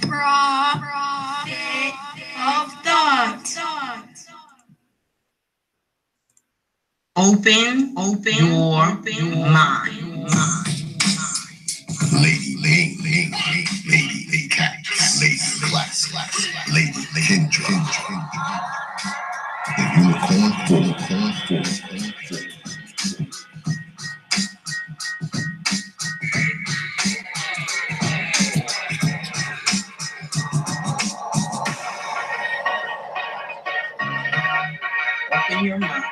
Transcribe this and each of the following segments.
Product of thought. Open your mind. Lady, cat, lady, class, lady, Kendra, the unicorn full. Open your mind.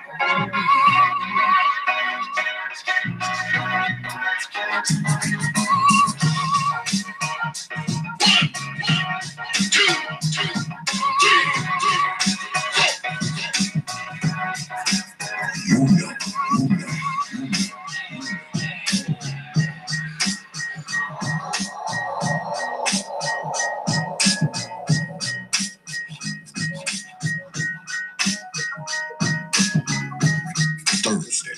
You know. Thursday.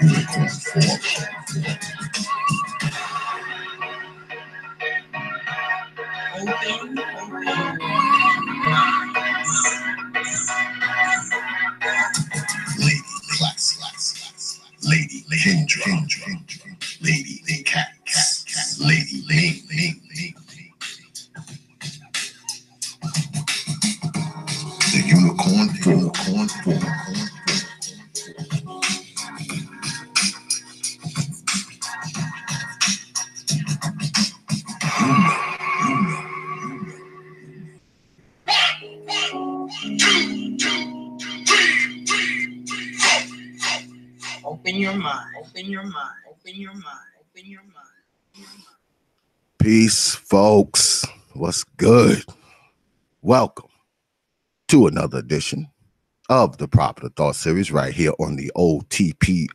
Unicorn full. Open your mind. Lady, class, lady, Kendra, lady, cat, lady. The unicorn full. Open your mind. Peace, folks. What's good? Welcome to another edition of the Proper Thought Series right here on the OTPOT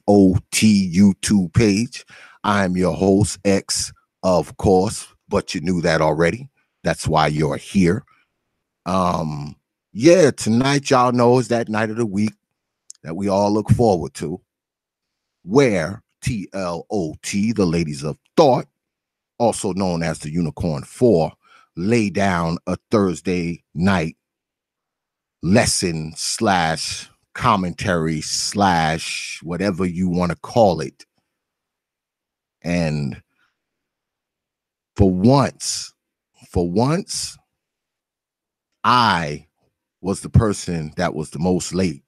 YouTube page. I'm your host, X, of course, but you knew that already. That's why you're here. Tonight, y'all know, is that night of the week that we all look forward to, where T.L.O.T, the ladies of thought, also known as the Unicorn 4, lay down a Thursday night lesson / commentary / whatever you want to call it. And for once, I was the person that was the most late.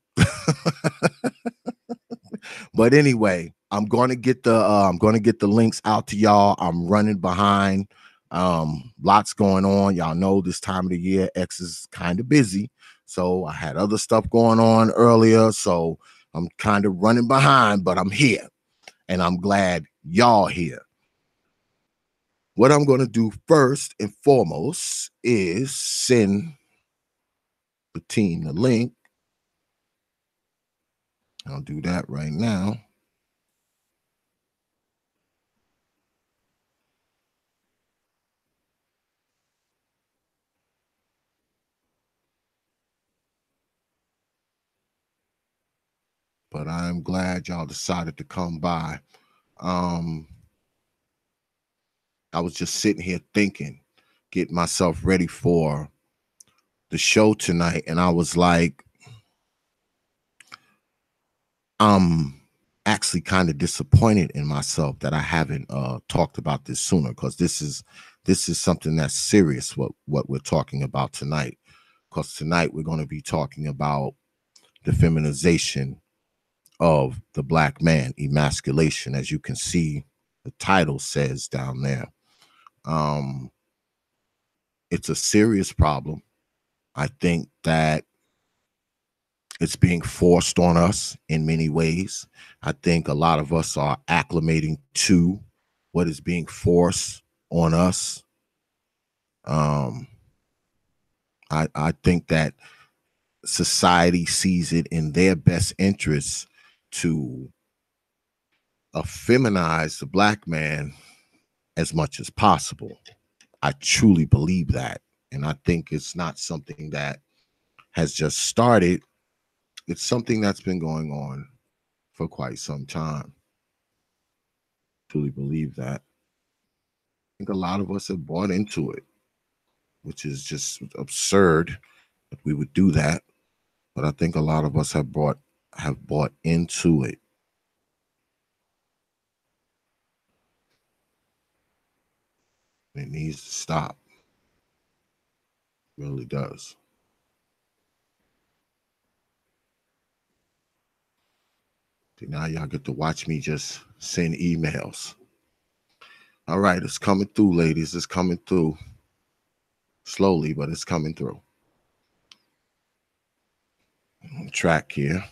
But anyway, I'm going to get the links out to y'all. I'm running behind. Lots going on. Y'all know this time of the year, X is kind of busy. So I had other stuff going on earlier. So I'm kind of running behind, but I'm here. And I'm glad y'all here. What I'm going to do first and foremost is send the team the link. I'll do that right now. But I'm glad y'all decided to come by. I was just sitting here thinking, getting myself ready for the show tonight, and I was like, I'm actually kind of disappointed in myself that I haven't talked about this sooner, because this is something that's serious, what we're talking about tonight. Because tonight we're going to be talking about the feminization of the black man, emasculation, as you can see the title says down there. It's a serious problem. I think that it's being forced on us in many ways. I think a lot of us are acclimating to what is being forced on us. I think that society sees it in their best interest to feminize the black man as much as possible. I truly believe that. And I think it's not something that has just started. It's something that's been going on for quite some time. Truly believe that. I think a lot of us have bought into it, which is just absurd that we would do that. But I think a lot of us have bought into it. It needs to stop. It really does. See, now y'all get to watch me just send emails. All right, it's coming through, ladies. It's coming through. Slowly, but it's coming through. On track here.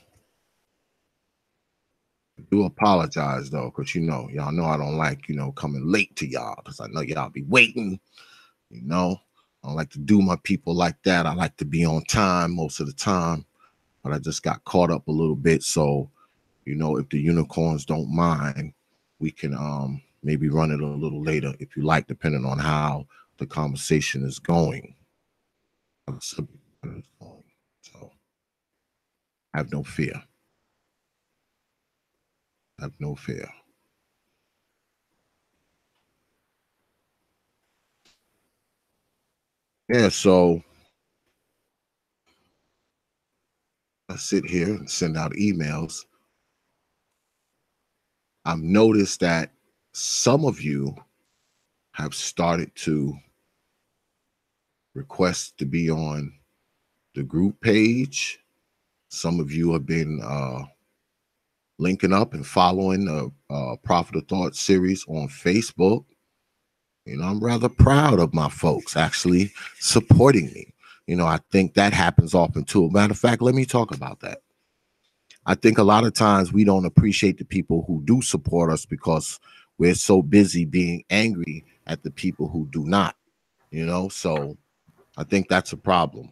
I do apologize though, because y'all know I don't like, coming late to y'all, because I know y'all be waiting. I don't like to do my people like that. I like to be on time most of the time, but I just got caught up a little bit. So, if the unicorns don't mind, we can maybe run it a little later if you like, depending on how the conversation is going. So have no fear. Have no fear. Yeah, so I sit here and send out emails. I've noticed that some of you have started to request to be on the group page. Some of you have been linking up and following the Prophet of Thought series on Facebook. I'm rather proud of my folks actually supporting me. I think that happens often too. Matter of fact, let me talk about that. I think a lot of times we don't appreciate the people who do support us because we're so busy being angry at the people who do not, so I think that's a problem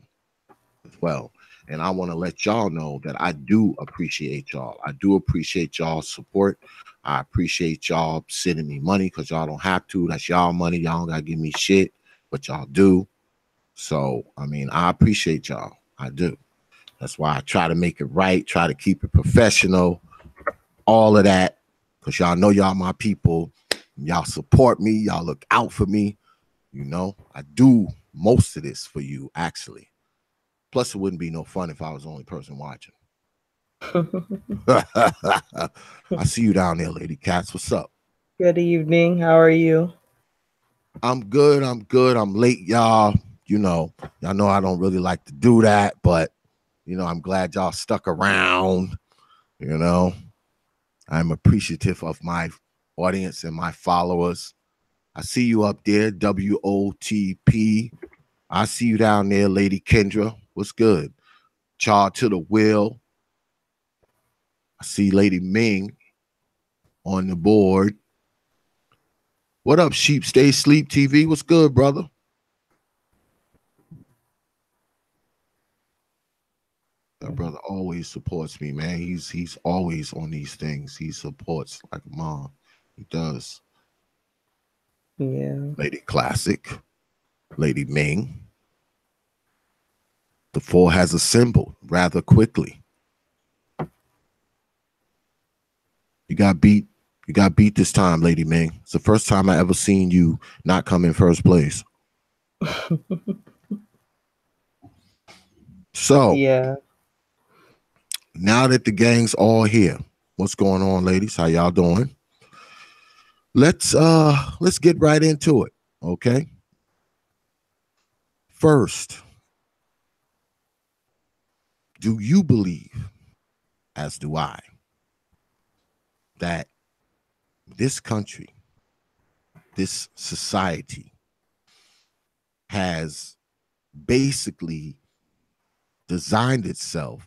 as well. And I want to let y'all know that I do appreciate y'all. I do appreciate y'all's support. I appreciate y'all sending me money, because y'all don't have to. That's y'all money. Y'all don't got to give me shit, but y'all do. So, I appreciate y'all. I do. That's why I try to make it right, try to keep it professional, all of that, because y'all know y'all my people. Y'all support me. Y'all look out for me. I do most of this for you, actually. Plus, it wouldn't be no fun if I was the only person watching. I see you down there, Lady Cats. What's up? Good evening. How are you? I'm good. I'm late, y'all. Y'all know I don't really like to do that, but I'm glad y'all stuck around. I'm appreciative of my audience and my followers. I see you up there, WOTP. I see you down there, Lady Kendra. What's good? Char to the Will. I see Lady Ming on the board. What up, Sheep Stay Sleep TV? What's good, brother? That brother always supports me, man. He's always on these things. He supports like a mom. He does. Yeah. Lady Classic. Lady Ming. The 4 has assembled rather quickly. You got beat this time, Lady Ming. It's the first time I ever seen you not come in first place. So yeah. Now that the gang's all here, what's going on, ladies? How y'all doing? Let's get right into it, okay? First, do you believe, as do I, that this country, this society has basically designed itself,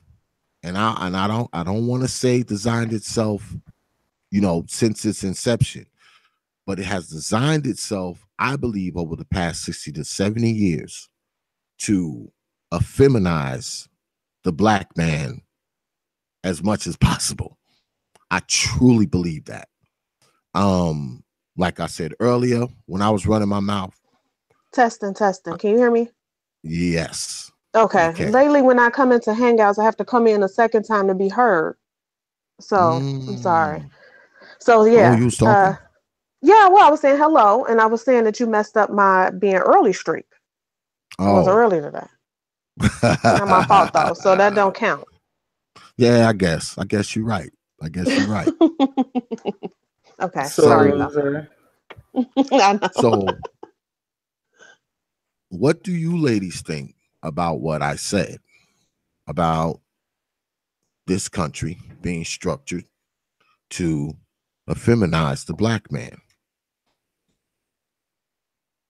and I don't want to say designed itself, since its inception, but it has designed itself, I believe, over the past 60 to 70 years to feminize the black man as much as possible. I truly believe that. Like I said earlier, when I was running my mouth. Testing. Can you hear me? Yes. Okay. Lately, when I come into Hangouts, I have to come in a second time to be heard. So I'm sorry. So yeah. Oh, you was talking. Yeah, well, I was saying hello, and I was saying that you messed up my being early streak. I wasn't early today. Not my fault though, so that don't count. Yeah, I guess you're right. Okay, So, sorry though. I know. So, what do you ladies think about what I said about this country being structured to feminize the black man?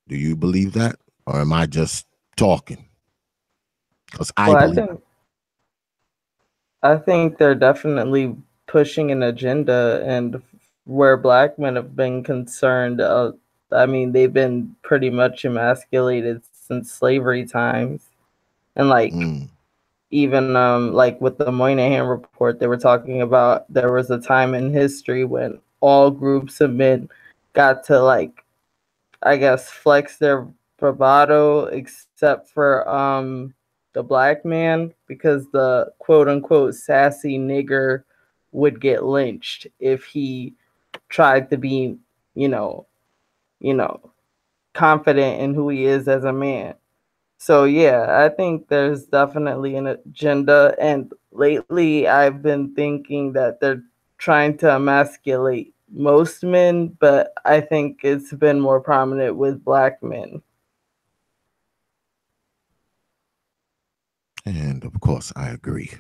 Do you believe that, or am I just talking? Because I think they're definitely pushing an agenda, and where black men have been concerned, I mean, they've been pretty much emasculated since slavery times, and like even like with the Moynihan report, they were talking about there was a time in history when all groups of men got to, like, I guess, flex their bravado, except for the black man, because the quote unquote sassy nigger would get lynched if he tried to be, you know, confident in who he is as a man. So yeah, I think there's definitely an agenda, and lately I've been thinking that they're trying to emasculate most men, but I think it's been more prominent with black men. And of course, I agree.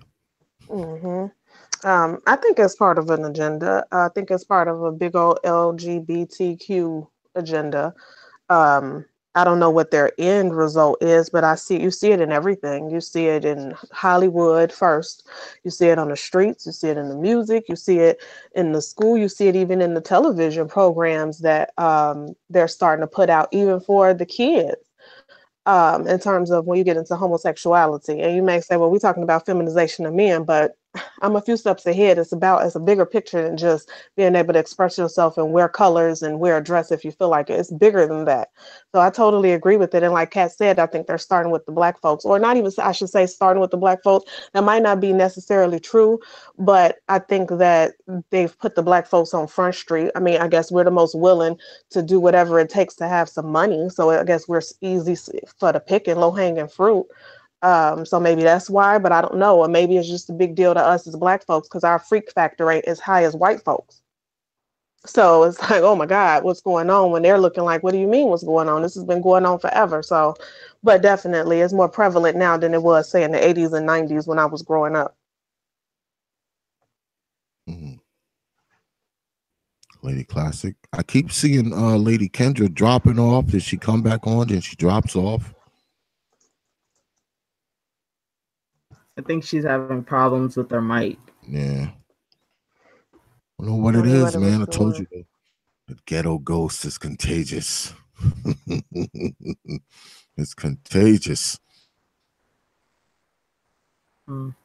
I think it's part of an agenda. I think it's part of a big old LGBTQ agenda. I don't know what their end result is, but you see it in everything. You see it in Hollywood first. You see it on the streets. You see it in the music. You see it in the school. You see it even in the television programs that they're starting to put out, even for the kids. In terms of when you get into homosexuality, and you may say, well, we're talking about feminization of men, but I'm a few steps ahead. It's a bigger picture than just being able to express yourself and wear colors and wear a dress if you feel like it. It's bigger than that. So I totally agree with it. And like Kat said, I think they're starting with the black folks, or not even, I should say, starting with the black folks. That might not be necessarily true, but I think that they've put the black folks on Front Street. I mean, I guess we're the most willing to do whatever it takes to have some money. So I guess we're easy for the picking, low hanging fruit. So maybe that's why, but I don't know. Or maybe it's just a big deal to us as black folks because our freak factor ain't as high as white folks. So it's like, oh my God, what's going on? When they're looking like, what do you mean what's going on? This has been going on forever. So, but definitely it's more prevalent now than it was, say, in the 80s and 90s when I was growing up. Lady Classic. I keep seeing Lady Kendra dropping off. Did she come back on? Then she drops off. I think she's having problems with her mic. Yeah. I don't know what it is, man. I told you the ghetto ghost is contagious. It's contagious. Yep.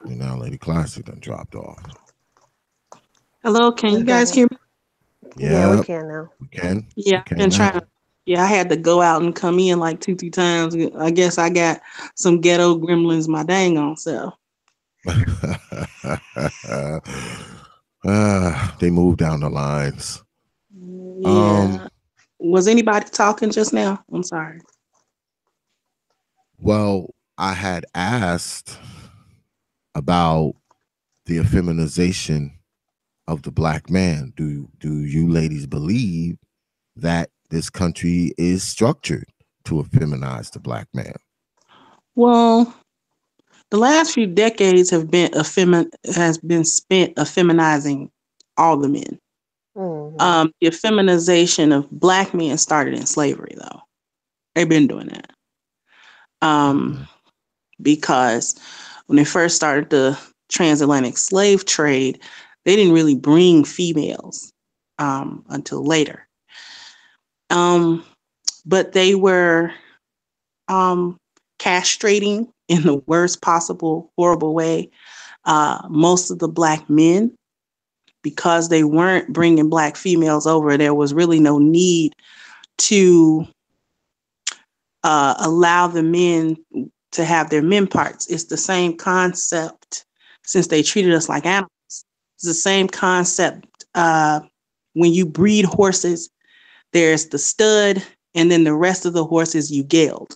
And now Lady Classic done dropped off. Hello, can you guys hear me? Yeah, we can now. We can. Yeah, I've been trying to. Yeah, I had to go out and come in like 2-3 times. I guess I got some ghetto gremlins my dang on self. They moved down the lines. Yeah. Was anybody talking just now? I'm sorry. Well, I had asked about the effeminization of the black man. Do you ladies believe that this country is structured to effeminize the black man? Well, the last few decades has been spent effeminizing all the men. The effeminization of black men started in slavery, though. They've been doing that. Because when they first started the transatlantic slave trade, they didn't really bring females until later. But they were castrating in the worst possible, horrible way most of the Black men, because they weren't bringing Black females over. There was really no need to allow the men to have their men parts. It's the same concept, since they treated us like animals. It's the same concept. When you breed horses, there's the stud, and then the rest of the horses you geld.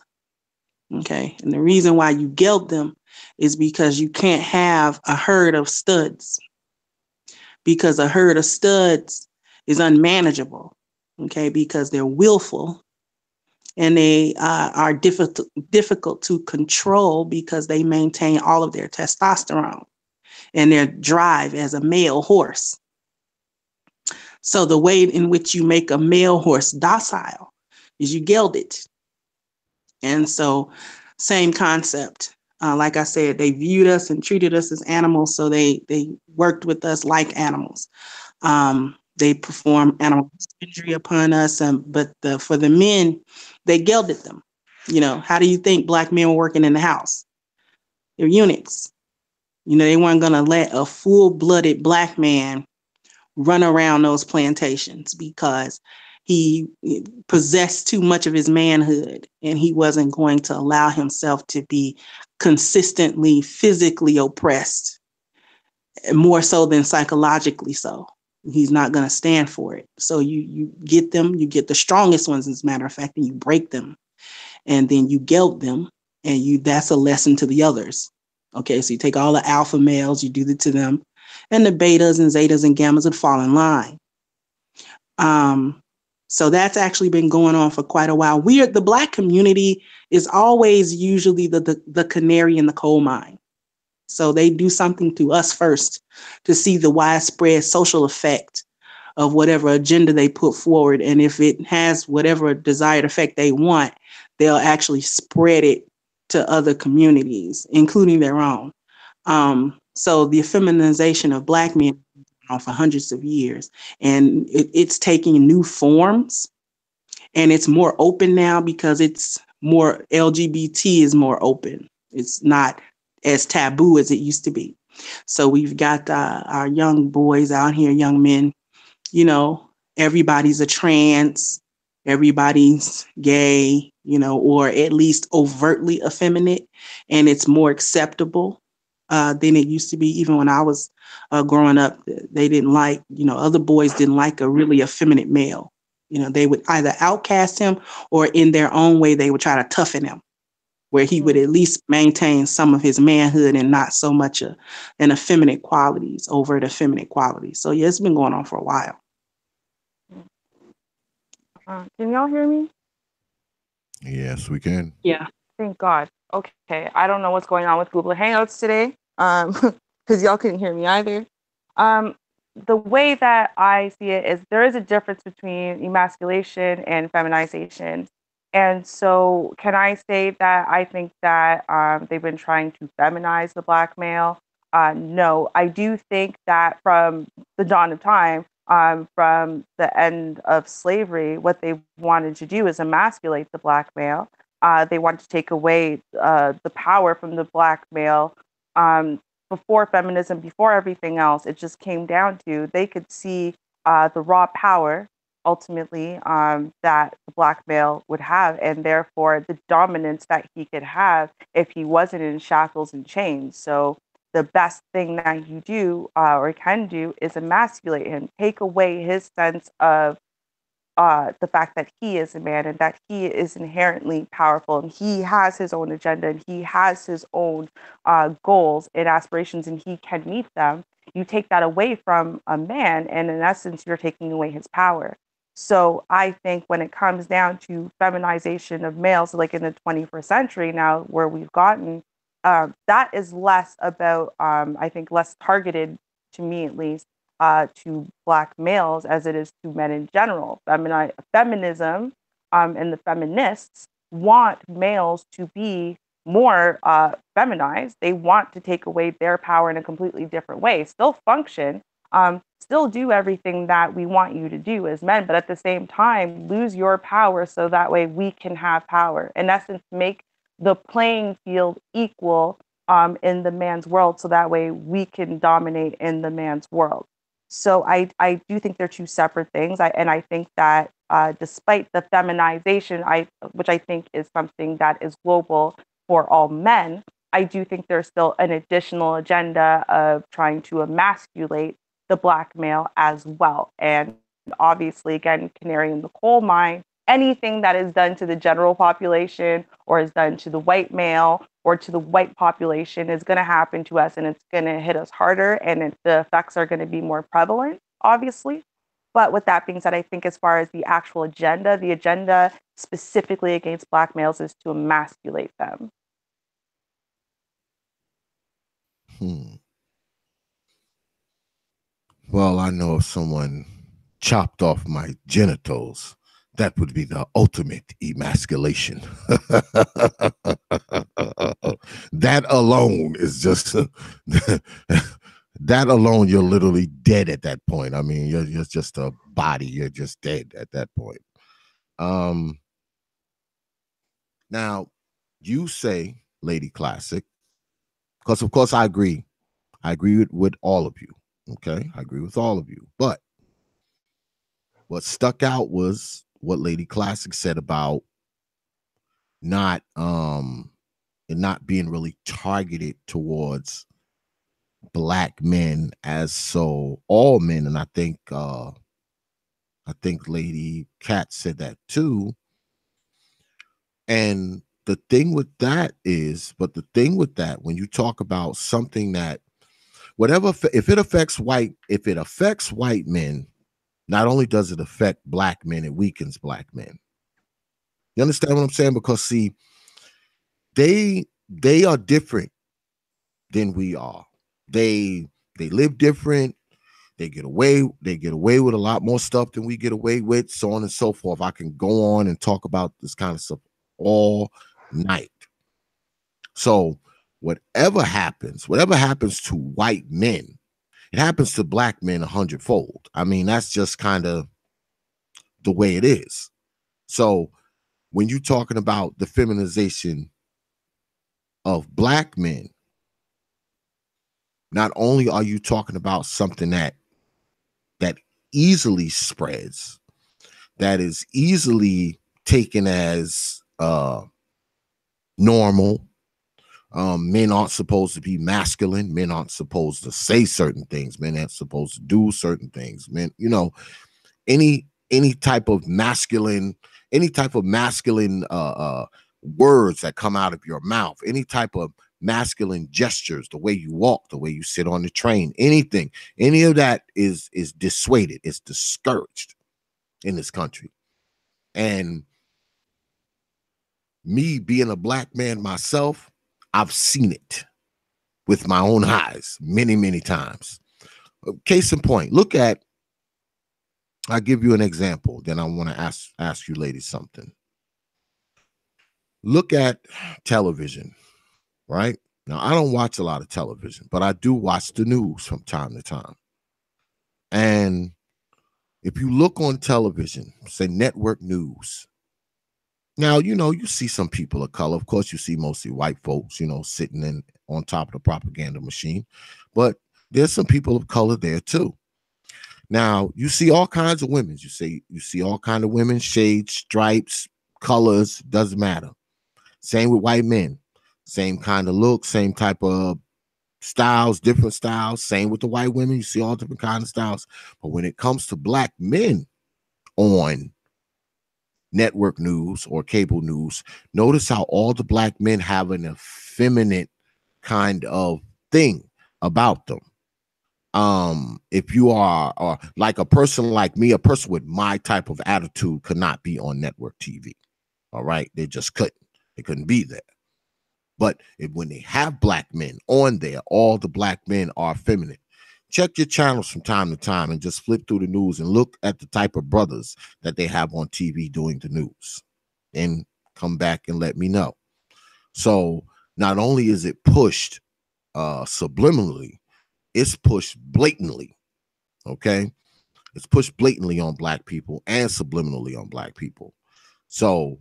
Okay. And the reason why you geld them is because you can't have a herd of studs, because a herd of studs is unmanageable. Okay. Because they're willful, and they are difficult to control because they maintain all of their testosterone and their drive as a male horse. So the way in which you make a male horse docile is you geld it. And so same concept. Like I said, they viewed us and treated us as animals, so they worked with us like animals. They performed animal injury upon us, but for the men, they gelded them. You know, how do you think Black men were working in the house? They're eunuchs. You know, they weren't going to let a full-blooded Black man run around those plantations because he possessed too much of his manhood, and he wasn't going to allow himself to be consistently physically oppressed, more so than psychologically so. He's not going to stand for it. So you get them, you get the strongest ones, as a matter of fact, and you break them, and then you geld them, and that's a lesson to the others. Okay, so you take all the alpha males, you do it to them, and the betas and zetas and gammas would fall in line. So that's actually been going on for quite a while. The Black community is always usually the canary in the coal mine. So they do something to us first to see the widespread social effect of whatever agenda they put forward. And if it has whatever desired effect they want, they'll actually spread it to other communities, including their own. So the feminization of Black men for hundreds of years, and it's taking new forms, and it's more open now because it's more LGBT is more open. It's not as taboo as it used to be. So we've got our young boys out here, young men, you know, everybody's a trans, everybody's gay, you know, or at least overtly effeminate, and it's more acceptable than it used to be. Even when I was growing up, they didn't like, you know, other boys didn't like a really effeminate male. You know, they would either outcast him, or in their own way, they would try to toughen him, where he would at least maintain some of his manhood and not so much an effeminate qualities, overt effeminate qualities. So yeah, it's been going on for a while. Can y'all hear me? Yes, we can. Yeah. Thank God. Okay. I don't know what's going on with Google Hangouts today, because y'all couldn't hear me either. The way that I see it is there is a difference between emasculation and feminization. And so can I say that I think that they've been trying to feminize the Black male? No, I do think that from the dawn of time, from the end of slavery, what they wanted to do is emasculate the Black male. They wanted to take away the power from the Black male. Before feminism, before everything else, it just came down to they could see the raw power ultimately that the Black male would have, and therefore the dominance that he could have if he wasn't in shackles and chains. So the best thing that you do or can do is emasculate him, take away his sense of the fact that he is a man and that he is inherently powerful and he has his own agenda and he has his own goals and aspirations and he can meet them. You take that away from a man, and in essence, you're taking away his power. So I think when it comes down to feminization of males, like in the 21st century now, where we've gotten, that is less about, I think, less targeted, to me at least, to Black males as it is to men in general. Feminism and the feminists want males to be more feminized. They want to take away their power in a completely different way, still function, still do everything that we want you to do as men, but at the same time, lose your power so that way we can have power. In essence, make the playing field equal in the man's world so that way we can dominate in the man's world. So I do think they're two separate things. I think that despite the feminization, which I think is something that is global for all men, I do think there's still an additional agenda of trying to emasculate the Black male as well. And obviously, again, canary in the coal mine, anything that is done to the general population or is done to the white male or to the white population is going to happen to us, and it's going to hit us harder, and the effects are going to be more prevalent, obviously. But with that being said, I think as far as the actual agenda, the agenda specifically against Black males is to emasculate them. Well, I know if someone chopped off my genitals, that would be the ultimate emasculation. That alone is just that alone, you're literally dead at that point. I mean, you're just a body. You're just dead at that point. Now, you say, Lady Classic, because of course I agree. I agree with all of you. Okay, I agree with all of you. But what stuck out was what Lady Classic said about not and not being really targeted towards Black men as so all men. And I think Lady Cat said that too. And the thing with that is, when you talk about something that if it affects white men, not only does it affect Black men, it weakens Black men. You understand what I'm saying? Because see, they are different than we are. They live different. They get away with a lot more stuff than we get away with, so on and so forth. I can go on and talk about this kind of stuff all night. So whatever happens to white men, it happens to Black men 100-fold. I mean, that's just kind of the way it is. So when you're talking about the feminization of Black men, not only are you talking about something that easily spreads, that is easily taken as normal. Men aren't supposed to be masculine. Men aren't supposed to say certain things. Men aren't supposed to do certain things. Men, any type of masculine words that come out of your mouth, any type of masculine gestures, the way you walk, the way you sit on the train, any of that is dissuaded, it's discouraged in this country. And me being a Black man myself, I've seen it with my own eyes many, many times. Case in point, I'll give you an example, then I want to ask you ladies something. Look at television, right? Now, I don't watch a lot of television, but I do watch the news from time to time. And if you look on television, say network news, now, you see some people of color. Of course, you see mostly white folks, sitting on top of the propaganda machine. But there's some people of color there too. Now, you see all kinds of women. You see all kinds of women, shades, stripes, colors, doesn't matter. Same with white men. Same kind of look, same type of styles, different styles. Same with the white women. You see all different kinds of styles. But when it comes to Black men on network news or cable news, notice how all the Black men have an effeminate kind of thing about them. If you are like a person like me, a person with my type of attitude could not be on network TV. All right, they just couldn't. They couldn't be there. But when they have Black men on there, all the Black men are feminine. Check your channels from time to time and just flip through the news and look at the type of brothers that they have on TV doing the news, and come back and let me know. So not only is it pushed subliminally, it's pushed blatantly. Okay, it's pushed blatantly on black people and subliminally on black people. So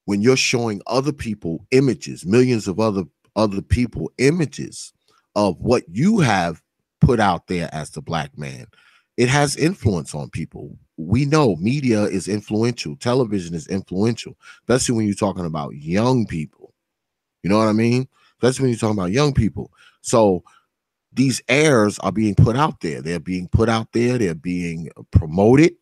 when you're showing other people images, millions of other people images of what you have put out there as the black man, it has influence on people. We know media is influential, television is influential, especially when you're talking about young people. You know what I mean? Especially when you're talking about young people. So these airs are being put out there. They're being put out there. They're being promoted.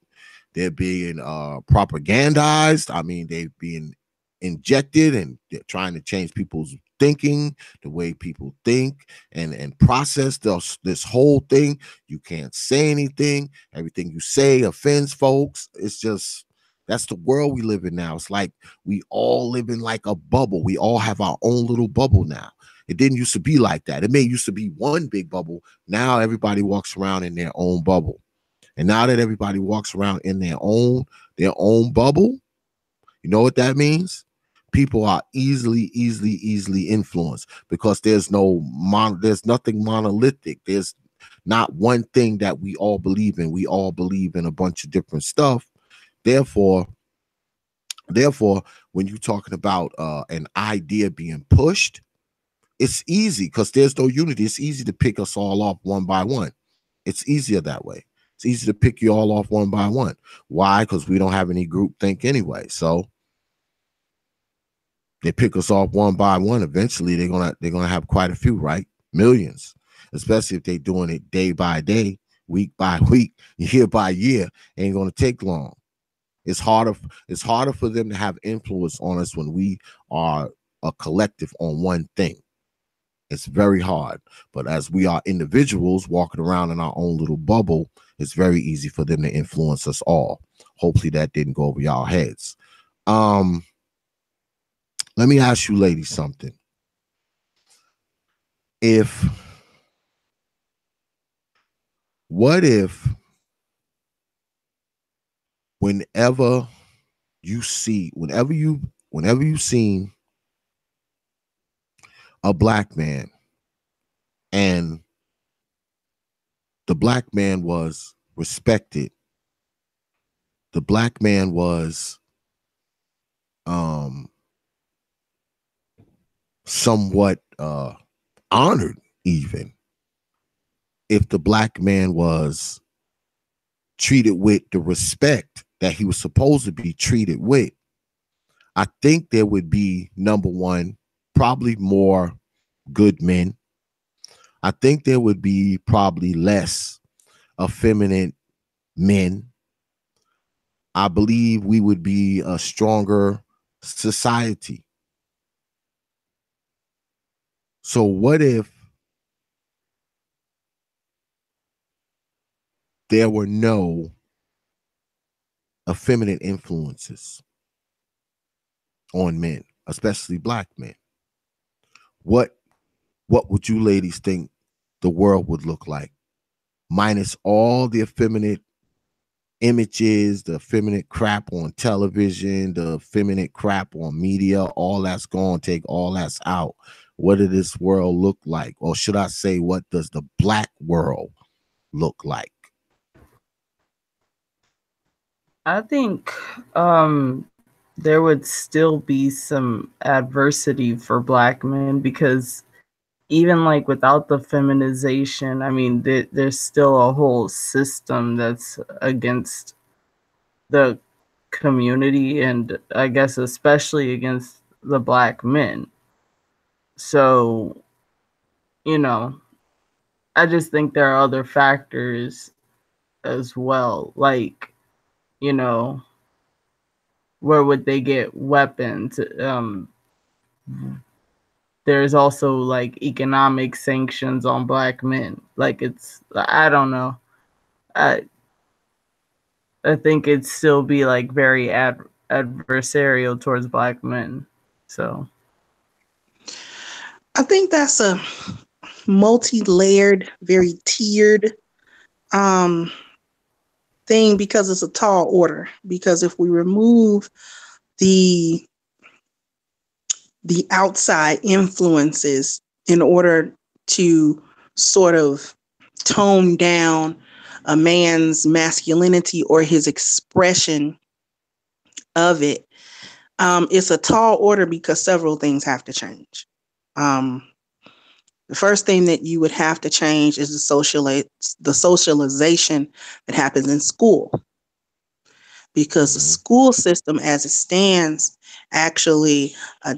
They're being propagandized. I mean, they're being injected, and they're trying to change people's thinking, the way people think and process this whole thing. You can't say anything. Everything you say offends folks. It's just, that's the world we live in now. It's like we all live in like a bubble. We all have our own little bubble now. It didn't used to be like that. It may used to be one big bubble. Now everybody walks around in their own bubble. And now that everybody walks around in their own bubble, you know what that means? People are easily influenced, because there's nothing monolithic. There's not one thing that we all believe in. We all believe in a bunch of different stuff. Therefore, when you're talking about an idea being pushed, it's easy because there's no unity. It's easy to pick us all off one by one. It's easier that way. It's easy to pick you all off one by one. Why? Because we don't have any group think anyway. So they pick us off one by one. Eventually, they're gonna have quite a few, right? Millions, especially if they're doing it day by day, week by week, year by year. Ain't gonna take long. It's harder for them to have influence on us when we are a collective on one thing. It's very hard. But as we are individuals walking around in our own little bubble, it's very easy for them to influence us all. Hopefully that didn't go over y'all heads. Let me ask you ladies something. What if whenever you've seen a black man, and the black man was respected, the black man was somewhat honored, even if the black man was treated with the respect that he was supposed to be treated with, I think there would be, number one, probably more good men. I think there would be probably less effeminate men. I believe we would be a stronger society. So what if there were no effeminate influences on men, especially black men? What would you ladies think the world would look like, minus all the effeminate images, the effeminate crap on television, the effeminate crap on media? All that's gone. Take all that's out. What does this world look like? Or should I say, what does the black world look like? I think there would still be some adversity for black men, because even like without the feminization, I mean, there's still a whole system that's against the community, and I guess especially against the black men. So, I just think there are other factors as well, like, where would they get weapons? There's also like economic sanctions on black men. Like, I don't know. I think it'd still be like very adversarial towards black men. So I think that's a multi-layered, very tiered thing, because it's a tall order. Because if we remove the outside influences in order to sort of tone down a man's masculinity or his expression of it, it's a tall order because several things have to change. The first thing that you would have to change is the socialization that happens in school, because the school system as it stands actually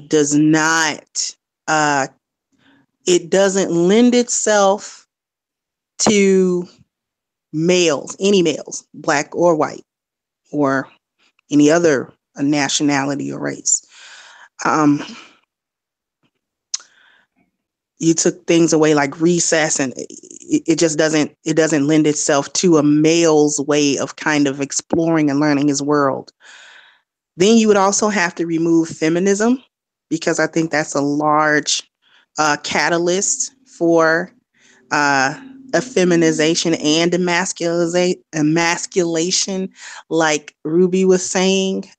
does not, it doesn't lend itself to males, any males, black or white, or any other nationality or race. You took things away like recess, and it just doesn't lend itself to a male's way of kind of exploring and learning his world. Then you would also have to remove feminism, because I think that's a large catalyst for a feminization and emasculation, like Ruby was saying.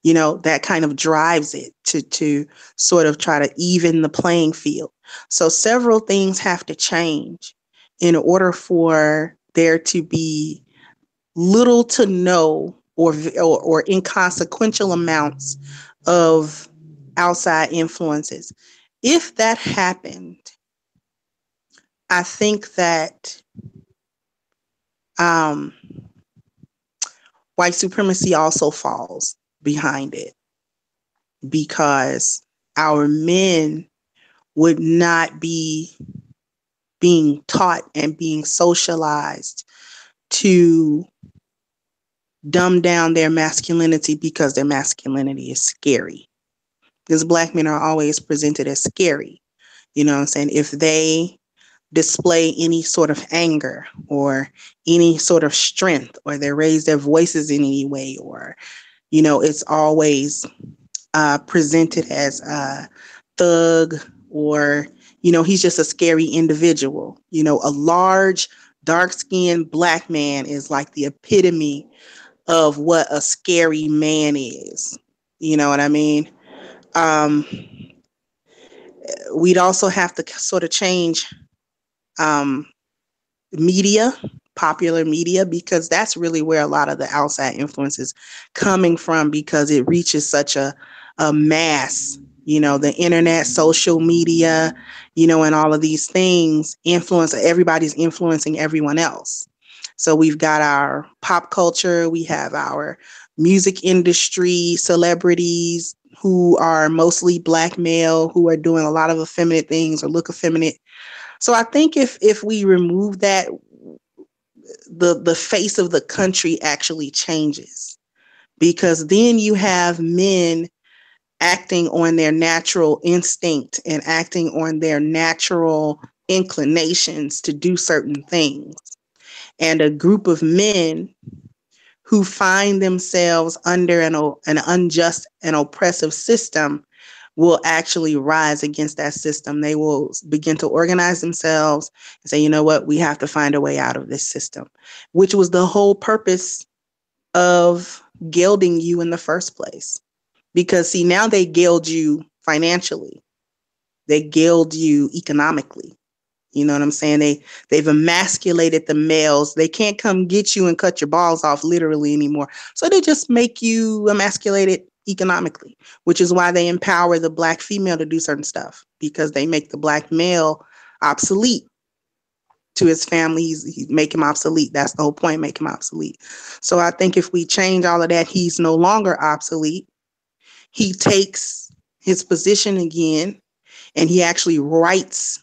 That kind of drives it to sort of try to even the playing field. So several things have to change in order for there to be little to no or inconsequential amounts of outside influences. If that happened, I think that white supremacy also falls behind it, because our men would not be being taught and being socialized to dumb down their masculinity, because their masculinity is scary. Because black men are always presented as scary. You know what I'm saying? If they display any sort of anger or any sort of strength, or they raise their voices in any way, or, it's always presented as a thug, or, he's just a scary individual. A large, dark-skinned black man is like the epitome of what a scary man is. You know what I mean? We'd also have to sort of change media, popular media, because that's really where a lot of the outside influence is coming from, because it reaches such a mass. The internet, social media, and all of these things everybody's influencing everyone else. So we've got our pop culture, we have our music industry, celebrities who are mostly black male, who are doing a lot of effeminate things or look effeminate. So I think if we remove that, the face of the country actually changes, because then you have men acting on their natural instinct and acting on their natural inclinations to do certain things. And a group of men who find themselves under an unjust and oppressive system will actually rise against that system. They will begin to organize themselves and say, you know what, we have to find a way out of this system, which was the whole purpose of gelding you in the first place. Because see, now they geld you financially. They geld you economically. You know what I'm saying? They've emasculated the males. They can't come get you and cut your balls off literally anymore. So they just make you emasculated economically, which is why they empower the black female to do certain stuff, because they make the black male obsolete to his family. He's make him obsolete. That's the whole point, make him obsolete. So I think if we change all of that, he's no longer obsolete. He takes his position again, and he actually writes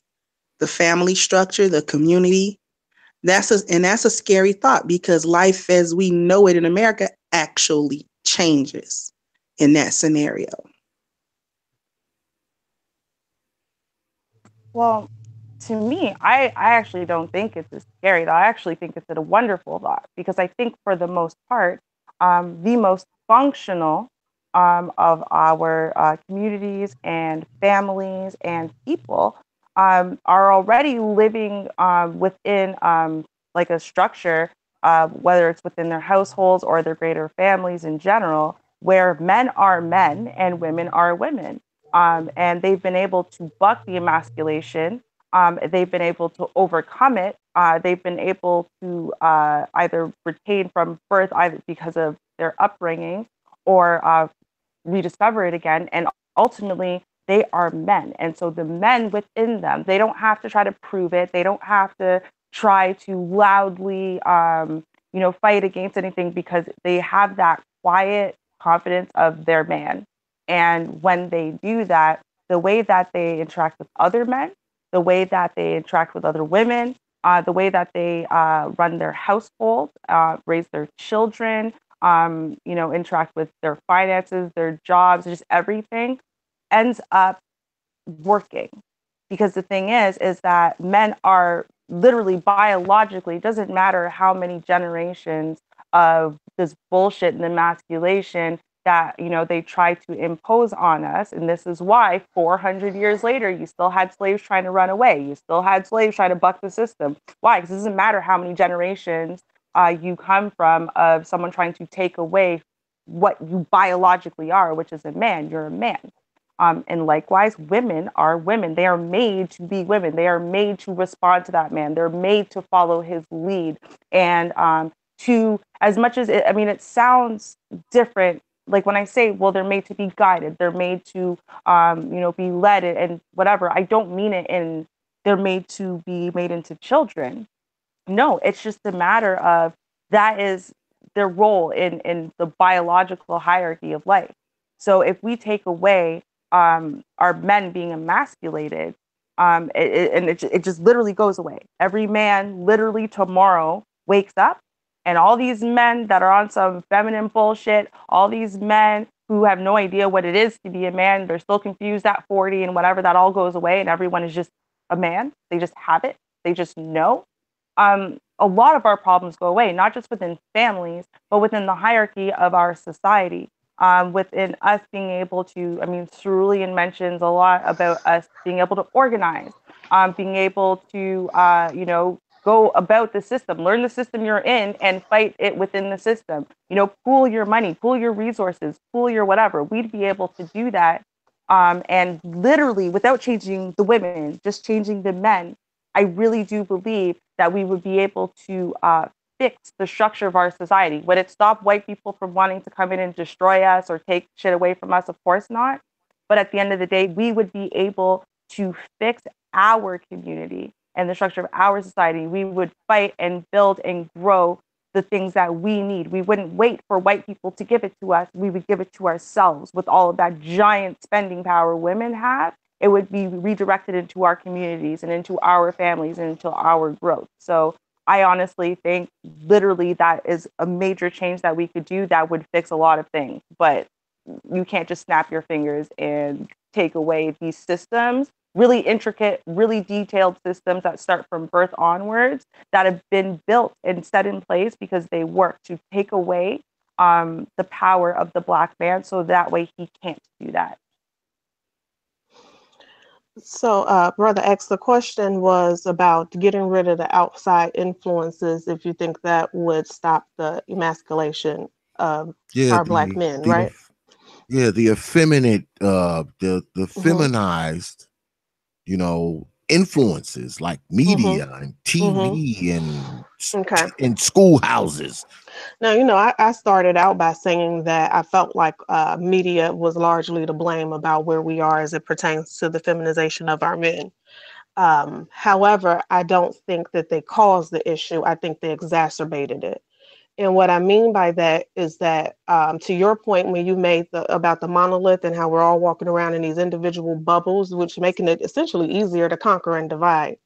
the family structure, the community. That's a scary thought, because life as we know it in America actually changes in that scenario. Well, to me, I actually don't think it's a scary thought. I actually think it's a wonderful thought, because I think for the most part, the most functional of our communities and families and people are already living within like a structure, whether it's within their households or their greater families in general, where men are men and women are women. And they've been able to buck the emasculation they've been able to overcome it. They've been able to either retain from birth, either because of their upbringing, or rediscover it again. And ultimately, they are men. And so the men within them, they don't have to try to prove it. They don't have to try to loudly, fight against anything, because they have that quiet confidence of their man. And when they do that, the way that they interact with other men, the way that they interact with other women, the way that they run their household, raise their children, interact with their finances, their jobs, just everything ends up working. Because the thing is that men are literally biologically, it doesn't matter how many generations of this bullshit and emasculation that they try to impose on us. And this is why 400 years later you still had slaves trying to run away, you still had slaves trying to buck the system. Why? Because it doesn't matter how many generations you come from of someone trying to take away what you biologically are, which is a man. You're a man. And likewise, women are women. They are made to be women. They are made to respond to that man. They're made to follow his lead. And to, as much as it sounds different. Like when I say, well, they're made to be guided. They're made to, be led and whatever. I don't mean it in they're made to be made into children. No, it's just a matter of that is their role in the biological hierarchy of life. So if we take away our men being emasculated, it just literally goes away. Every man literally tomorrow wakes up, and all these men that are on some feminine bullshit, all these men who have no idea what it is to be a man, they're still confused at 40 and whatever, that all goes away, and everyone is just a man. They just have it. They just know. A lot of our problems go away, not just within families, but within the hierarchy of our society. Within us being able to, Cerulean mentions a lot about us being able to organize, being able to, go about the system, learn the system you're in and fight it within the system. Pool your money, pool your resources, pool your whatever. We'd be able to do that. And literally, without changing the women, just changing the men, I really do believe that we would be able to fix the structure of our society. Would it stop white people from wanting to come in and destroy us or take shit away from us? Of course not. But at the end of the day, we would be able to fix our community and the structure of our society. We would fight and build and grow the things that we need. We wouldn't wait for white people to give it to us. We would give it to ourselves with all of that giant spending power women have. It would be redirected into our communities and into our families and into our growth. So I honestly think literally that is a major change that we could do that would fix a lot of things. But you can't just snap your fingers and take away these systems, really intricate, really detailed systems that start from birth onwards, that have been built and set in place because they work to take away the power of the Black man, so that way he can't do that. So, Brother X, the question was about getting rid of the outside influences, if you think that would stop the emasculation of our Black men, right? Yeah, the effeminate, the feminized, influences like media and TV and schoolhouses. Now, I started out by saying that I felt like media was largely to blame about where we are as it pertains to the feminization of our men. However, I don't think that they caused the issue. I think they exacerbated it. And what I mean by that is that, to your point, when you made about the monolith and how we're all walking around in these individual bubbles, which making it essentially easier to conquer and divide.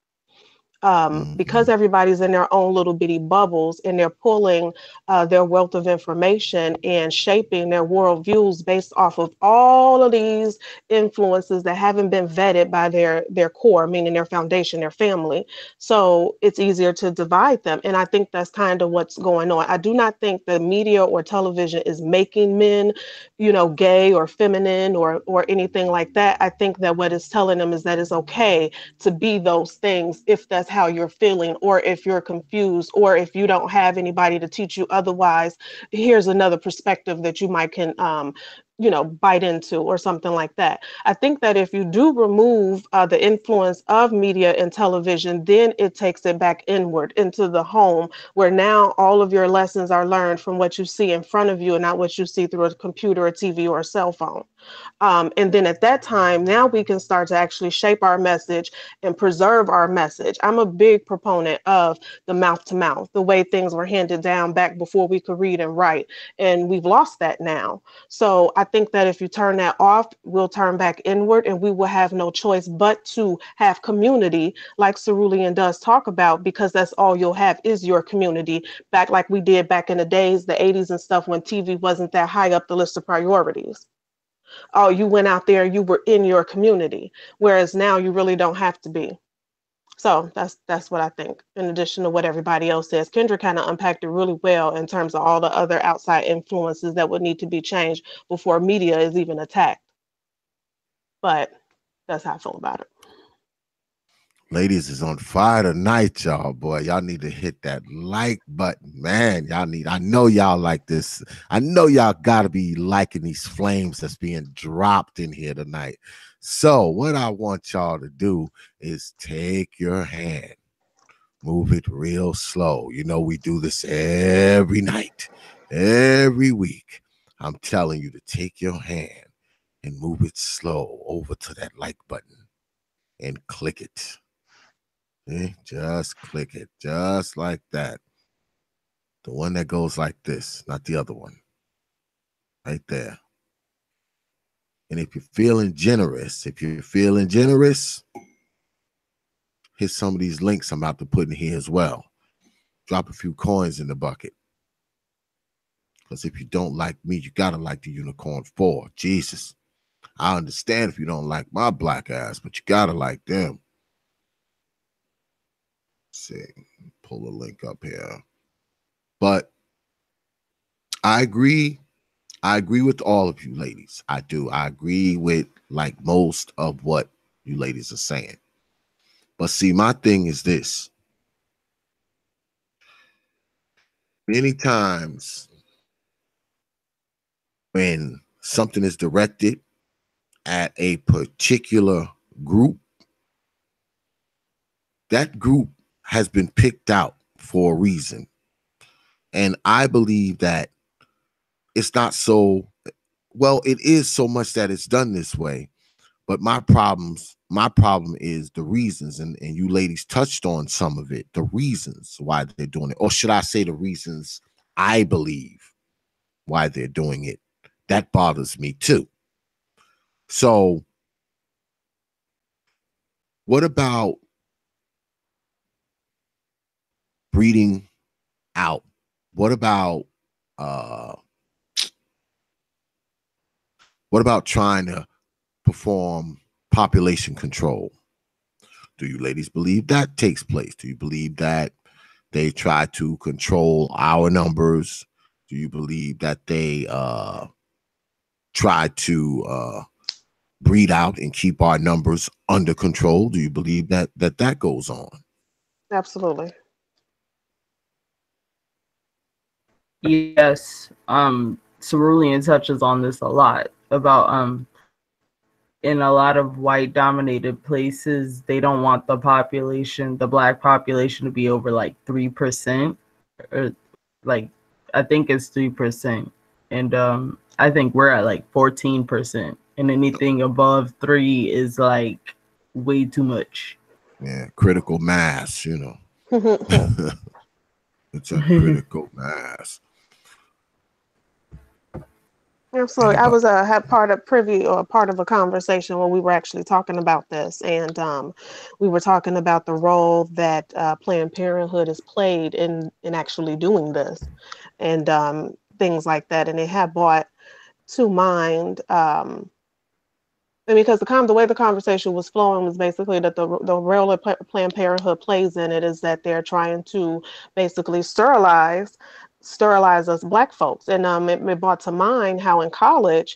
Because everybody's in their own little bitty bubbles and they're pulling their wealth of information and shaping their worldviews based off of all of these influences that haven't been vetted by their core, meaning their foundation, their family. So it's easier to divide them. And I think that's kind of what's going on. I do not think the media or television is making men, gay or feminine or anything like that. I think that what it's telling them is that it's okay to be those things if that's how you're feeling, or if you're confused, or if you don't have anybody to teach you otherwise. Here's another perspective that you might can bite into or something like that. I think that if you do remove the influence of media and television, then it takes it back inward into the home, where now all of your lessons are learned from what you see in front of you and not what you see through a computer, a TV, or a cell phone. And then at that time, now we can start to actually shape our message and preserve our message. I'm a big proponent of the mouth to mouth, the way things were handed down back before we could read and write. And we've lost that now. So I think that if you turn that off, we'll turn back inward and we will have no choice but to have community, like Cerulean does talk about, because that's all you'll have is your community, back like we did back in the days, the 80s and stuff, when TV wasn't that high up the list of priorities. Oh, you went out there, you were in your community, whereas now you really don't have to be. So that's what I think, in addition to what everybody else says. Kendra kind of unpacked it really well in terms of all the other outside influences that would need to be changed before media is even attacked. But that's how I feel about it. Ladies is on fire tonight, y'all. Boy, y'all need to hit that like button, man. I know y'all like this. I know y'all gotta be liking these flames that's being dropped in here tonight. So what I want y'all to do is take your hand, move it real slow. We do this every night, every week. I'm telling you to take your hand and move it slow over to that like button and click it. Just click it, just like that. The one that goes like this, not the other one. Right there. And if you're feeling generous, hit some of these links I'm about to put in here as well. Drop a few coins in the bucket. Because if you don't like me, you gotta like the Unicorn 4. Jesus. I understand if you don't like my black ass, but you gotta like them. Let's see, pull the link up here. But I agree with all of you ladies. I do. I agree with like most of what you ladies are saying. But see, my thing is this. Many times when something is directed at a particular group, that group has been picked out for a reason. And I believe that it's not so, well, it is so much that it's done this way. But my problem is the reasons, and you ladies touched on some of it, the reasons why they're doing it. Or should I say the reasons I believe why they're doing it. That bothers me too. So what about breeding out? What about trying to perform population control? Do you ladies believe that takes place? Do you believe that they try to control our numbers? Do you believe that they try to breed out and keep our numbers under control? Do you believe that goes on? Absolutely. Yes. Cerulean touches on this a lot about in a lot of white dominated places, they don't want the black population to be over like 3%, or like I think it's 3%. And I think we're at like 14%. And anything above 3 is like way too much. Yeah, critical mass, It's a critical mass. Absolutely. I was had part of a conversation when we were actually talking about this, and we were talking about the role that Planned Parenthood has played in actually doing this, and things like that. And it had brought to mind, and because the way the conversation was flowing was basically that the role that Planned Parenthood plays in it is that they're trying to basically sterilize us black folks. And it brought to mind how in college,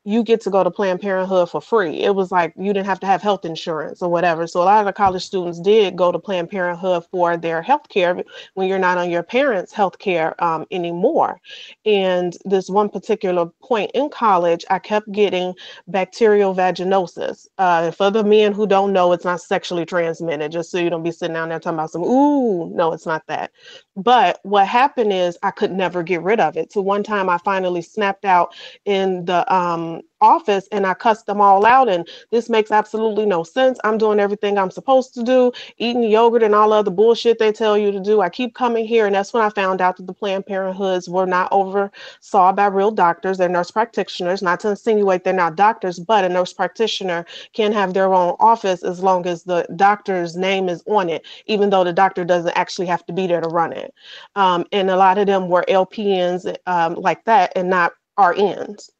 you get to go to Planned Parenthood for free. It was like you didn't have to have health insurance or whatever. So a lot of the college students did go to Planned Parenthood for their health care when you're not on your parents' health care anymore. And this one particular point in college, I kept getting bacterial vaginosis. For the men who don't know, it's not sexually transmitted, just so you don't be sitting down there talking about some, ooh, no, it's not that. But what happened is I could never get rid of it. So one time I finally snapped out in the office and I cussed them all out. And this makes absolutely no sense. I'm doing everything I'm supposed to do, eating yogurt and all other bullshit they tell you to do. I keep coming here. And that's when I found out that the Planned Parenthoods were not oversaw by real doctors. They're nurse practitioners, not to insinuate they're not doctors, but a nurse practitioner can have their own office as long as the doctor's name is on it, even though the doctor doesn't actually have to be there to run it. And a lot of them were LPNs like that and not RNs.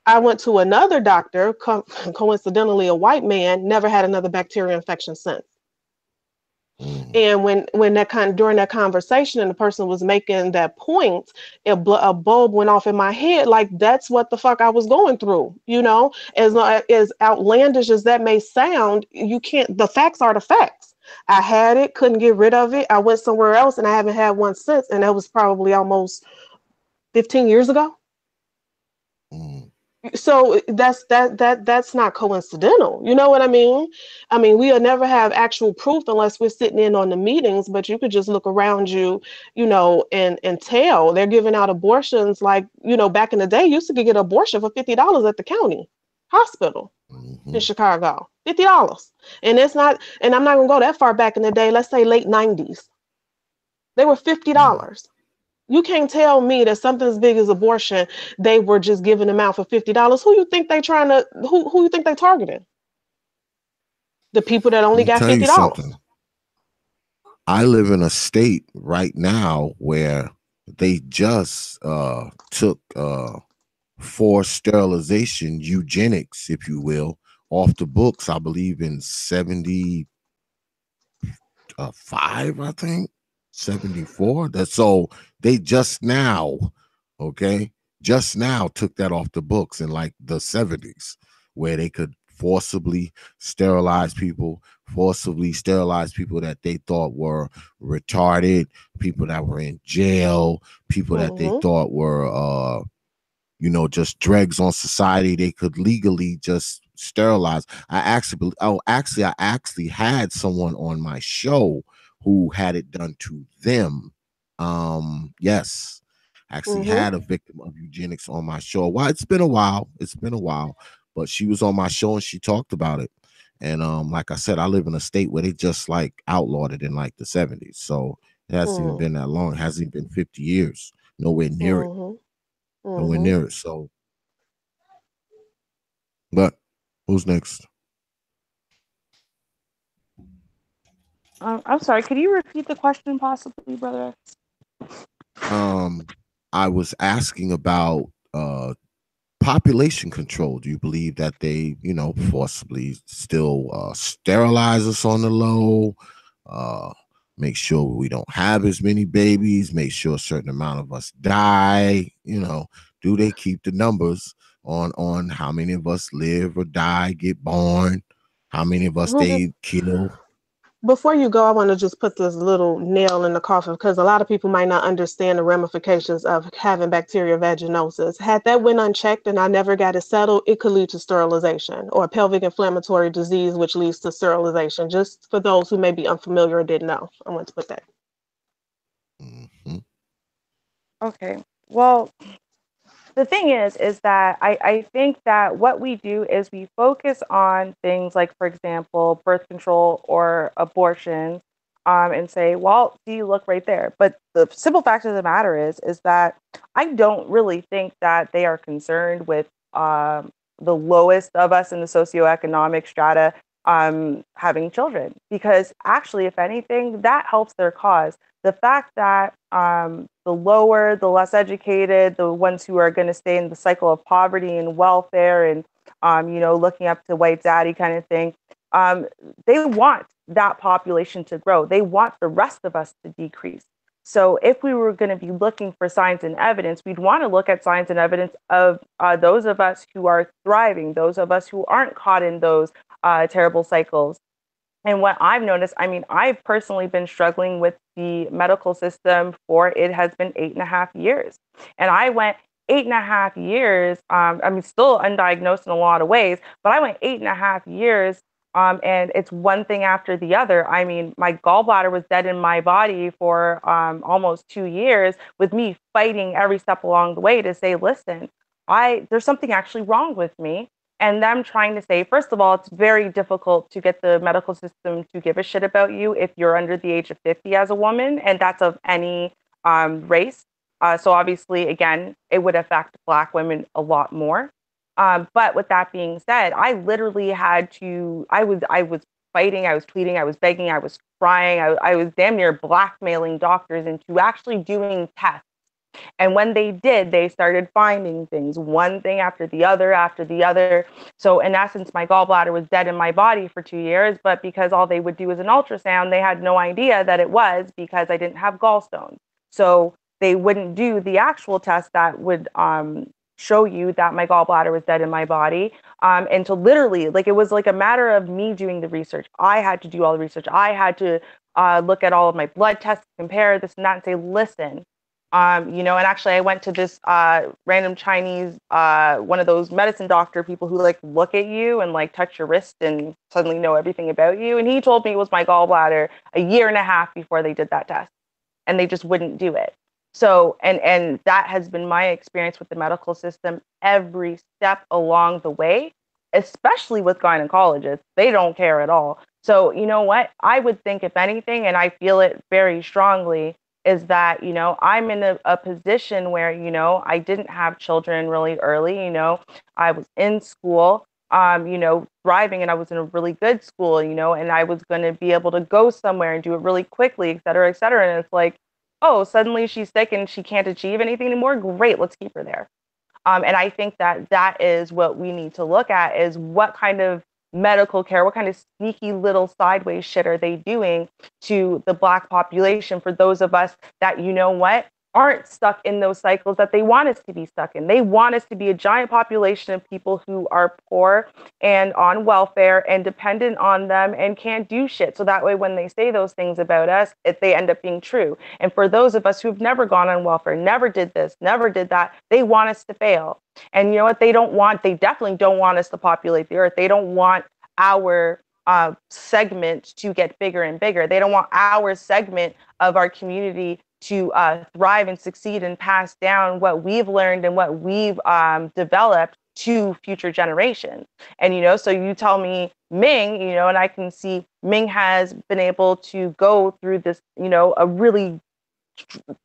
I went to another doctor, coincidentally a white man, never had another bacterial infection since. And when that during that conversation and the person was making that point, a bulb went off in my head. Like that's what the fuck I was going through. You know, as outlandish as that may sound, you can't. The facts are the facts. I had it, couldn't get rid of it. I went somewhere else, and I haven't had one since. And that was probably almost 15 years ago. So that's not coincidental. You know what I mean? I mean, we'll never have actual proof unless we're sitting in on the meetings, but you could just look around you, you know, and tell they're giving out abortions like, you know, back in the day, you used to get an abortion for $50 at the county hospital in Chicago. $50. And it's not, and I'm not gonna go that far back in the day, let's say late 90s. They were $50. You can't tell me that something as big as abortion, they were just giving them out for $50. Who you think they trying to who you think they targeting? The people that only Let me got tell you $50. something. I live in a state right now where they just took forced sterilization, eugenics, if you will, off the books. I believe in 75, I think 74. That's so they just now, okay, just now took that off the books in like the 70s, where they could forcibly sterilize people that they thought were retarded, people that were in jail, people that they thought were you know, just dregs on society. They could legally just sterilize. I actually had someone on my show who had it done to them. Yes, actually had a victim of eugenics on my show. Well, it's been a while. But she was on my show and she talked about it. And like I said, I live in a state where they just like outlawed it in like the 70s. So it hasn't even been that long. It hasn't even been 50 years. Nowhere near it. Nowhere near it. So, but who's next? I'm sorry. Could you repeat the question, possibly, brother? I was asking about population control. Do you believe that they, you know, forcibly still sterilize us on the low? Make sure we don't have as many babies. Make sure a certain amount of us die. You know, do they keep the numbers on how many of us live or die, get born, how many of us they kill? Before you go, I want to just put this little nail in the coffin because a lot of people might not understand the ramifications of having bacterial vaginosis. Had that went unchecked and I never got it settled, it could lead to sterilization or pelvic inflammatory disease, which leads to sterilization. Just for those who may be unfamiliar or didn't know, I want to put that. Okay. Well, the thing is that I think that what we do is we focus on things like, for example, birth control or abortion, and say, well, see, look right there. But the simple fact of the matter is that I don't really think that they are concerned with the lowest of us in the socioeconomic strata having children, because actually, if anything, that helps their cause. The fact that the lower, the less educated, the ones who are going to stay in the cycle of poverty and welfare and, you know, looking up to white daddy kind of thing, they want that population to grow. They want the rest of us to decrease. So if we were going to be looking for signs and evidence, we'd want to look at signs and evidence of those of us who are thriving, those of us who aren't caught in those terrible cycles. And what I've noticed, I mean, I've personally been struggling with the medical system for it has been 8.5 years. And I went 8.5 years, I mean, still undiagnosed in a lot of ways, but I went 8.5 years. And it's one thing after the other. I mean, my gallbladder was dead in my body for almost 2 years, with me fighting every step along the way to say, listen, there's something actually wrong with me. And them trying to say, first of all, it's very difficult to get the medical system to give a shit about you if you're under the age of 50 as a woman, and that's of any race. So obviously, again, it would affect Black women a lot more. But with that being said, I literally had to, I was fighting, I was pleading, I was begging, I was crying, I was damn near blackmailing doctors into actually doing tests. And when they did, they started finding things, one thing after the other, after the other. So in essence, my gallbladder was dead in my body for 2 years, but because all they would do was an ultrasound, they had no idea that it was because I didn't have gallstones. So they wouldn't do the actual test that would show you that my gallbladder was dead in my body. And so literally, like, it was like a matter of me doing the research. I had to do all the research. I had to look at all of my blood tests, compare this and that, and say, listen, and actually I went to this random Chinese, one of those medicine doctor people who like look at you and like touch your wrist and suddenly know everything about you. And he told me it was my gallbladder a year and a half before they did that test, and they just wouldn't do it. So, and that has been my experience with the medical system every step along the way, especially with gynecologists. They don't care at all. So, you know what? I would think, if anything, and I feel it very strongly, is that, I'm in a position where, I didn't have children really early. I was in school, thriving, and I was in a really good school, and I was going to be able to go somewhere and do it really quickly, et cetera, et cetera. And it's like, oh, suddenly she's sick and she can't achieve anything anymore. Great, let's keep her there. And I think that is what we need to look at, is what kind of medical care, what kind of sneaky little sideways shit are they doing to the Black population, for those of us that, aren't stuck in those cycles that they want us to be stuck in. They want us to be a giant population of people who are poor and on welfare and dependent on them and can't do shit. So that way, when they say those things about us, they end up being true. And for those of us who've never gone on welfare, never did this, never did that, they want us to fail. And you know what? They definitely don't want us to populate the earth. They don't want our segment to get bigger and bigger. They don't want our segment of our community to thrive and succeed and pass down what we've learned and what we've developed to future generations. And, so you tell me Ming, and I can see Ming has been able to go through this, a really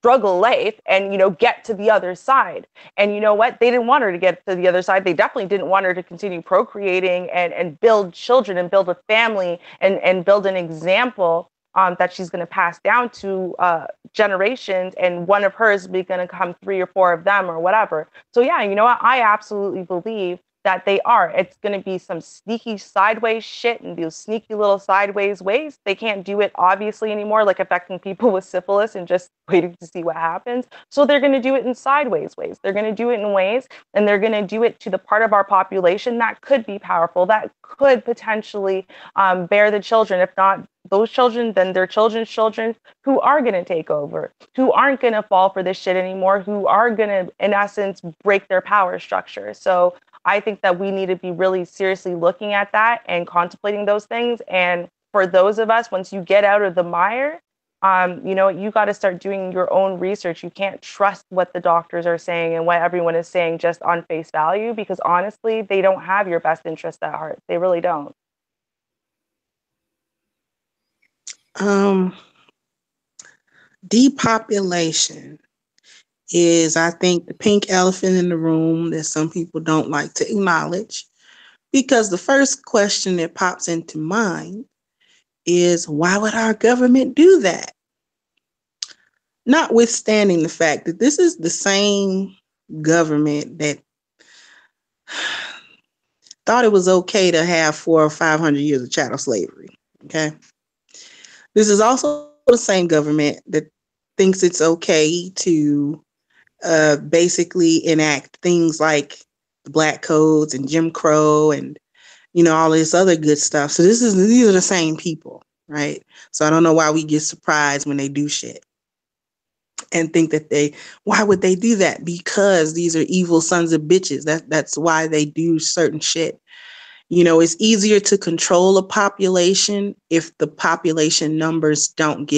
struggle life and, get to the other side. And you know what? They didn't want her to get to the other side. They definitely didn't want her to continue procreating and build children and build a family and build an example that she's going to pass down to generations, and one of hers be going to come 3 or 4 of them or whatever. So yeah, you know what? I absolutely believe that they are. It's going to be some sneaky sideways shit and those sneaky little sideways ways. They can't do it obviously anymore, like affecting people with syphilis and just waiting to see what happens. So they're going to do it in sideways ways. They're going to do it in ways, and they're going to do it to the part of our population that could be powerful, that could potentially bear the children. If not those children, then their children's children, who are going to take over, who aren't going to fall for this shit anymore, who are going to, in essence, break their power structure. So I think that we need to be really seriously looking at that and contemplating those things. And for those of us, once you get out of the mire, you got to start doing your own research. You can't trust what the doctors are saying and what everyone is saying just on face value, because honestly, they don't have your best interest at heart. They really don't. Depopulation is, I think, the pink elephant in the room that some people don't like to acknowledge, because the first question that pops into mind is, why would our government do that? Notwithstanding the fact that this is the same government that thought it was okay to have 400 or 500 years of chattel slavery. Okay. This is also the same government that thinks it's okay to basically enact things like the Black Codes and Jim Crow and, all this other good stuff. So these are the same people, right? So I don't know why we get surprised when they do shit and think that why would they do that? Because these are evil sons of bitches. That's why they do certain shit. It's easier to control a population if the population numbers don't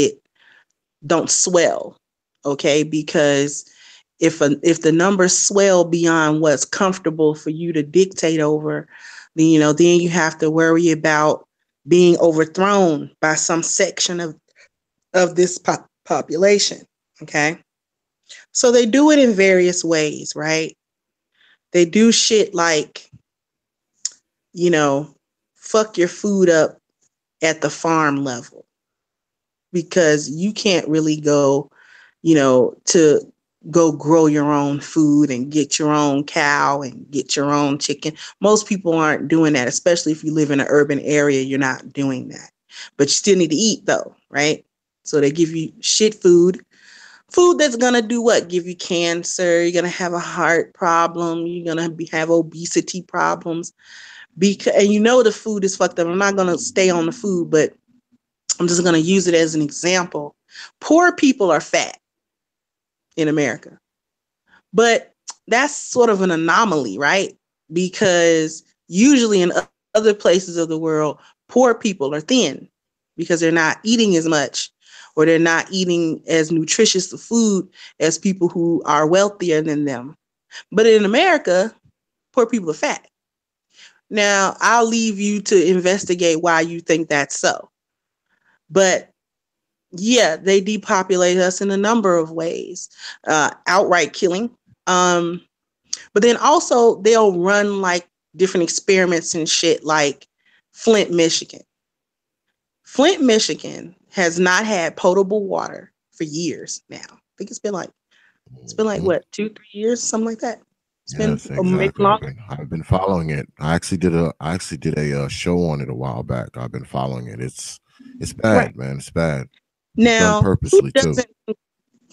swell. Okay, because if the numbers swell beyond what's comfortable for you to dictate over, then then you have to worry about being overthrown by some section of this population. Okay, so they do it in various ways, right? They do shit like, fuck your food up at the farm level, because you can't really go, to go grow your own food and get your own cow and get your own chicken. Most people aren't doing that, especially if you live in an urban area, you're not doing that. But you still need to eat though, right? So they give you shit food that's going to do what? Give you cancer, you're going to have a heart problem, you're going to have obesity problems. And the food is fucked up. I'm not going to stay on the food, but I'm just going to use it as an example. Poor people are fat in America. But that's sort of an anomaly, right? Because usually in other places of the world, poor people are thin because they're not eating as much, or they're not eating as nutritious of food as people who are wealthier than them. But in America, poor people are fat. Now, I'll leave you to investigate why you think that's so. But yeah, they depopulate us in a number of ways. Outright killing. But then also they'll run like different experiments and shit, like Flint, Michigan. Flint, Michigan has not had potable water for years now. I think it's been like what, 2-3 years, something like that. It's Yes, been maybe exactly. longer. I've been following it. I actually did a show on it a while back. I've been following it. It's bad, Right. man. It's bad. Now, Done purposely too.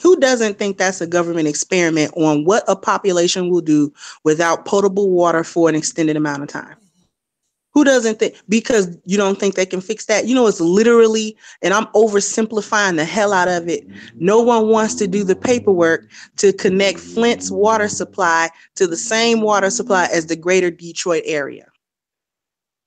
Who doesn't think that's a government experiment on what a population will do without potable water for an extended amount of time? Who doesn't think? Because you don't think they can fix that? It's literally, and I'm oversimplifying the hell out of it, no one wants to do the paperwork to connect Flint's water supply to the same water supply as the greater Detroit area.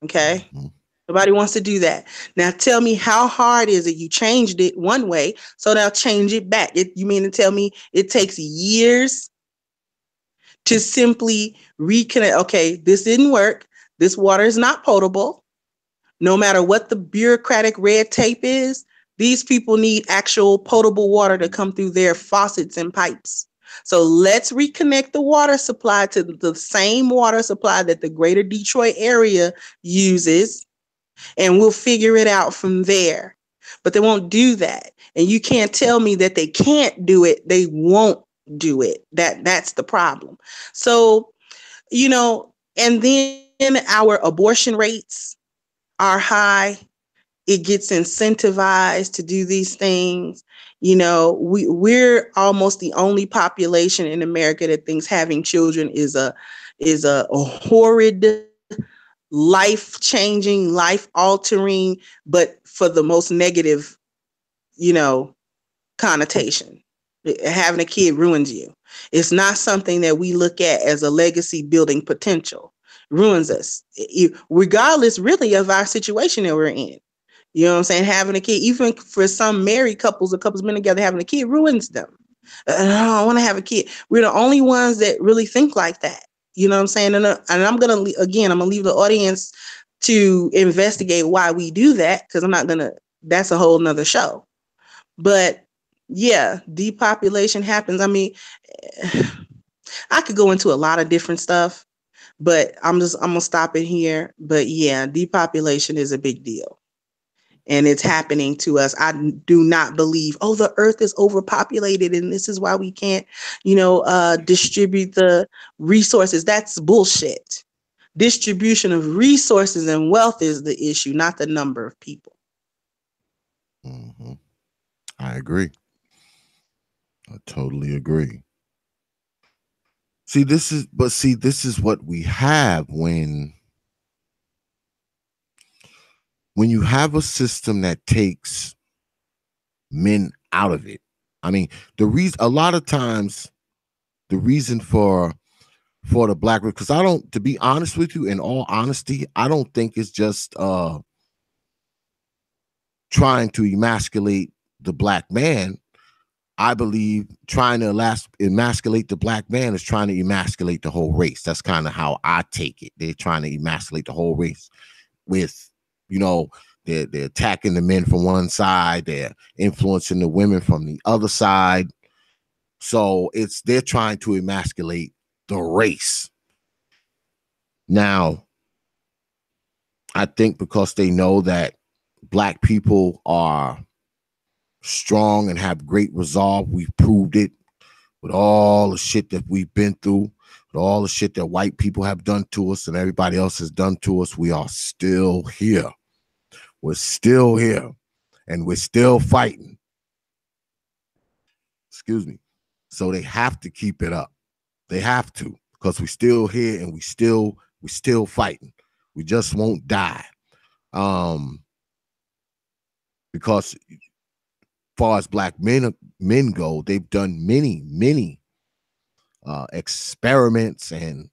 Okay? Mm-hmm. Nobody wants to do that. Now tell me, how hard is it? You changed it one way, so now change it back. You mean to tell me it takes years to simply reconnect? Okay, this didn't work. This water is not potable. No matter what the bureaucratic red tape is, these people need actual potable water to come through their faucets and pipes. So let's reconnect the water supply to the same water supply that the greater Detroit area uses, and we'll figure it out from there. But they won't do that. And you can't tell me that they can't do it. They won't do it. That's the problem. So, and then our abortion rates are high. It gets incentivized to do these things. We're almost the only population in America that thinks having children is a horrid, life-changing, life-altering, but for the most negative, connotation. Having a kid ruins you. It's not something that we look at as a legacy building potential. Ruins us, regardless really of our situation that we're in. You know what I'm saying? Having a kid, even for some married couples or couples been together, having a kid ruins them. I don't want to have a kid. We're the only ones that really think like that. You know what I'm saying? And I'm going to leave the audience to investigate why we do that, because that's a whole nother show. But yeah, depopulation happens. I mean, I could go into a lot of different stuff, but I'm going to stop it here. But yeah, depopulation is a big deal. And it's happening to us. I do not believe, the earth is overpopulated and this is why we can't, distribute the resources. That's bullshit. Distribution of resources and wealth is the issue, not the number of people. Mm-hmm. I agree. I totally agree. See, this is what we have when you have a system that takes men out of it. I mean, a lot of times the reason for the black, because I don't, to be honest with you, in all honesty, I don't think it's just trying to emasculate the black man. I believe trying to emasculate the black man is trying to emasculate the whole race. That's kind of how I take it. They're trying to emasculate the whole race with, they're attacking the men from one side, they're influencing the women from the other side. So they're trying to emasculate the race. Now, I think because they know that black people are strong and have great resolve. We've proved it with all the shit that we've been through, with all the shit that white people have done to us and everybody else has done to us. We are still here. We're still here and we're still fighting. Excuse me. So they have to keep it up. They have to, because we're still here and we're still fighting. We just won't die. Because far as black men go, they've done many experiments, and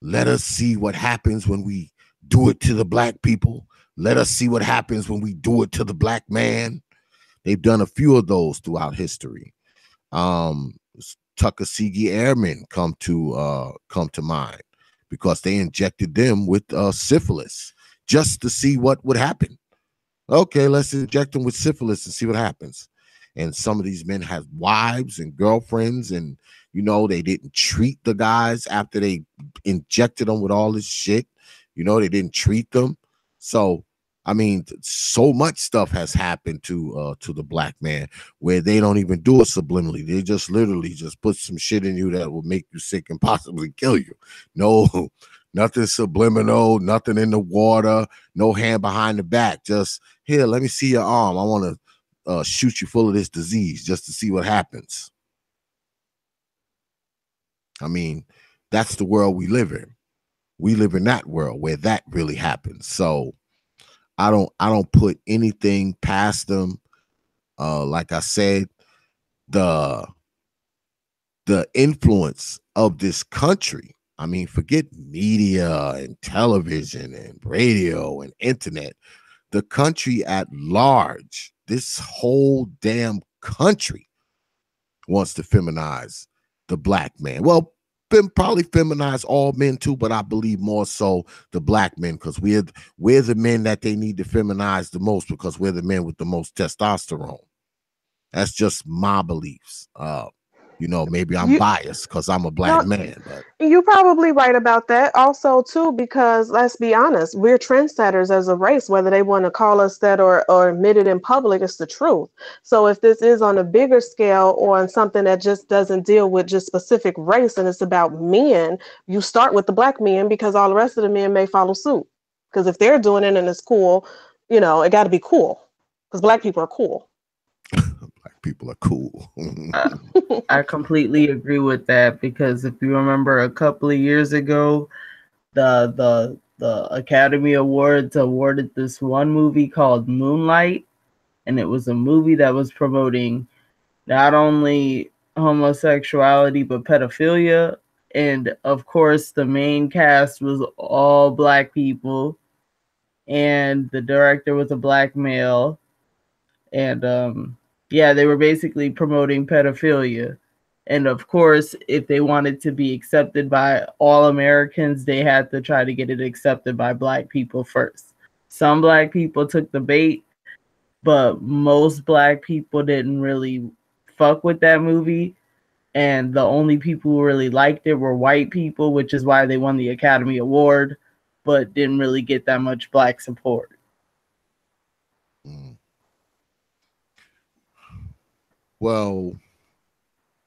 let us see what happens when we do it to the black people. Let us see what happens when we do it to the black man. They've done a few of those throughout history. Tuckasegee Airmen come to mind, because they injected them with syphilis just to see what would happen. Okay, let's inject them with syphilis and see what happens. And some of these men have wives and girlfriends, and they didn't treat the guys after they injected them with all this shit. They didn't treat them. So I mean, so much stuff has happened to the black man where they don't even do it subliminally. They just literally just put some shit in you that will make you sick and possibly kill you. No, nothing subliminal, nothing in the water, no hand behind the back. Just, here, let me see your arm. I want to shoot you full of this disease just to see what happens. I mean, that's the world we live in. We live in that world where that really happens. So I don't put anything past them. Like I said, the influence of this country. I mean, forget media and television and radio and internet. The country at large, this whole damn country wants to feminize the black man. Well, probably feminize all men too, but I believe more so the black men, because we're the men that they need to feminize the most, because we're the men with the most testosterone. That's just my beliefs. Maybe I'm biased because I'm a black man. But you're probably right about that also too, because let's be honest, we're trendsetters as a race, whether they want to call us that or admit it in public. It's the truth. So if this is on a bigger scale or on something that just doesn't deal with just specific race and it's about men, you start with the black men, because all the rest of the men may follow suit. Because if they're doing it and it's cool, it got to be cool, because black people are cool. Black people are cool. I completely agree with that, because if you remember a couple of years ago, the Academy Awards awarded this one movie called Moonlight, and it was a movie that was promoting not only homosexuality but pedophilia, and of course the main cast was all black people, and the director was a black male, and yeah, they were basically promoting pedophilia. And of course, if they wanted to be accepted by all Americans, they had to try to get it accepted by black people first. Some black people took the bait, but most black people didn't really fuck with that movie. And the only people who really liked it were white people, which is why they won the Academy Award, but didn't really get that much black support. Well,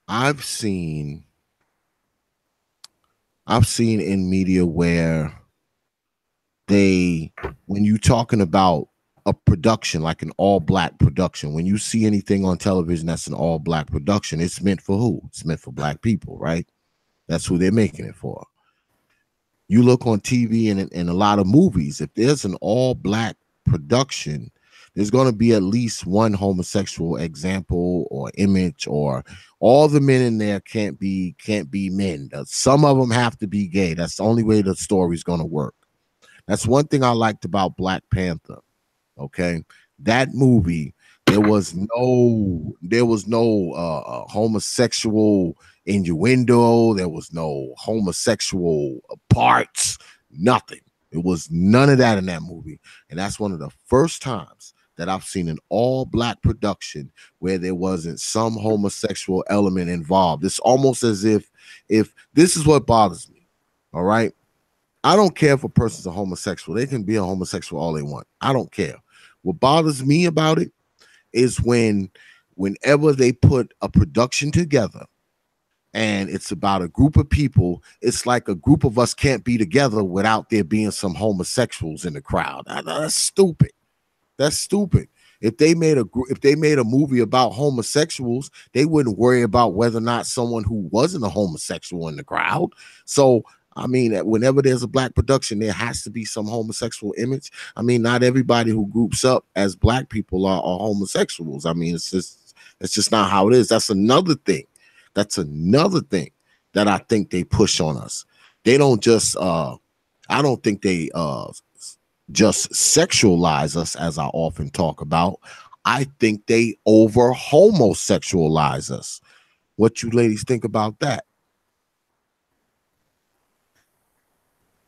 I've seen in media where when you talking about a production, like an all black production. When you see anything on television that's an all black production, it's meant for who? It's meant for black people, right? That's who they're making it for. You look on TV and a lot of movies, if there's an all black production, there's going to be at least one homosexual example or image, or all the men in there can't be men. Some of them have to be gay. That's the only way the story's going to work. That's one thing I liked about Black Panther. Okay, that movie, there was no homosexual innuendo. There was no homosexual parts. Nothing. It was none of that in that movie, and that's one of the first times that I've seen an all black production where there wasn't some homosexual element involved. It's almost as if this is what bothers me. All right, I don't care if a person's a homosexual. They can be a homosexual all they want. I don't care. What bothers me about it is whenever they put a production together and it's about a group of people, it's like a group of us can't be together without there being some homosexuals in the crowd. That's stupid. That's stupid. If they made a movie about homosexuals, they wouldn't worry about whether or not someone who wasn't a homosexual in the crowd. So I mean, whenever there's a black production, there has to be some homosexual image. I mean, not everybody who groups up as black people are homosexuals. I mean, it's just not how it is. That's another thing. That I think they push on us. They don't just I don't think they just sexualize us, as I often talk about. I think they over homosexualize us. What you ladies think about that?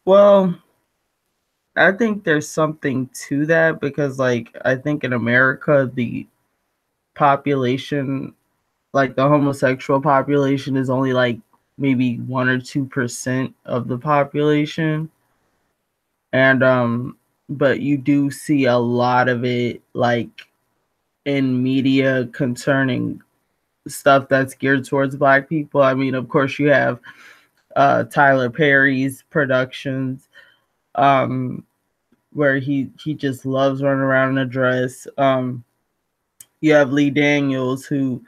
Well, I think there's something to that because, like, I think in America, the population, like the homosexual population, is only like maybe 1 or 2% of the population. And, but you do see a lot of it, like, in media concerning stuff that's geared towards black people. I mean, of course, you have Tyler Perry's productions, where he just loves running around in a dress. You have Lee Daniels, who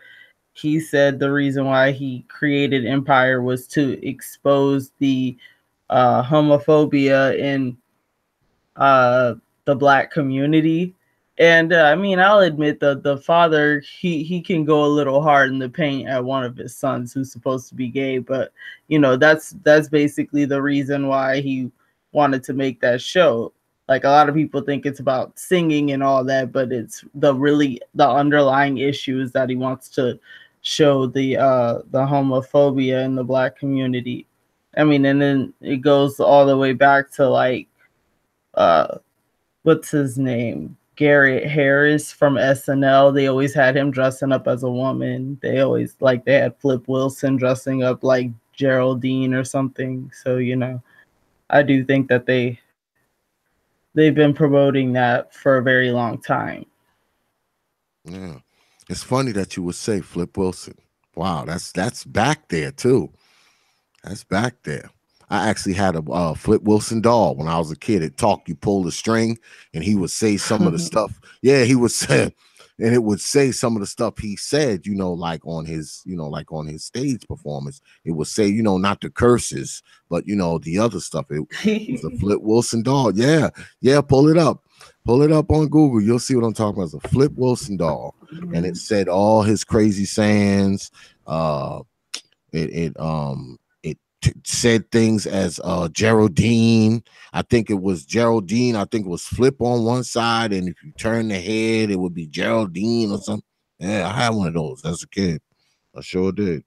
he said the reason why he created Empire was to expose the homophobia in the black community. And I mean, I'll admit that the father, he can go a little hard in the paint at one of his sons who's supposed to be gay, but you know, that's basically the reason why he wanted to make that show. Like, a lot of people think it's about singing and all that, but it's the underlying issues that he wants to show the homophobia in the black community. I mean, and then it goes all the way back to like what's his name? Garrett Harris from SNL. They always had him dressing up as a woman. They always, like, they had Flip Wilson dressing up like Geraldine or something. So, you know, I do think that they've been promoting that for a very long time. Yeah. It's funny that you would say Flip Wilson. Wow, that's back there too. That's back there. I actually had a Flip Wilson doll when I was a kid. It talked. You pull the string, and he would say some of the stuff. Yeah, he would say, and it would say some of the stuff he said. You know, like on his stage performance, it would say, you know, not the curses, but you know the other stuff. It was a Flip Wilson doll. Yeah, pull it up on Google. You'll see what I'm talking about. It's a Flip Wilson doll, and it said all his crazy sayings. It said things as Geraldine. I think it was Geraldine. I think it was Flip on one side, and if you turn the head, it would be Geraldine or something. Yeah, I had one of those as a kid. I sure did.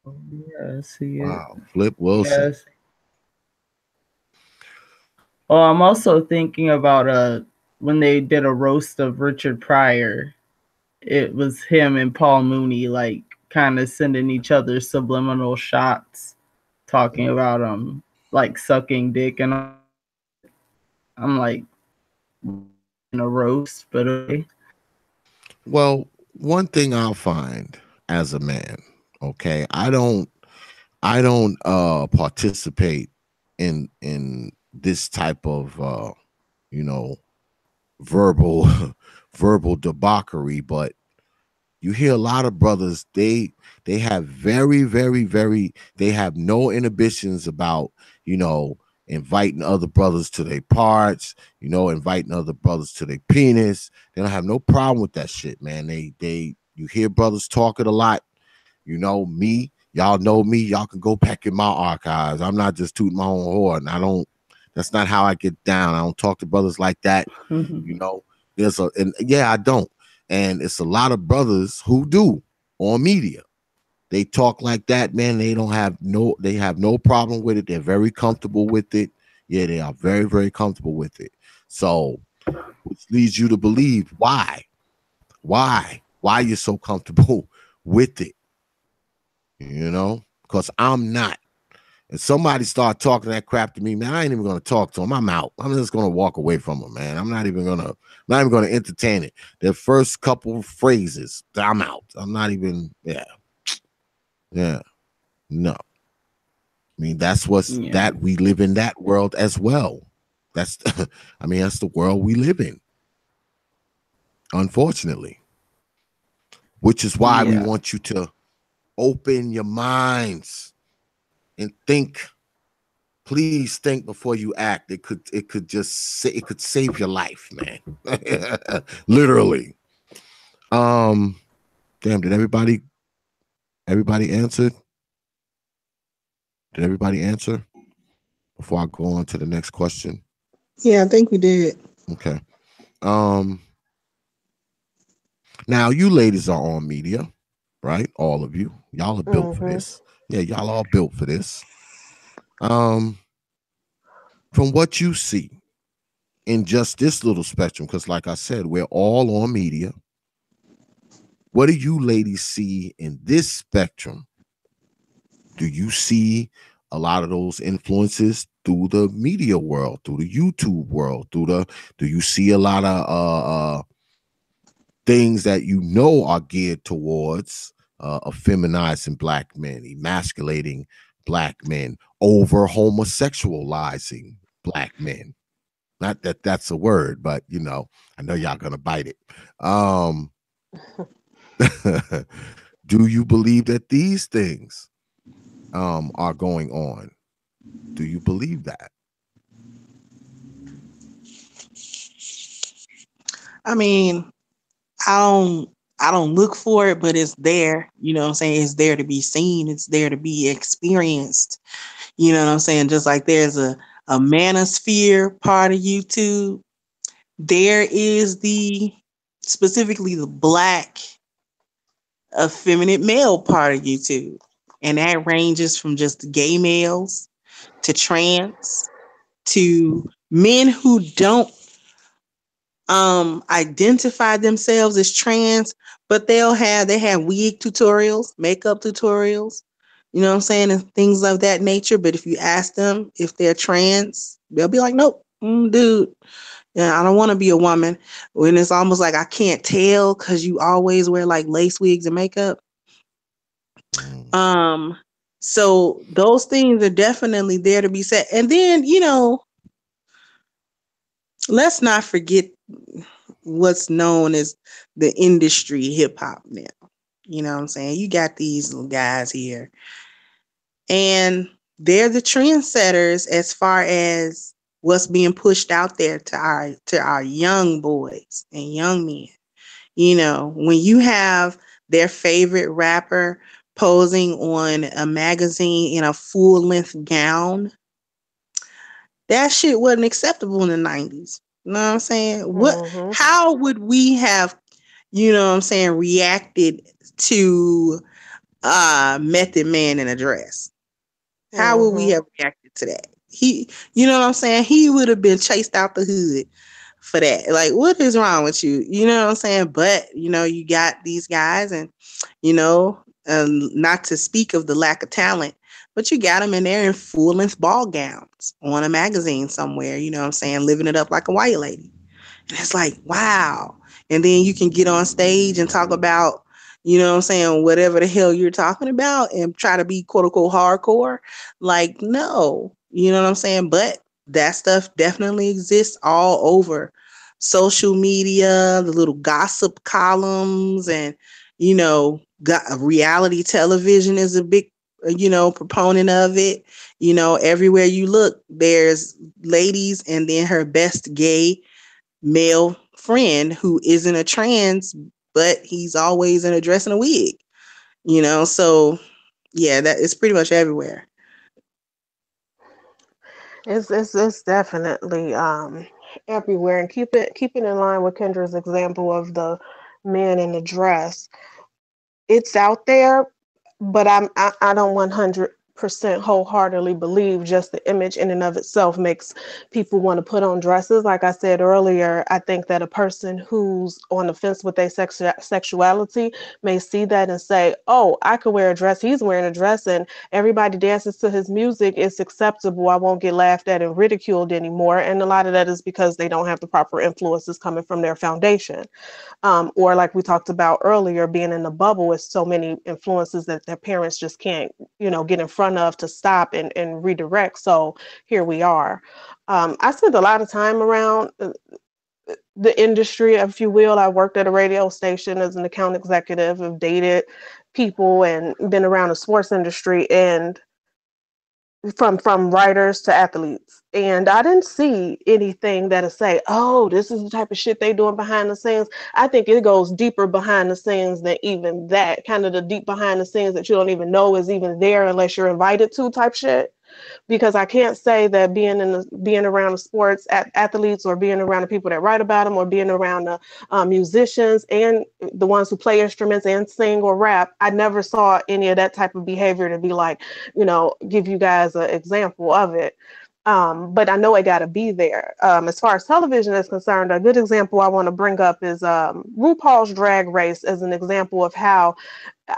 Yeah, see it. Wow, Flip Wilson. Yes. Oh, I'm also thinking about when they did a roast of Richard Pryor. It was him and Paul Mooney, like, kind of sending each other subliminal shots, talking about like sucking dick, and I'm like, in a roast, but okay. Well, one thing I'll find as a man, okay, I don't participate in this type of you know, verbal verbal debauchery, but you hear a lot of brothers, they have very they have no inhibitions about, inviting other brothers to their parts, inviting other brothers to their penis. They don't have no problem with that shit, man. They you hear brothers talking a lot. Me, y'all know me, y'all can go back in my archives. I'm not just tooting my own horn. That's not how I get down. I don't talk to brothers like that. I don't. And it's a lot of brothers who do on media. They talk like that, man. They have no problem with it. They're very comfortable with it. Yeah, they are very, very comfortable with it. So, which leads you to believe why you're so comfortable with it. Because I'm not. And somebody start talking that crap to me, man, I ain't even gonna talk to him. I'm out. I'm just gonna walk away from him, man. I'm not even gonna entertain it. The first couple phrases, I'm out. I'm not even, no. I mean, that's that we live in that world as well. That's that's the world we live in, unfortunately. Which is why we want you to open your minds and think. Please think before you act. It could save your life, man. Literally. Damn, did everybody answer? Did everybody answer before I go on to the next question? Yeah, I think we did. Okay. Now you ladies are on media, right? All of you. Y'all are built for this. Yeah, y'all are built for this. From what you see in just this little spectrum, because like I said, we're all on media. What do you ladies see in this spectrum? Do you see a lot of those influences through the media world, through the YouTube world, do you see a lot of things that are geared towards effeminizing black men, emasculating black men, over homosexualizing black men? Not that that's a word, but I know y'all gonna bite it. Do you believe that these things are going on? Do you believe that? I mean, I don't look for it, but it's there. You know what I'm saying? It's there to be seen. It's there to be experienced. You know what I'm saying? Just like there's a manosphere part of YouTube, there is specifically the black effeminate male part of YouTube. And that ranges from just gay males to trans to men who don't identify themselves as trans, but they have wig tutorials, makeup tutorials, you know what I'm saying, and things of that nature. But if you ask them if they're trans, they'll be like, nope, dude, I don't want to be a woman. When it's almost like I can't tell because you always wear like lace wigs and makeup. So those things are definitely there to be said. And then, let's not forget what's known as the industry hip hop now. You know what I'm saying? You got these little guys here, and they're the trendsetters as far as what's being pushed out there to our young boys and young men. When you have their favorite rapper posing on a magazine in a full-length gown, that shit wasn't acceptable in the 90s. You know what I'm saying? How would we have, reacted to Method Man in a dress? How would we have reacted to that? You know what I'm saying? He would have been chased out the hood for that. Like, what is wrong with you? You know what I'm saying? But, you got these guys and, not to speak of the lack of talent, but you got them in there in full-length ball gowns on a magazine somewhere, you know what I'm saying, living it up like a white lady. And it's like, wow. And then you can get on stage and talk about, you know what I'm saying, whatever the hell you're talking about and try to be quote unquote hardcore. Like, no, you know what I'm saying? But that stuff definitely exists all over social media, the little gossip columns, and reality television is a big proponent of it. Everywhere you look, there's ladies and then her best gay male friend who isn't a trans, but he's always in a dress and a wig. So yeah, that is pretty much everywhere. It's definitely everywhere, and keeping in line with Kendra's example of the man in the dress. It's out there, but I don't 100% wholeheartedly believe just the image in and of itself makes people want to put on dresses. Like I said earlier, I think that a person who's on the fence with their sexuality may see that and say, oh, I could wear a dress, he's wearing a dress, and everybody dances to his music, it's acceptable, I won't get laughed at and ridiculed anymore. And a lot of that is because they don't have the proper influences coming from their foundation. Or like we talked about earlier, being in the bubble with so many influences that their parents just can't, get in front of to stop and redirect. So here we are. I spent a lot of time around the industry, if you will. I worked at a radio station as an account executive, have dated people and been around the sports industry, and from writers to athletes, and I didn't see anything that'll say, oh, this is the type of shit they doing behind the scenes. I think it goes deeper behind the scenes than even that, kind of the deep behind the scenes that you don't even know is even there unless you're invited to type shit. Because I can't say that being around the sports athletes, or being around the people that write about them, or being around the musicians and the ones who play instruments and sing or rap, I never saw any of that type of behavior to be like, give you guys an example of it. But I know it got to be there. As far as television is concerned, a good example I want to bring up is RuPaul's Drag Race as an example of how,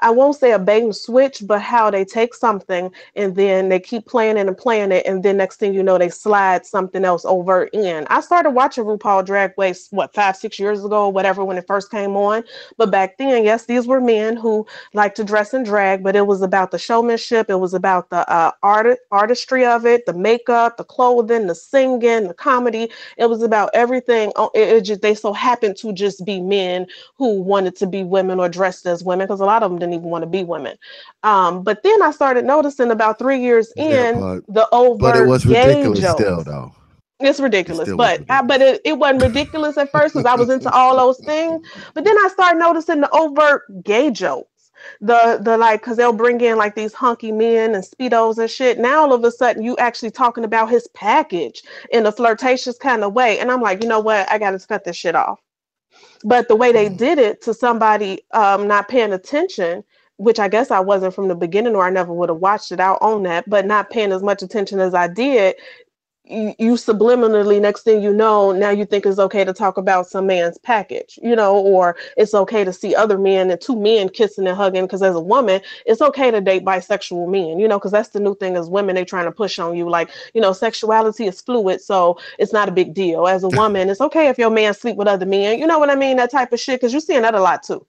I won't say a bait and switch, but how they take something and then they keep playing it and playing it, and then next thing you know, they slide something else over in. I started watching RuPaul Drag Race, 5-6 years ago, or whatever, when it first came on. But back then, yes, these were men who liked to dress and drag, but it was about the showmanship. It was about the artistry of it, the makeup, the clothing, the singing, the comedy. It was about everything. They so happened to just be men who wanted to be women or dressed as women, because a lot of them didn't even want to be women. But then I started noticing about 3 years in, the but it overt was gay ridiculous jokes. still, though. It's ridiculous, It but it wasn't ridiculous at first because I was into all those things. But then I started noticing the overt gay jokes. The like, because they'll bring in like these hunky men and speedos and shit. Now all of a sudden you actually talking about his package in a flirtatious kind of way, and I'm like, you know what? I got to cut this shit off. But the way they did it to somebody not paying attention, which I guess I wasn't from the beginning, or I never would have watched it out on that, but not paying as much attention as I did, you subliminally, next thing you know, now you think it's okay to talk about some man's package, or it's okay to see other men and two men kissing and hugging, because as a woman, it's okay to date bisexual men, because that's the new thing as women, they trying to push on you, like, sexuality is fluid, so it's not a big deal. As a woman, it's okay if your man sleep with other men, you know what I mean, that type of shit, because you're seeing that a lot too,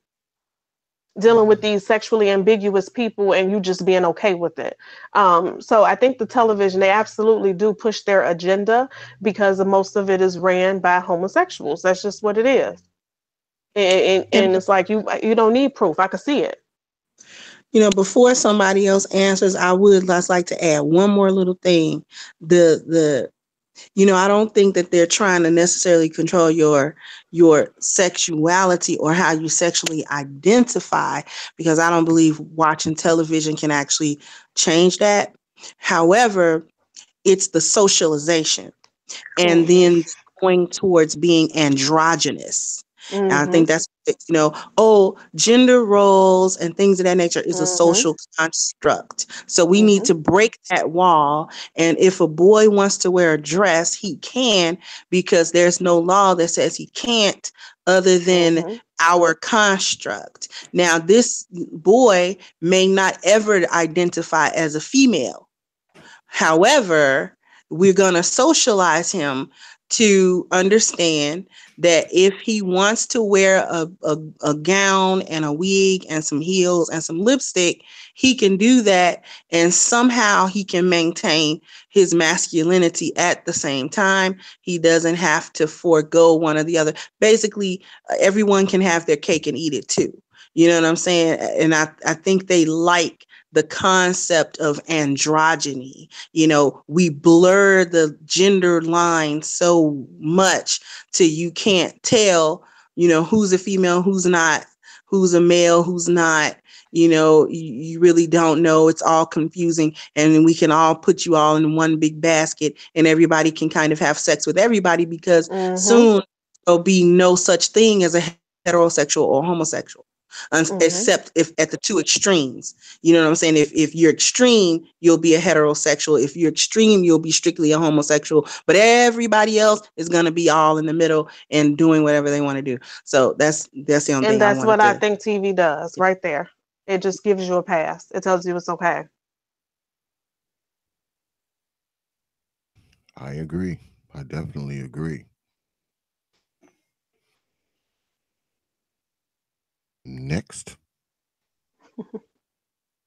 dealing with these sexually ambiguous people and you just being okay with it. So I think the television, they absolutely do push their agenda, because most of it is ran by homosexuals. That's just what it is. And it's like, you don't need proof. I can see it. Before somebody else answers, I would just like to add one more little thing. I don't think that they're trying to necessarily control your sexuality or how you sexually identify, because I don't believe watching television can actually change that. However, it's the socialization and then going towards being androgynous. And I think that's, gender roles and things of that nature is a social construct. So we need to break that wall. And if a boy wants to wear a dress, he can, because there's no law that says he can't, other than our construct. Now, this boy may not ever identify as a female. However, we're going to socialize him to understand that if he wants to wear a gown and a wig and some heels and some lipstick, he can do that, and somehow he can maintain his masculinity at the same time. He doesn't have to forego one or the other. Basically, everyone can have their cake and eat it too. You know what I'm saying? And I think they like the concept of androgyny. You know, we blur the gender line so much till you can't tell, you know, who's a female, who's not, who's a male, who's not. You know, you really don't know. It's all confusing. And we can all put you all in one big basket and everybody can kind of have sex with everybody, because soon there'll be no such thing as a heterosexual or homosexual. Except if at the two extremes. You know what I'm saying? If you're extreme, you'll be a heterosexual. If you're extreme, you'll be strictly a homosexual. But everybody else is going to be all in the middle and doing whatever they want to do. So that's the only And thing I that's wanted what I to. think TV does right there. It just gives you a pass. It tells you it's okay. I agree. I definitely agree. Next.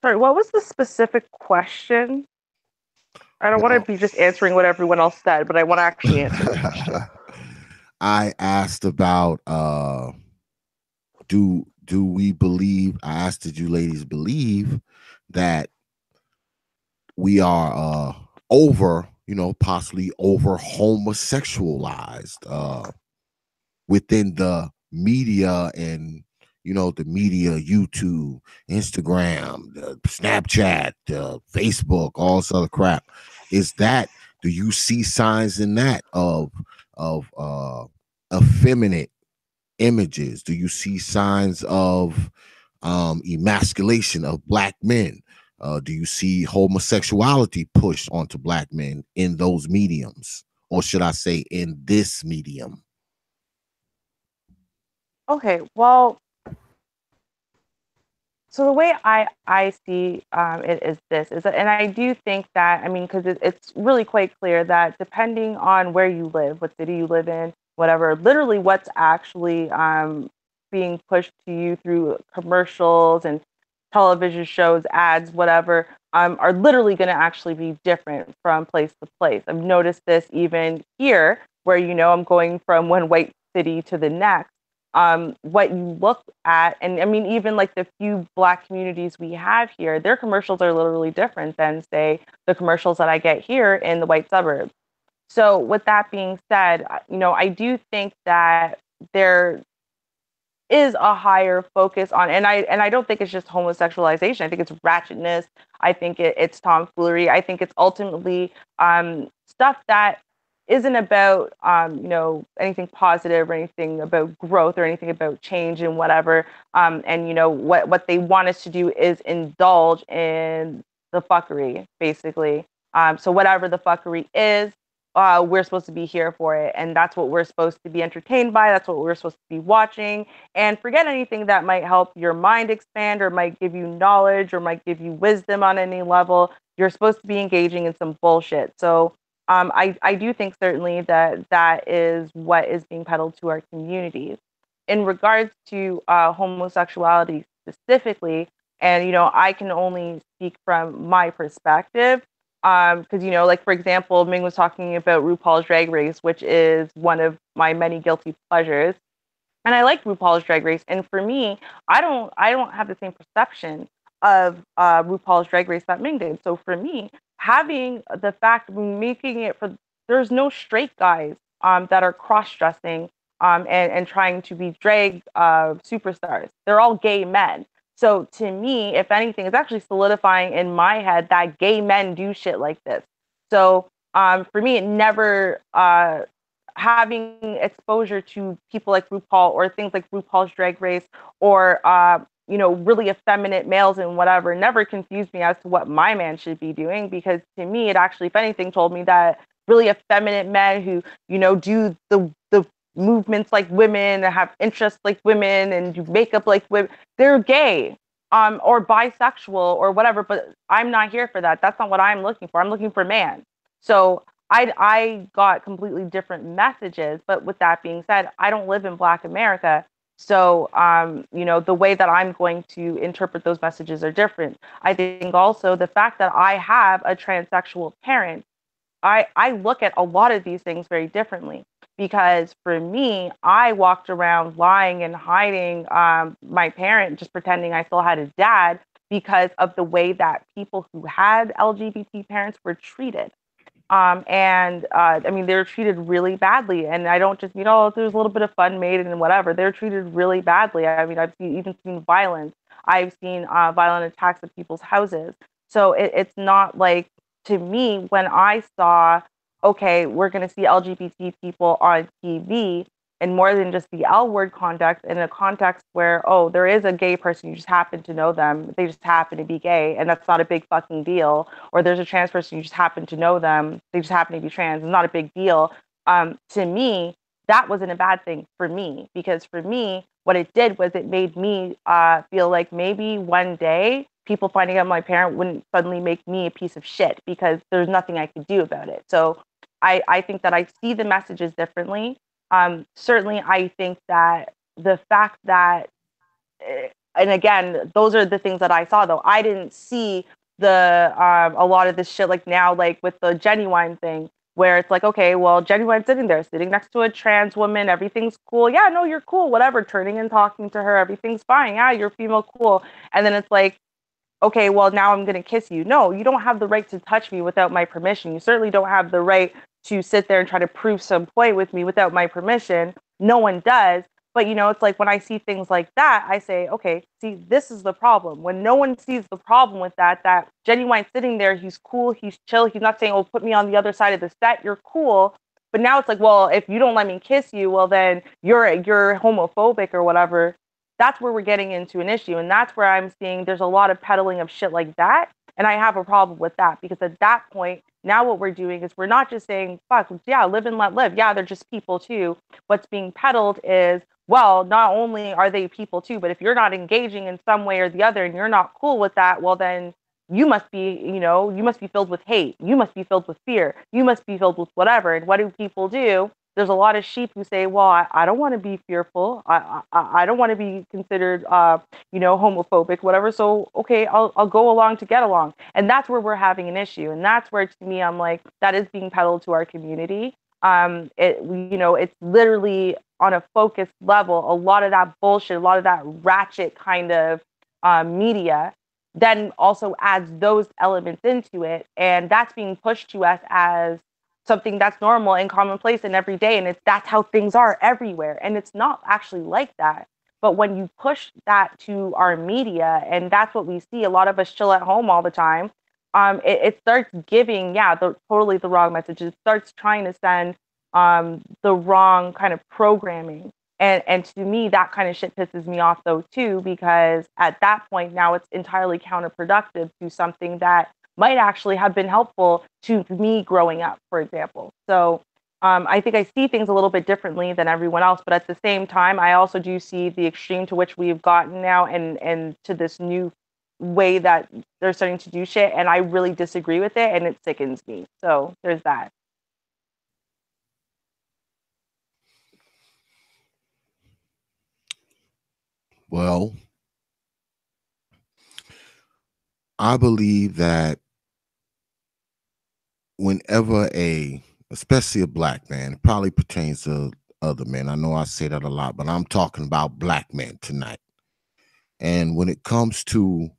Sorry, what was the specific question? I don't want to be just answering what everyone else said, but I want to actually answer the question. I asked about do we believe, I asked, did you ladies believe that we are over, you know, possibly over homosexualized within the media, and you know, the media, YouTube, Instagram, the Snapchat, Facebook, all this other crap. Is that, do you see signs in that of effeminate images? Do you see signs of emasculation of black men? Do you see homosexuality pushed onto black men in those mediums, or should I say in this medium? Okay, well, so the way I see it is this is that, and I do think that, I mean, because it's really quite clear that depending on where you live, what city you live in, whatever, literally what's actually being pushed to you through commercials and television shows, ads, whatever, are literally going to actually be different from place to place. I've noticed this even here, where, you know, I'm going from one white city to the next. What you look at, and I mean, even like the few black communities we have here, their commercials are literally different than, say, the commercials that I get here in the white suburbs. So, with that being said, you know, I do think that there is a higher focus on, and I don't think it's just homosexualization. I think it's ratchetness. I think it's tomfoolery. I think it's ultimately stuff that isn't about you know, anything positive or anything about growth or anything about change and whatever. And you know, what they want us to do is indulge in the fuckery, basically. So whatever the fuckery is, we're supposed to be here for it, and that's what we're supposed to be entertained by. That's what we're supposed to be watching. And forget anything that might help your mind expand or might give you knowledge or might give you wisdom on any level. You're supposed to be engaging in some bullshit. So I do think certainly that that is what is being peddled to our communities. In regards to homosexuality specifically, and you know, I can only speak from my perspective, because you know, like for example, Ming was talking about RuPaul's Drag Race, which is one of my many guilty pleasures, and I like RuPaul's Drag Race. And for me, I don't have the same perception of RuPaul's Drag Race that Ming did. So for me, having the fact of making it for, there's no straight guys that are cross dressing and trying to be drag superstars. They're all gay men. So to me, if anything, it's actually solidifying in my head that gay men do shit like this. So for me, it never having exposure to people like RuPaul or things like RuPaul's Drag Race or you know, really effeminate males and whatever never confused me as to what my man should be doing, because to me it actually, if anything, told me that really effeminate men who, you know, do the movements like women and have interests like women and do makeup like women, they're gay or bisexual or whatever. But I'm not here for that. That's not what I'm looking for. I'm looking for man. So I got completely different messages. But with that being said, I don't live in Black America. So, you know, the way that I'm going to interpret those messages are different. I think also the fact that I have a transsexual parent, I look at a lot of these things very differently, because for me, I walked around lying and hiding my parent, just pretending I still had a dad, because of the way that people who had LGBT parents were treated. I mean, they're treated really badly. And I don't just mean, oh, there's a little bit of fun made and whatever. They're treated really badly. I mean, even seen violence. I've seen violent attacks at people's houses. So it's not like, to me, when I saw, okay, we're going to see LGBT people on TV, and more than just the L word context, in a context where, oh, there is a gay person, you just happen to know them, they just happen to be gay, and that's not a big fucking deal. Or there's a trans person, you just happen to know them, they just happen to be trans, it's not a big deal. To me, that wasn't a bad thing for me, because for me, what it did was it made me feel like maybe one day people finding out my parent wouldn't suddenly make me a piece of shit, because there's nothing I could do about it. So I think that I see the messages differently. Certainly, I think that the fact that, and again, those are the things that I saw, though. I didn't see the a lot of this shit like now, like with the Genuine thing, where it's like, okay, well, Genuine's sitting there, sitting next to a trans woman, everything's cool. Yeah, no, you're cool, whatever. Turning and talking to her, everything's fine. Yeah, you're female, cool. And then it's like, okay, well, now I'm going to kiss you. No, you don't have the right to touch me without my permission. You certainly don't have the right to sit there and try to prove some point with me without my permission. No one does. But, you know, it's like when I see things like that, I say, okay, see, this is the problem. When no one sees the problem with that, that Genuine sitting there, he's cool, he's chill. He's not saying, oh, put me on the other side of the set. You're cool. But now it's like, well, if you don't let me kiss you, well, then you're homophobic or whatever. That's where we're getting into an issue. And that's where I'm seeing there's a lot of peddling of shit like that. And I have a problem with that, because at that point, now what we're doing is we're not just saying, fuck, yeah, live and let live. Yeah, they're just people too. What's being peddled is, well, not only are they people too, but if you're not engaging in some way or the other and you're not cool with that, well, then you must be, you know, you must be filled with hate. You must be filled with fear. You must be filled with whatever. And what do people do? There's a lot of sheep who say, well, I don't want to be fearful. I don't want to be considered, you know, homophobic, whatever. So, okay, I'll go along to get along. And that's where we're having an issue. And that's where, to me, I'm like, that is being peddled to our community. You know, it's literally on a focused level, a lot of that bullshit, a lot of that ratchet kind of media then also adds those elements into it. And that's being pushed to us as something that's normal and commonplace and every day. And that's how things are everywhere. And it's not actually like that. But when you push that to our media, and that's what we see, a lot of us chill at home all the time, it starts giving, totally the wrong message. It starts trying to send the wrong kind of programming. And to me, that kind of shit pisses me off, though, too, because at that point now it's entirely counterproductive to something that might actually have been helpful to me growing up, for example. So I think I see things a little bit differently than everyone else, but at the same time, I also do see the extreme to which we've gotten now, and to this new way that they're starting to do shit, and I really disagree with it, and it sickens me. So there's that. Well, I believe that whenever especially a black man, it probably pertains to other men. I know I say that a lot, but I'm talking about black men tonight. And when it comes to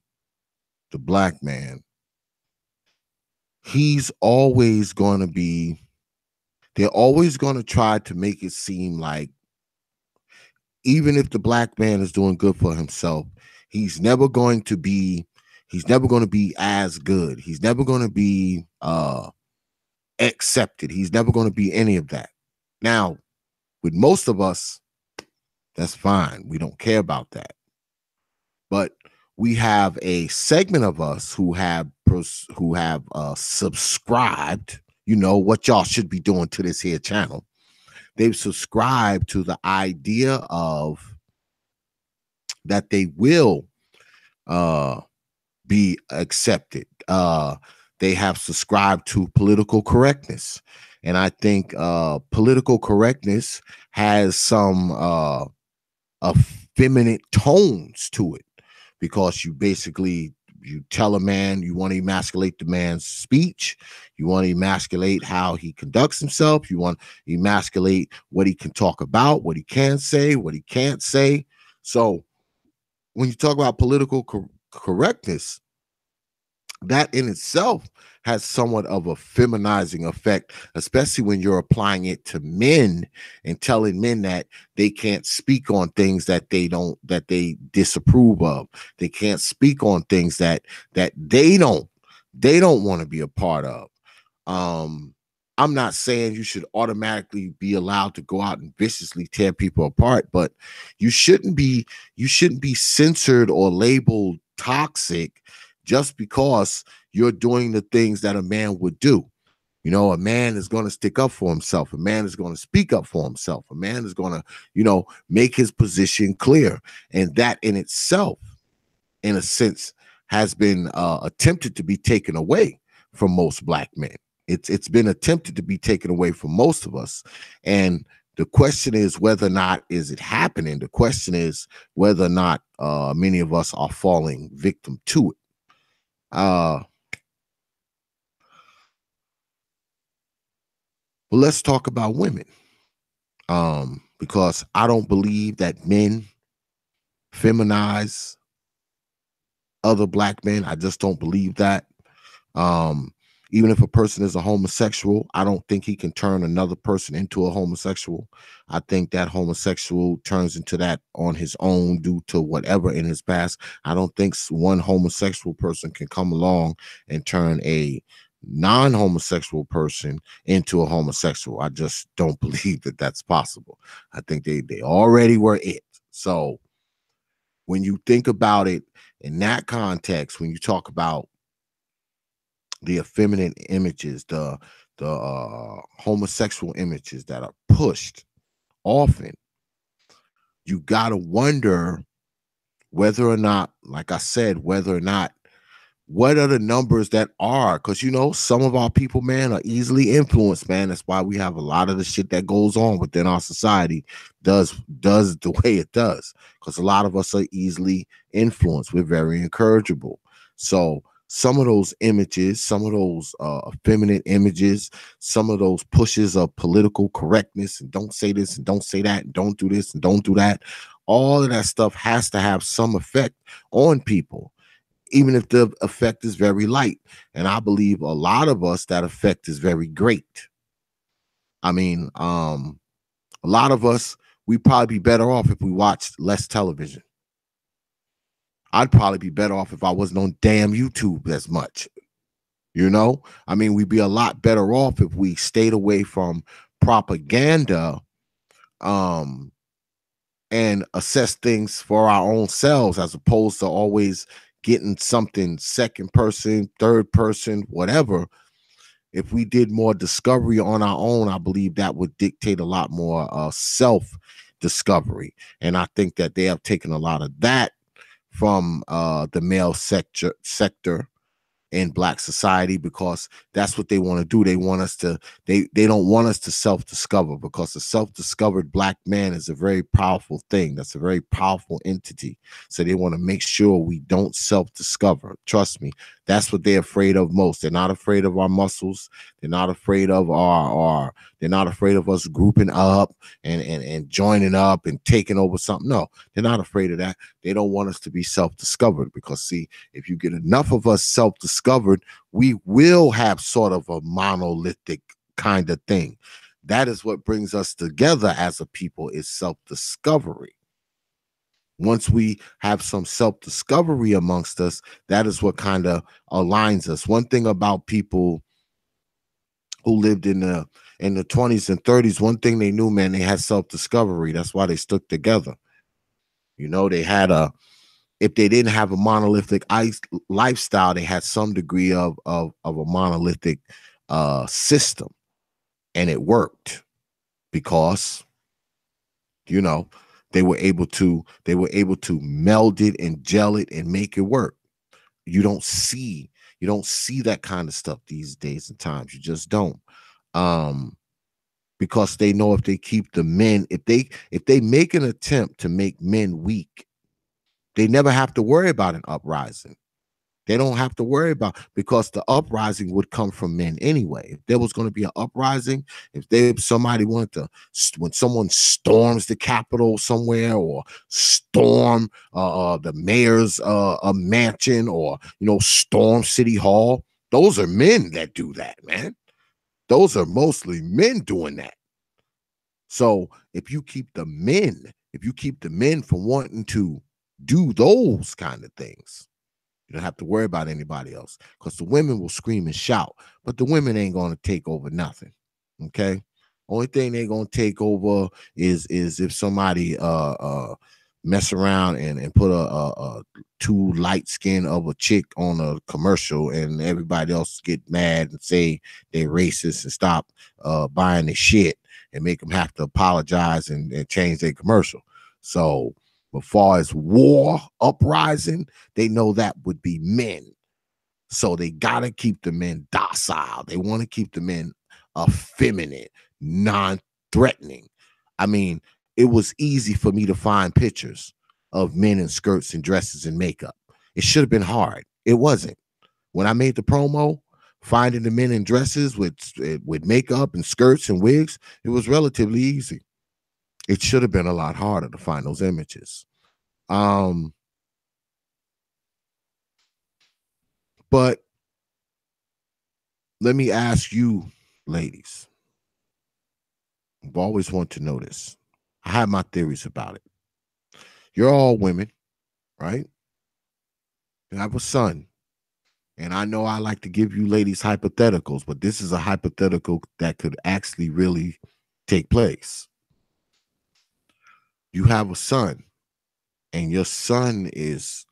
the black man, he's always going to be, they're always going to try to make it seem like even if the black man is doing good for himself, he's never going to be as good. He's never going to be accepted. He's never going to be any of that. Now, with most of us, that's fine. We don't care about that. But we have a segment of us who have subscribed, you know, what y'all should be doing to this here channel. They've subscribed to the idea of that they will be accepted. they have subscribed to political correctness. And I think political correctness has some effeminate tones to it, because you tell a man you want to emasculate the man's speech, you want to emasculate how he conducts himself, you want to emasculate what he can talk about, what he can say, what he can't say. So when you talk about political correctness, that in itself has somewhat of a feminizing effect, especially when you're applying it to men and telling men that they can't speak on things that they disapprove of. They can't speak on things that they don't want to be a part of. I'm not saying you should automatically be allowed to go out and viciously tear people apart, but you shouldn't be censored or labeled toxic just because you're doing the things that a man would do. You know, a man is going to stick up for himself. A man is going to speak up for himself. A man is going to, make his position clear. And that in itself, in a sense, has been attempted to be taken away from most Black men. It's been attempted to be taken away from most of us. And the question is whether or not is it happening. The question is whether or not many of us are falling victim to it. Well, let's talk about women. Because I don't believe that men feminize other Black men. I just don't believe that. Even if a person is a homosexual, I don't think he can turn another person into a homosexual. I think that homosexual turns into that on his own due to whatever in his past. I don't think one homosexual person can come along and turn a non-homosexual person into a homosexual. I just don't believe that that's possible. I think they already were it. So when you think about it in that context, when you talk about the effeminate images, the homosexual images that are pushed often, you got to wonder whether or not, like I said, whether or not, what are the numbers that are? Because, some of our people, man, are easily influenced, man. That's why we have a lot of the shit that goes on within our society does the way it does. Because a lot of us are easily influenced. We're very incorrigible. So some of those images, some of those effeminate images, some of those pushes of political correctness and don't say this and don't say that and don't do this and don't do that, all of that stuff has to have some effect on people, even if the effect is very light. And I believe a lot of us, that effect is very great. I mean, a lot of us, we'd probably be better off if we watched less television. I'd probably be better off if I wasn't on damn YouTube as much. I mean, we'd be a lot better off if we stayed away from propaganda and assess things for our own selves, as opposed to always getting something second person, third person, whatever. If we did more discovery on our own, I believe that would dictate a lot more self-discovery. And I think that they have taken a lot of that from the male sector in Black society, because that's what they want to do. They want us to, they don't want us to self-discover, because the self-discovered Black man is a very powerful thing. That's a very powerful entity. So they want to make sure we don't self-discover. Trust me, that's what they're afraid of most. They're not afraid of our muscles. They're not afraid of they're not afraid of us grouping up and joining up and taking over something. No, they're not afraid of that. They don't want us to be self-discovered, because see, if you get enough of us self-discovered, we will have sort of a monolithic kind of thing. That is what brings us together as a people, is self-discovery. Once we have some self-discovery amongst us, that is what kind of aligns us. One thing about people who lived in the 20s and 30s, one thing they knew, man, they had self-discovery. That's why they stuck together. They had if they didn't have a monolithic lifestyle, they had some degree of a monolithic system, and it worked because they were able to meld it and gel it and make it work. You don't see You don't see that kind of stuff these days and times. You just don't. Because they know if they keep the men, if they make an attempt to make men weak, they never have to worry about an uprising. They don't have to worry about, because the uprising would come from men anyway. If there was going to be an uprising, if somebody wanted to, when someone storms the Capitol somewhere, or storm the mayor's a mansion, or storm City Hall, those are men that do that, man. Those are mostly men doing that. So if you keep the men from wanting to do those kind of things, you don't have to worry about anybody else, because the women will scream and shout, but the women ain't going to take over nothing. Okay. Only thing they're going to take over is if somebody mess around and put a too light skin of a chick on a commercial, and everybody else get mad and say they're racist and stop buying their shit and make them have to apologize and change their commercial. So as far as war, uprising, they know that would be men. So they got to keep the men docile. They want to keep the men effeminate, non-threatening. I mean, it was easy for me to find pictures of men in skirts and dresses and makeup. It should have been hard. It wasn't. When I made the promo, finding the men in dresses with makeup and skirts and wigs, it was relatively easy. It should have been a lot harder to find those images. But let me ask you, ladies. I've always wanted to know this. I have my theories about it. You're all women, right? You have a son. And I know I like to give you ladies hypotheticals, but this is a hypothetical that could actually really take place. You have a son, and your son is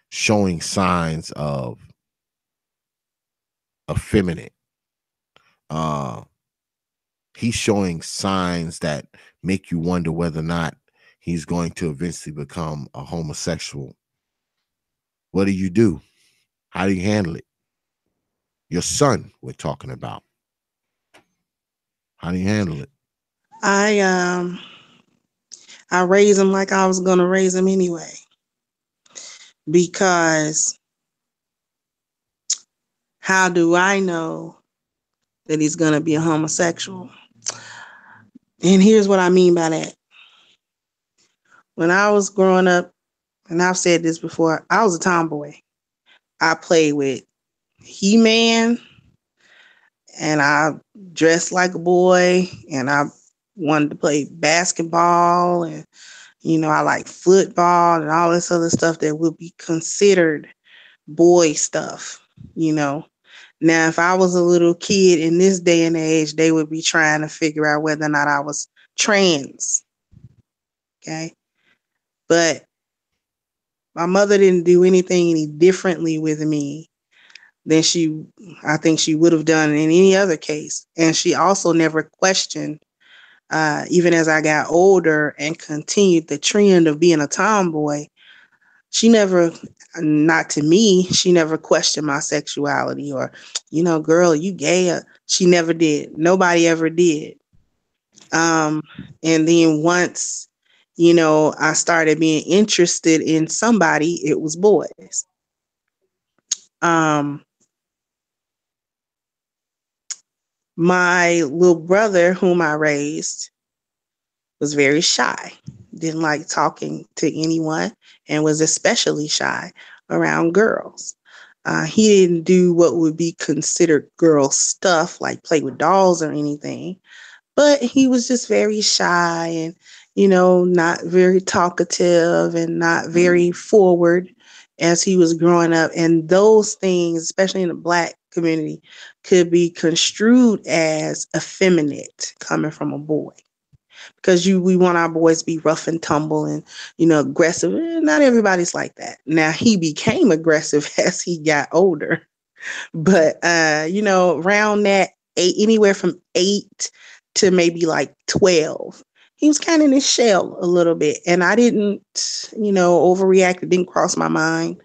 showing signs of effeminate. He's showing signs that make you wonder whether or not he's going to eventually become a homosexual. What do? How do you handle it? Your son, we're talking about. How do you handle it? I raised him like I was gonna raise him anyway, because how do I know that he's gonna be a homosexual? And here's what I mean by that. When I was growing up, and I've said this before, I was a tomboy. I played with He-Man, and I dressed like a boy, and I wanted to play basketball, and I like football and all this other stuff that would be considered boy stuff. Now, if I was a little kid in this day and age, they would be trying to figure out whether or not I was trans. Okay. But my mother didn't do anything any differently with me than I think she would have done in any other case. And she also never questioned, even as I got older and continued the trend of being a tomboy, she never, not to me, she never questioned my sexuality or, girl, you gay. She never did. Nobody ever did. And then once, I started being interested in somebody, it was boys. My little brother, whom I raised, was very shy, didn't like talking to anyone, and was especially shy around girls. He didn't do what would be considered girl stuff, like play with dolls or anything, but he was just very shy and, not very talkative and not very forward as he was growing up. And those things, especially in the Black community, could be construed as effeminate coming from a boy. Because we want our boys to be rough and tumble and, aggressive. Not everybody's like that. Now, he became aggressive as he got older. But, around that anywhere from 8 to maybe like 12, he was kind of in his shell a little bit. And I didn't, overreact. It didn't cross my mind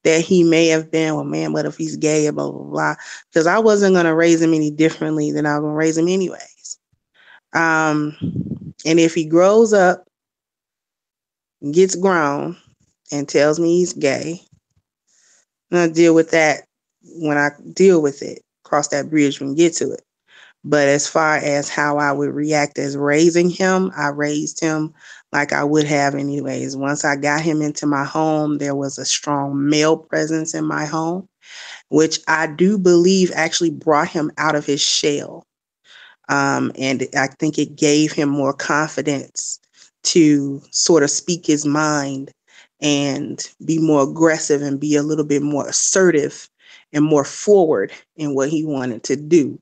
that he may have been, well, man, what if he's gay, blah, blah, blah. Because I wasn't going to raise him any differently than I was going to raise him anyways. And if he grows up, gets grown, and tells me he's gay, I'm going to deal with that when I deal with it, cross that bridge when we get to it. But as far as how I would react as raising him, I raised him like I would have anyways. Once I got him into my home, there was a strong male presence in my home, which I do believe actually brought him out of his shell. And I think it gave him more confidence to sort of speak his mind and be more aggressive and be a little bit more assertive and more forward in what he wanted to do.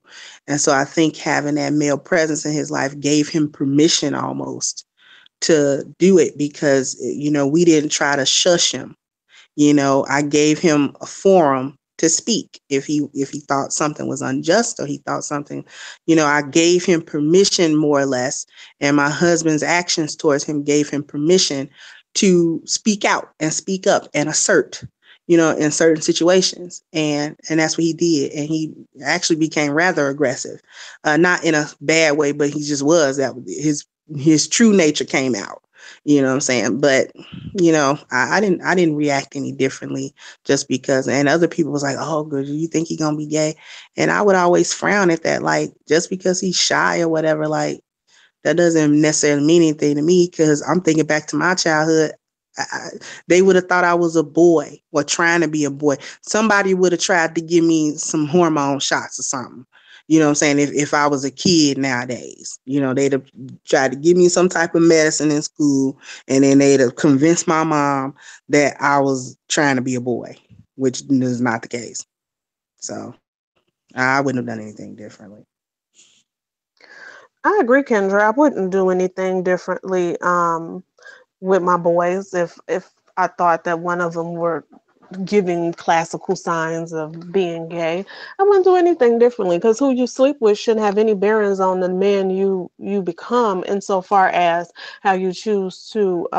And so I think having that male presence in his life gave him permission almost to do it because, we didn't try to shush him. I gave him a forum to speak if he thought something was unjust or he thought something, I gave him permission more or less. And my husband's actions towards him gave him permission to speak out and speak up and assert, in certain situations. And that's what he did. And he actually became rather aggressive, not in a bad way, but he just was. That his true nature came out. You know what I'm saying? But, I didn't react any differently just because. And other people was like, oh, good, you think he's going to be gay? And I would always frown at that. Like, just because he's shy or whatever, like, that doesn't necessarily mean anything to me because I'm thinking back to my childhood. They would have thought I was a boy or trying to be a boy. Somebody would have tried to give me some hormone shots or something. You know what I'm saying? If I was a kid nowadays, they'd have tried to give me some type of medicine in school and then they'd have convinced my mom that I was trying to be a boy, which is not the case. So I wouldn't have done anything differently. I agree, Kendra. I wouldn't do anything differently with my boys if I thought that one of them were giving classical signs of being gay. I wouldn't do anything differently because who you sleep with shouldn't have any bearings on the man you become insofar as how you choose to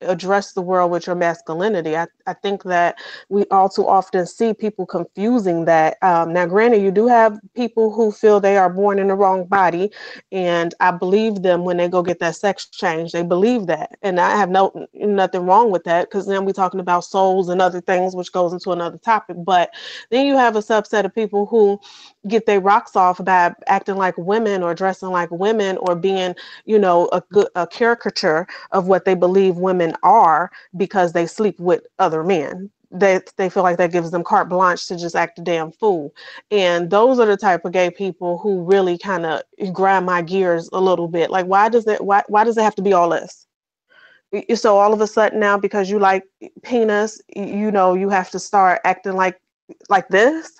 address the world with your masculinity. I think that we all too often see people confusing that. Now, granted, you do have people who feel they are born in the wrong body, and I believe them when they go get that sex change. They believe that, and I have nothing wrong with that because then we're talking about souls and other things, which goes into another topic. But then you have a subset of people who get their rocks off by acting like women or dressing like women or being, a caricature of what they believe women are because they sleep with other men. They feel like that gives them carte blanche to just act a damn fool. And those are the type of gay people who really kind of grind my gears a little bit. Like, why does it have to be all this? So all of a sudden now, because you like penis, you have to start acting like this.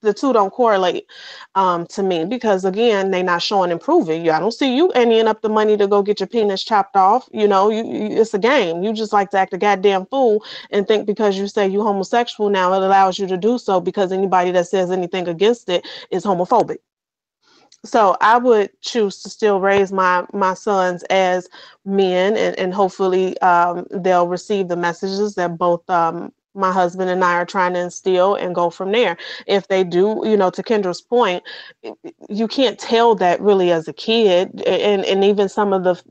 The two don't correlate to me because again, they're not showing and proving. I don't see you ending up the money to go get your penis chopped off. It's a game. You just like to act a goddamn fool and think because you say you homosexual now, it allows you to do so because anybody that says anything against it is homophobic. So I would choose to still raise my sons as men and hopefully they'll receive the messages that both my husband and I are trying to instill and go from there. If they do, to Kendra's point, you can't tell that really as a kid. And even some of the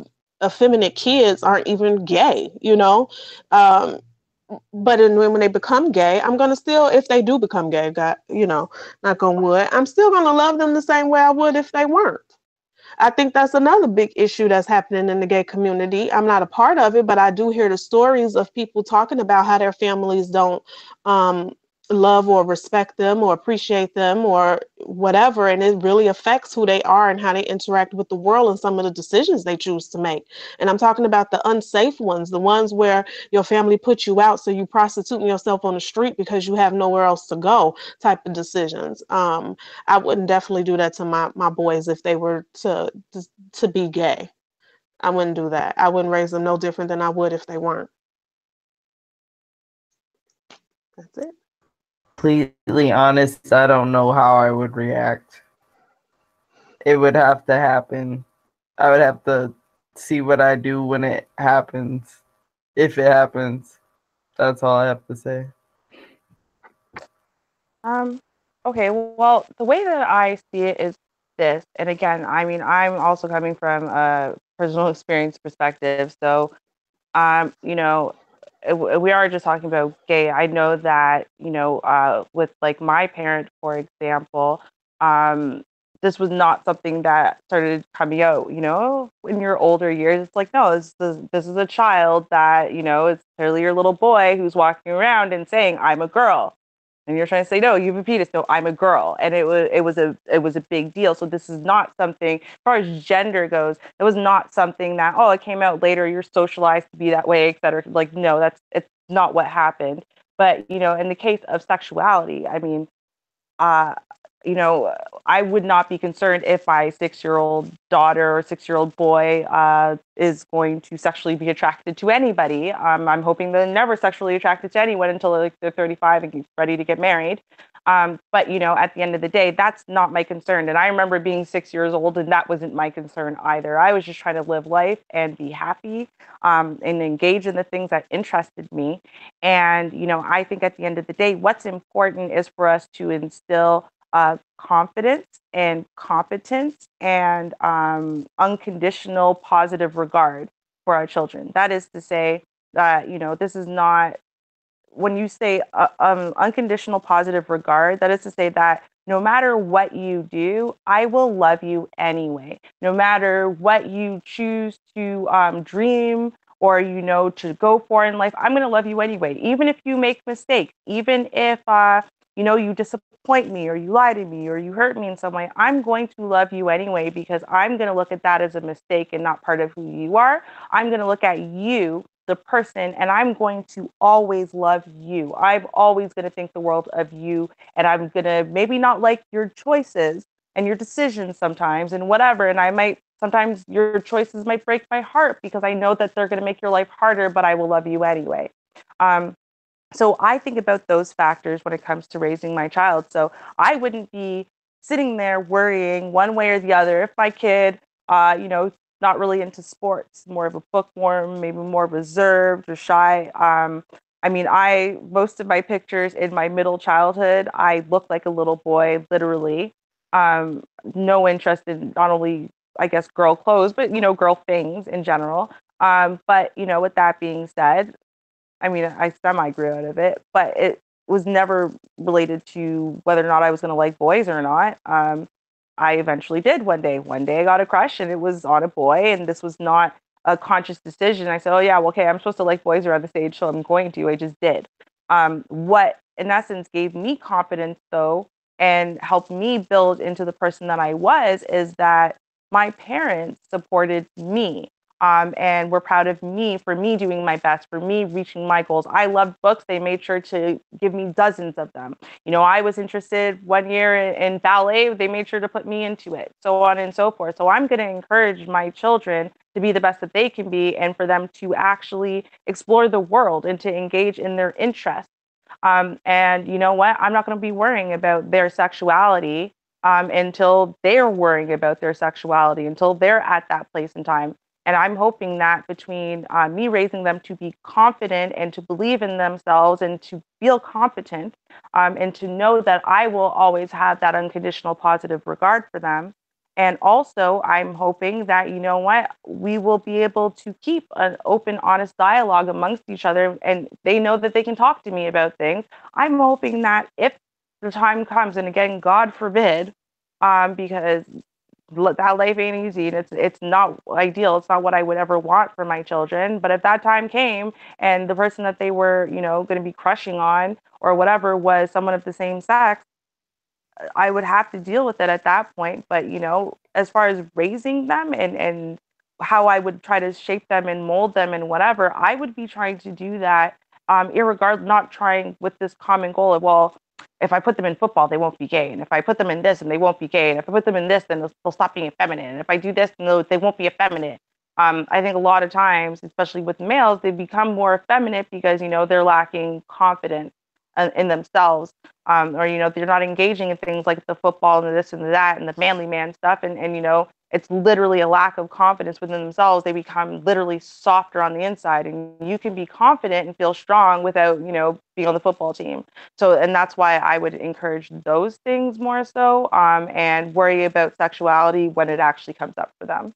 effeminate kids aren't even gay, but when they become gay, I'm going to still, if they do become gay, knock on wood, I'm still going to love them the same way I would if they weren't. I think that's another big issue that's happening in the gay community. I'm not a part of it, but I do hear the stories of people talking about how their families don't love or respect them or appreciate them or whatever. And it really affects who they are and how they interact with the world and some of the decisions they choose to make. And I'm talking about the unsafe ones, the ones where your family puts you out, so you prostituting yourself on the street because you have nowhere else to go type of decisions. I wouldn't definitely do that to my boys if they were to be gay. I wouldn't do that. I wouldn't raise them no different than I would if they weren't. That's it. Completely honest, I don't know how I would react. It would have to happen. I would have to see what I do when it happens. If it happens. That's all I have to say. Okay, well, the way that I see it is this, and again, I mean, I'm also coming from a personal experience perspective, so you know, we are just talking about gay. I know that, with like my parent, for example, um, this was not something that started coming out, in your older years. It's like, no, this is a child that, it's clearly your little boy who's walking around and saying, I'm a girl. And you're trying to say, no, you have a penis. No, I'm a girl. And it was a big deal. So this is not something, as far as gender goes, it was not something that, oh, it came out later, you're socialized to be that way, et cetera. Like, no, it's not what happened. But, in the case of sexuality, I mean, uh, you know, I would not be concerned if my 6-year-old daughter or 6-year-old boy is going to sexually be attracted to anybody. I'm hoping they're never sexually attracted to anyone until like they're 35 and ready to get married. But at the end of the day, that's not my concern. And I remember being 6 years old, and that wasn't my concern either. I was just trying to live life and be happy, and engage in the things that interested me. And I think at the end of the day, what's important is for us to instill confidence and competence and unconditional positive regard for our children. That is to say that, this is not, when you say unconditional positive regard, that is to say that no matter what you do, I will love you anyway. No matter what you choose to dream or to go for in life, I'm going to love you anyway. Even if you make mistakes, even if you disappoint me or you lie to me or you hurt me in some way, I'm going to love you anyway because I'm going to look at that as a mistake and not part of who you are. I'm going to look at you, the person, and I'm going to always love you. I'm always going to think the world of you, and I'm going to maybe not like your choices and your decisions sometimes and whatever, and I might sometimes your choices might break my heart because I know that they're going to make your life harder, but I will love you anyway. So I think about those factors when it comes to raising my child. So I wouldn't be sitting there worrying one way or the other if my kid, not really into sports, more of a bookworm, maybe more reserved or shy. I mean, most of my pictures in my middle childhood, I looked like a little boy, literally. No interest in not only, I guess, girl clothes, but, girl things in general. But, with that being said, I mean, I semi grew out of it, but it was never related to whether or not I was going to like boys or not. I eventually did one day. One day I got a crush and it was on a boy, and this was not a conscious decision. I said, oh, yeah, well, okay, I'm supposed to like boys around this age, so I'm going to. I just did. What, in essence, gave me confidence, though, and helped me build into the person that I was is that my parents supported me, and were proud of me for me doing my best, for me reaching my goals. I loved books. They made sure to give me dozens of them. I was interested one year in ballet. They made sure to put me into it, so on and so forth. So I'm going to encourage my children to be the best that they can be and for them to actually explore the world and to engage in their interests. And you know what? I'm not going to be worrying about their sexuality until they're worrying about their sexuality, until they're at that place in time. And I'm hoping that between me raising them to be confident and to believe in themselves and to feel competent, and to know that I will always have that unconditional positive regard for them. And also, I'm hoping that, we will be able to keep an open, honest dialogue amongst each other, and they know that they can talk to me about things. I'm hoping that if the time comes, and again, God forbid, because that life ain't easy and it's not ideal. It's not what I would ever want for my children. But if that time came and the person that they were, going to be crushing on or whatever was someone of the same sex, I would have to deal with it at that point. But, as far as raising them and how I would try to shape them and mold them and whatever, I would be trying to do that, not trying with this common goal of, well, if I put them in football, they won't be gay. And if I put them in this, and they won't be gay. And if I put them in this, then they'll stop being effeminate. And if I do this, then they won't be effeminate. I think a lot of times, especially with males, they become more effeminate because, they're lacking confidence in themselves, or they're not engaging in things like the football and the this and the that and the manly man stuff, and it's literally a lack of confidence within themselves. They become literally softer on the inside, and you can be confident and feel strong without, being on the football team. So, and that's why I would encourage those things more so, and worry about sexuality when it actually comes up for them.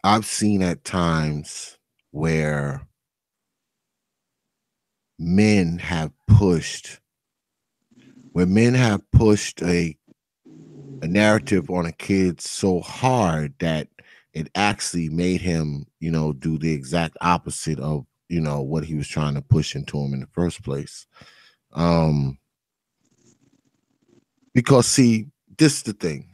I've seen at times where men have pushed a narrative on a kid so hard that it actually made him, do the exact opposite of, what he was trying to push into him in the first place. Because see, this is the thing.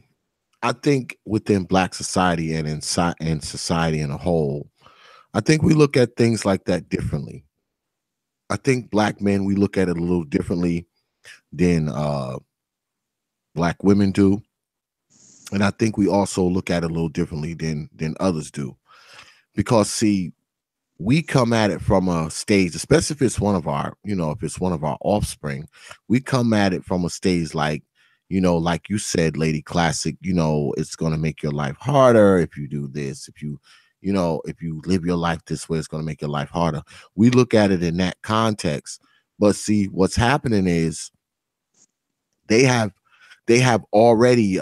I think within Black society and in society in a whole, I think we look at things like that differently. I think Black men, we look at it a little differently than Black women do. And I think we also look at it a little differently than others do. Because see, we come at it from a stage, especially if it's one of our, if it's one of our offspring, we come at it from a stage like, like you said, Lady Classic, it's going to make your life harder if you do this, if you live your life this way, it's going to make your life harder. We look at it in that context. But see, what's happening is they have already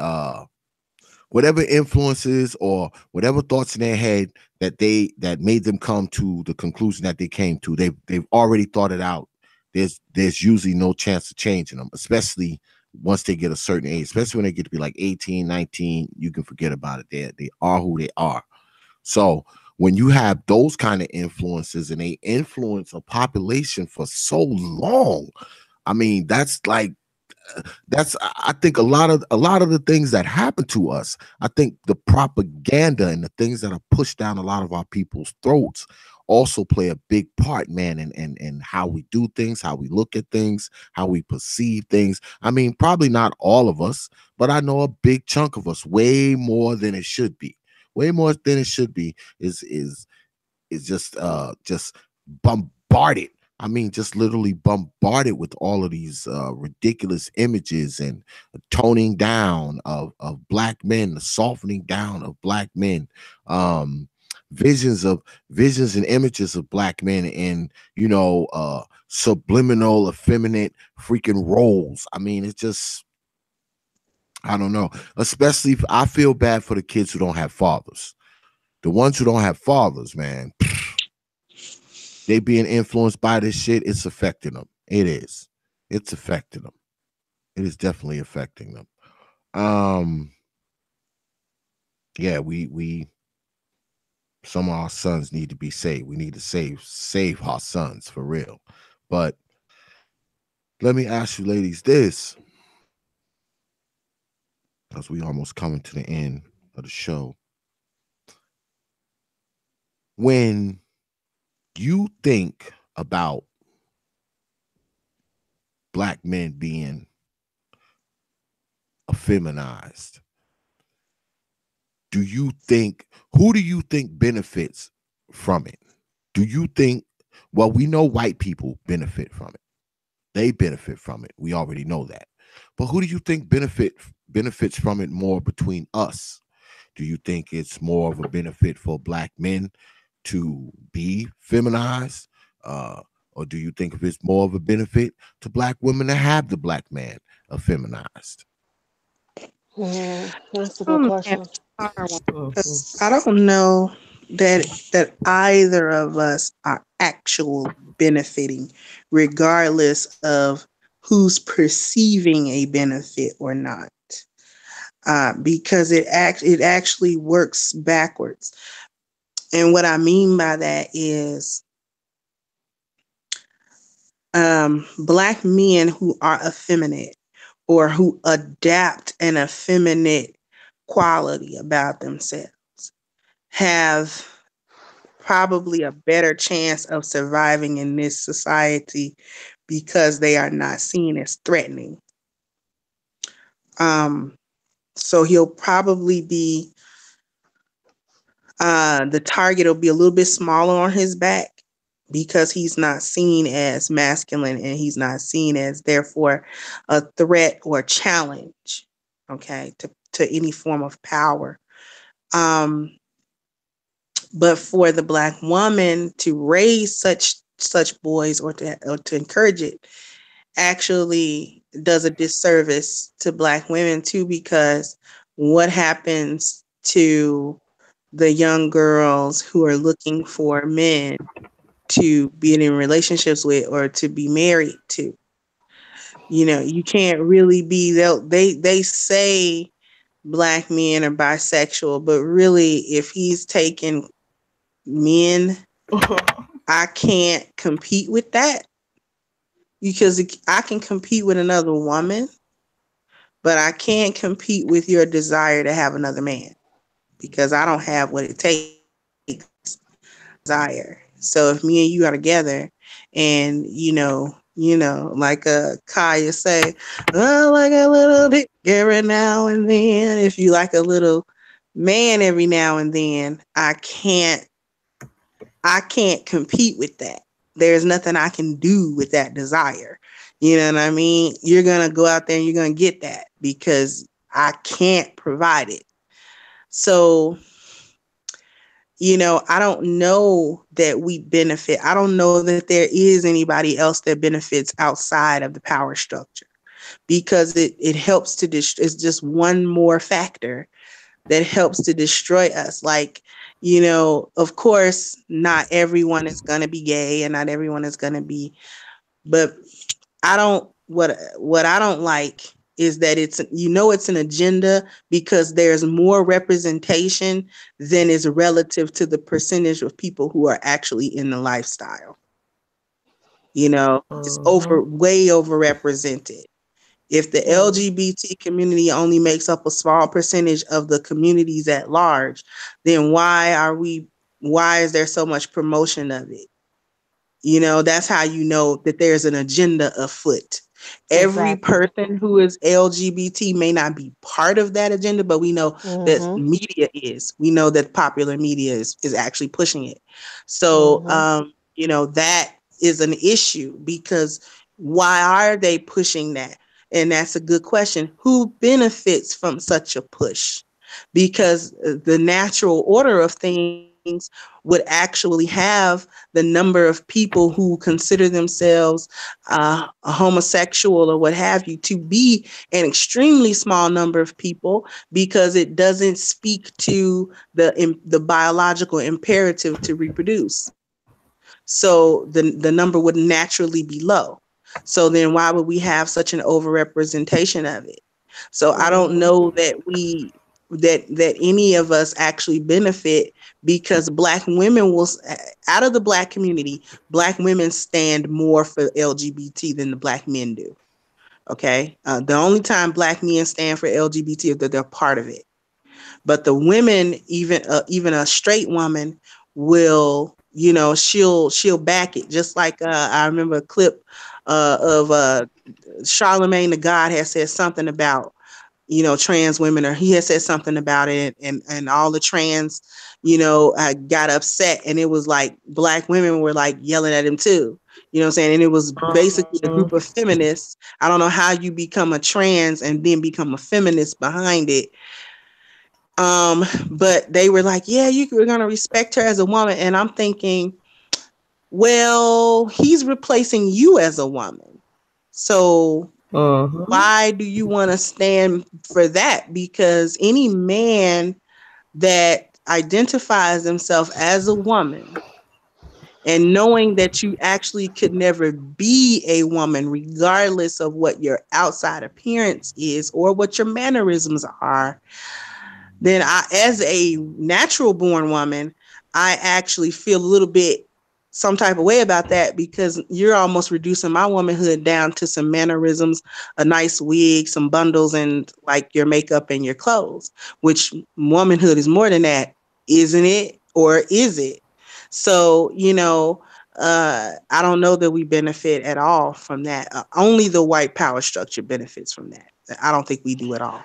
whatever influences or whatever thoughts in their head that made them come to the conclusion that they came to, they've already thought it out. There's usually no chance of changing them, especially once they get a certain age, especially when they get to be like 18, 19, you can forget about it. They are who they are. So when you have those kind of influences and they influence a population for so long, I mean, that's I think a lot of the things that happen to us, I think the propaganda and the things that are pushed down a lot of our people's throats also play a big part, man, in how we do things, how we look at things, how we perceive things. I mean, probably not all of us, but I know a big chunk of us, way more than it should be. Way more than it should be is just bombarded. I mean, just literally bombarded with all of these ridiculous images and toning down of Black men, the softening down of Black men, visions and images of Black men in, subliminal, effeminate freaking roles. I mean, it's just, I don't know. Especially if I feel bad for the kids who don't have fathers. The ones who don't have fathers, man, they being influenced by this shit, it's affecting them. It is. It's affecting them. It is definitely affecting them. Yeah, we some of our sons need to be saved. We need to save our sons for real. But let me ask you ladies this, because we almost coming to the end of the show. When you think about Black men being feminized, who do you think benefits from it? Do you think, well, we know white people benefit from it. They benefit from it. We already know that. But who do you think benefits from it more between us? Do you think it's more of a benefit for Black men to be feminized? Or do you think if it's more of a benefit to Black women to have the Black man feminized? That's a good question. I don't know that either of us are actual benefiting, regardless of who's perceiving a benefit or not, because it actually works backwards. And what I mean by that is Black men who are effeminate or who adapt an effeminate quality about themselves have probably a better chance of surviving in this society because they are not seen as threatening. So he'll probably be, the target will be a little bit smaller on his back because he's not seen as masculine and he's not seen as therefore a threat or challenge, okay, to any form of power. Um, but for the Black woman to raise such boys or to encourage it actually does a disservice to Black women too, because what happens to the young girls who are looking for men to be in relationships with or to be married to? You know, you can't really be, they say Black men are bisexual, but really if he's taking men, I can't compete with that, because I can compete with another woman, but I can't compete with your desire to have another man, because I don't have what it takes desire. So if me and you are together and like Kaya say, oh, like a little dick every now and then. If you like a little man every now and then, I can't compete with that. There's nothing I can do with that desire. You know what I mean? You're going to go out there and you're going to get that because I can't provide it. So, I don't know that we benefit. I don't know that there is anybody else that benefits outside of the power structure, because it helps to it's just one more factor that helps to destroy us. Like, of course, not everyone is going to be gay and not everyone is going to be, but what I don't like is that it's an agenda, because there's more representation than is relative to the percentage of people who are actually in the lifestyle. It's way overrepresented. If the LGBT community only makes up a small percentage of the communities at large, then why is there so much promotion of it? That's how you know that there's an agenda afoot. Every person who is LGBT may not be part of that agenda, but we know that media is. We know that popular media is actually pushing it. So, that is an issue, because why are they pushing that? And that's a good question. Who benefits from such a push? Because the natural order of things would actually have the number of people who consider themselves a homosexual or what have you to be an extremely small number of people, because it doesn't speak to the biological imperative to reproduce. So the number would naturally be low. So then why would we have such an overrepresentation of it? So I don't know that any of us actually benefit, because Black women out of the Black community, Black women stand more for LGBT than the Black men do. Okay. The only time Black men stand for LGBT is that they're part of it. But the women, even a straight woman will, she'll back it. Just like I remember a clip of Charlemagne the God had said something about, trans women, or he had said something about it, and all the trans, got upset, and it was like Black women were like yelling at him too. You know what I'm saying? And it was basically a group of feminists. I don't know how you become a trans and then become a feminist behind it. But they were like, yeah, we're going to respect her as a woman. And I'm thinking, well, he's replacing you as a woman. So why do you want to stand for that? Because any man that identifies himself as a woman, and knowing that you actually could never be a woman, regardless of what your outside appearance is or what your mannerisms are, then as a natural born woman, I actually feel a little bit some type of way about that, because you're almost reducing my womanhood down to some mannerisms, a nice wig, some bundles, and like your makeup and your clothes, which womanhood is more than that, isn't it? Or is it? So, I don't know that we benefit at all from that. Only the white power structure benefits from that. I don't think we do at all.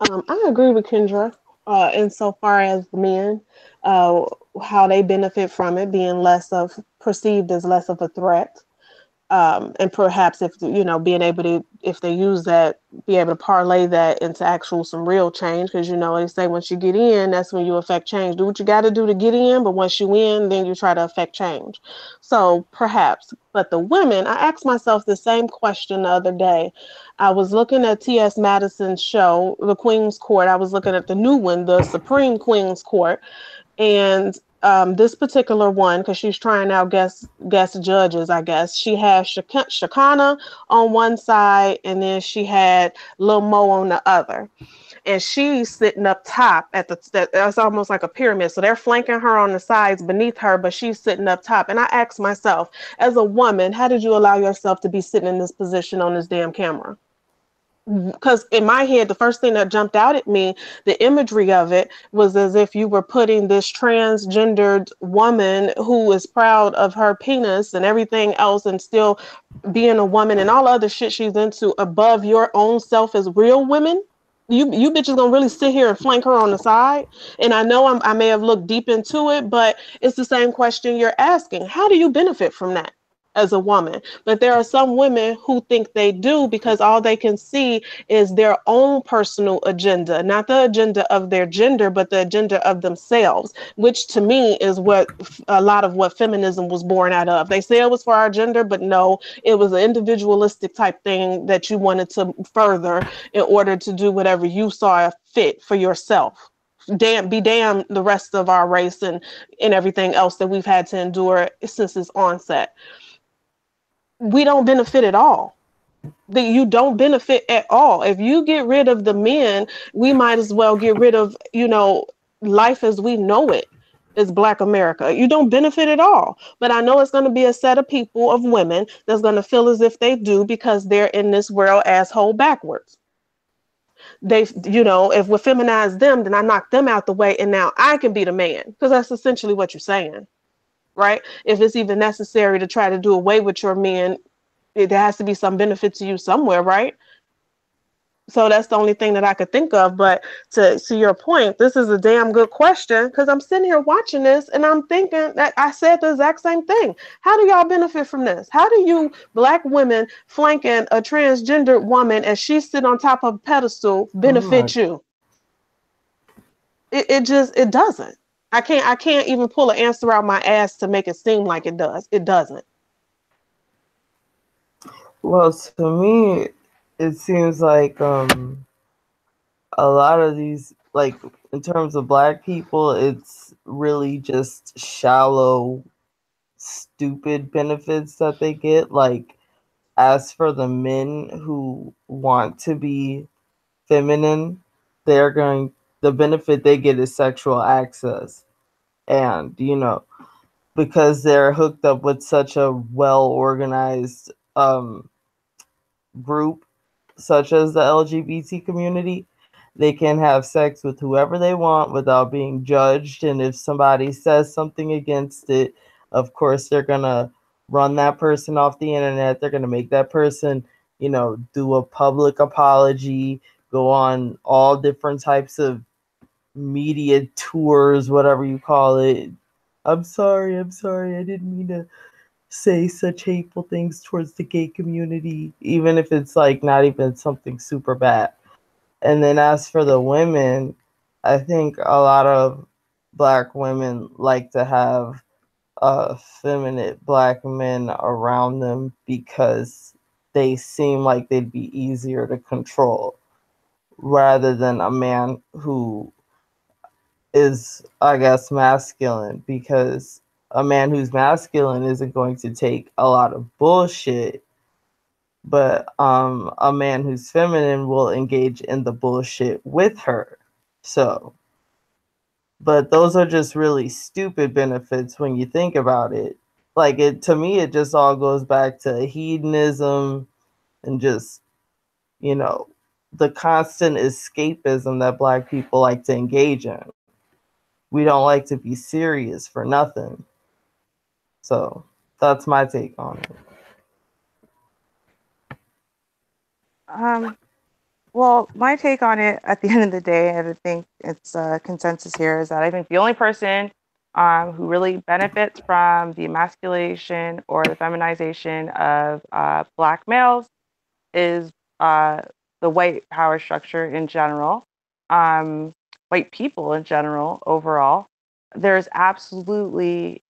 I agree with Kendra insofar as the men, how they benefit from it being less of perceived as less of a threat. And perhaps if being able to, if they use that, be able to parlay that into actual some real change, because they say once you get in, that's when you affect change. Do what you got to do to get in, but once you in, then you try to affect change. So perhaps, but the women, I asked myself the same question the other day. I was looking at T.S. Madison's show, The Queen's Court. I was looking at the new one, The Supreme Queen's Court, and this particular one, because she's trying out guest judges, I guess, she has Shakana on one side, and then she had Lil Mo on the other. And she's sitting up top at that's almost like a pyramid. So they're flanking her on the sides beneath her, but she's sitting up top. And I asked myself, as a woman, how did you allow yourself to be sitting in this position on this damn camera? Because in my head, the first thing that jumped out at me, the imagery of it was as if you were putting this transgendered woman who is proud of her penis and everything else and still being a woman and all other shit she's into above your own self as real women. You bitches gonna really sit here and flank her on the side? And I know I may have looked deep into it, but it's the same question you're asking. How do you benefit from that as a woman? But there are some women who think they do because all they can see is their own personal agenda, not the agenda of their gender, but the agenda of themselves, which to me is what a lot of what feminism was born out of. They say it was for our gender, but no, it was an individualistic type thing that you wanted to further in order to do whatever you saw fit for yourself. Be damn the rest of our race and everything else that we've had to endure since its onset. We don't benefit at all. You don't benefit at all. If you get rid of the men, we might as well get rid of, life as we know it is Black America. You don't benefit at all. But I know it's going to be a set of people, of women, that's going to feel as if they do because they're in this world asshole backwards. They, if we feminize them, then I knock them out the way and now I can be the man, because that's essentially what you're saying. Right? If it's even necessary to try to do away with your men, it has to be some benefit to you somewhere, right? So that's the only thing that I could think of. But to your point, this is a damn good question, because I'm sitting here watching this and I'm thinking that I said the exact same thing. How do y'all benefit from this? How do you Black women flanking a transgendered woman as she's sitting on top of a pedestal benefit you? It doesn't. I can't even pull an answer out my ass to make it seem like it does. It doesn't. Well, to me, it seems like a lot of these, like in terms of Black people, it's really just shallow, stupid benefits that they get. Like, as for the men who want to be feminine, the benefit they get is sexual access. And, because they're hooked up with such a well-organized group, such as the LGBT community, they can have sex with whoever they want without being judged. And if somebody says something against it, of course, they're going to run that person off the internet. They're going to make that person, do a public apology, go on all different types of media tours, whatever you call it. I'm sorry, I didn't mean to say such hateful things towards the gay community, even if it's like not even something super bad. And then as for the women, I think a lot of Black women like to have effeminate Black men around them because they seem like they'd be easier to control rather than a man who is, I guess, masculine, because a man who's masculine isn't going to take a lot of bullshit, but a man who's feminine will engage in the bullshit with her. So, but those are just really stupid benefits when you think about it. Like, to me, it just all goes back to hedonism and just, the constant escapism that Black people like to engage in. We don't like to be serious for nothing. So that's my take on it. Well, my take on it at the end of the day, and I think it's consensus here, is that I think the only person who really benefits from the emasculation or the feminization of Black males is the white power structure in general, white people in general, overall. There's absolutely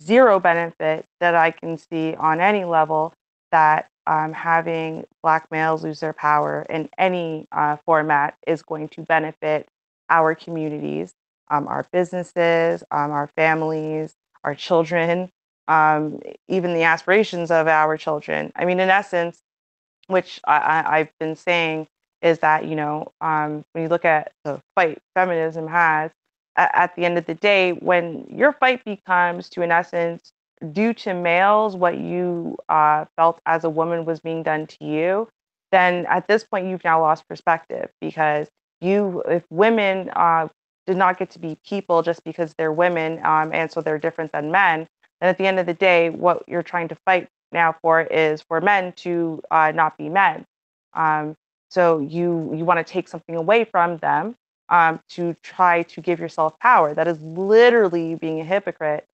zero benefit that I can see on any level that having Black males lose their power in any format is going to benefit our communities, our businesses, our families, our children, even the aspirations of our children. I mean, in essence, which I've been saying is that, when you look at the fight feminism has, at the end of the day, when your fight becomes to, in essence, due to males, what you felt as a woman was being done to you, then at this point, you've now lost perspective because if women did not get to be people just because they're women and so they're different than men, then at the end of the day, what you're trying to fight now for is for men to not be men. So you want to take something away from them to try to give yourself power. That is literally being a hypocrite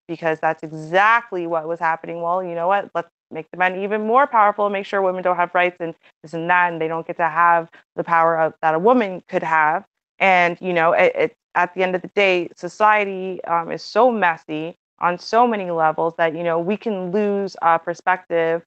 because that's exactly what was happening. Well, you know what? Let's make the men even more powerful, make sure women don't have rights and this and that, and they don't get to have the power that a woman could have. And, at the end of the day, society is so messy on so many levels that, we can lose perspective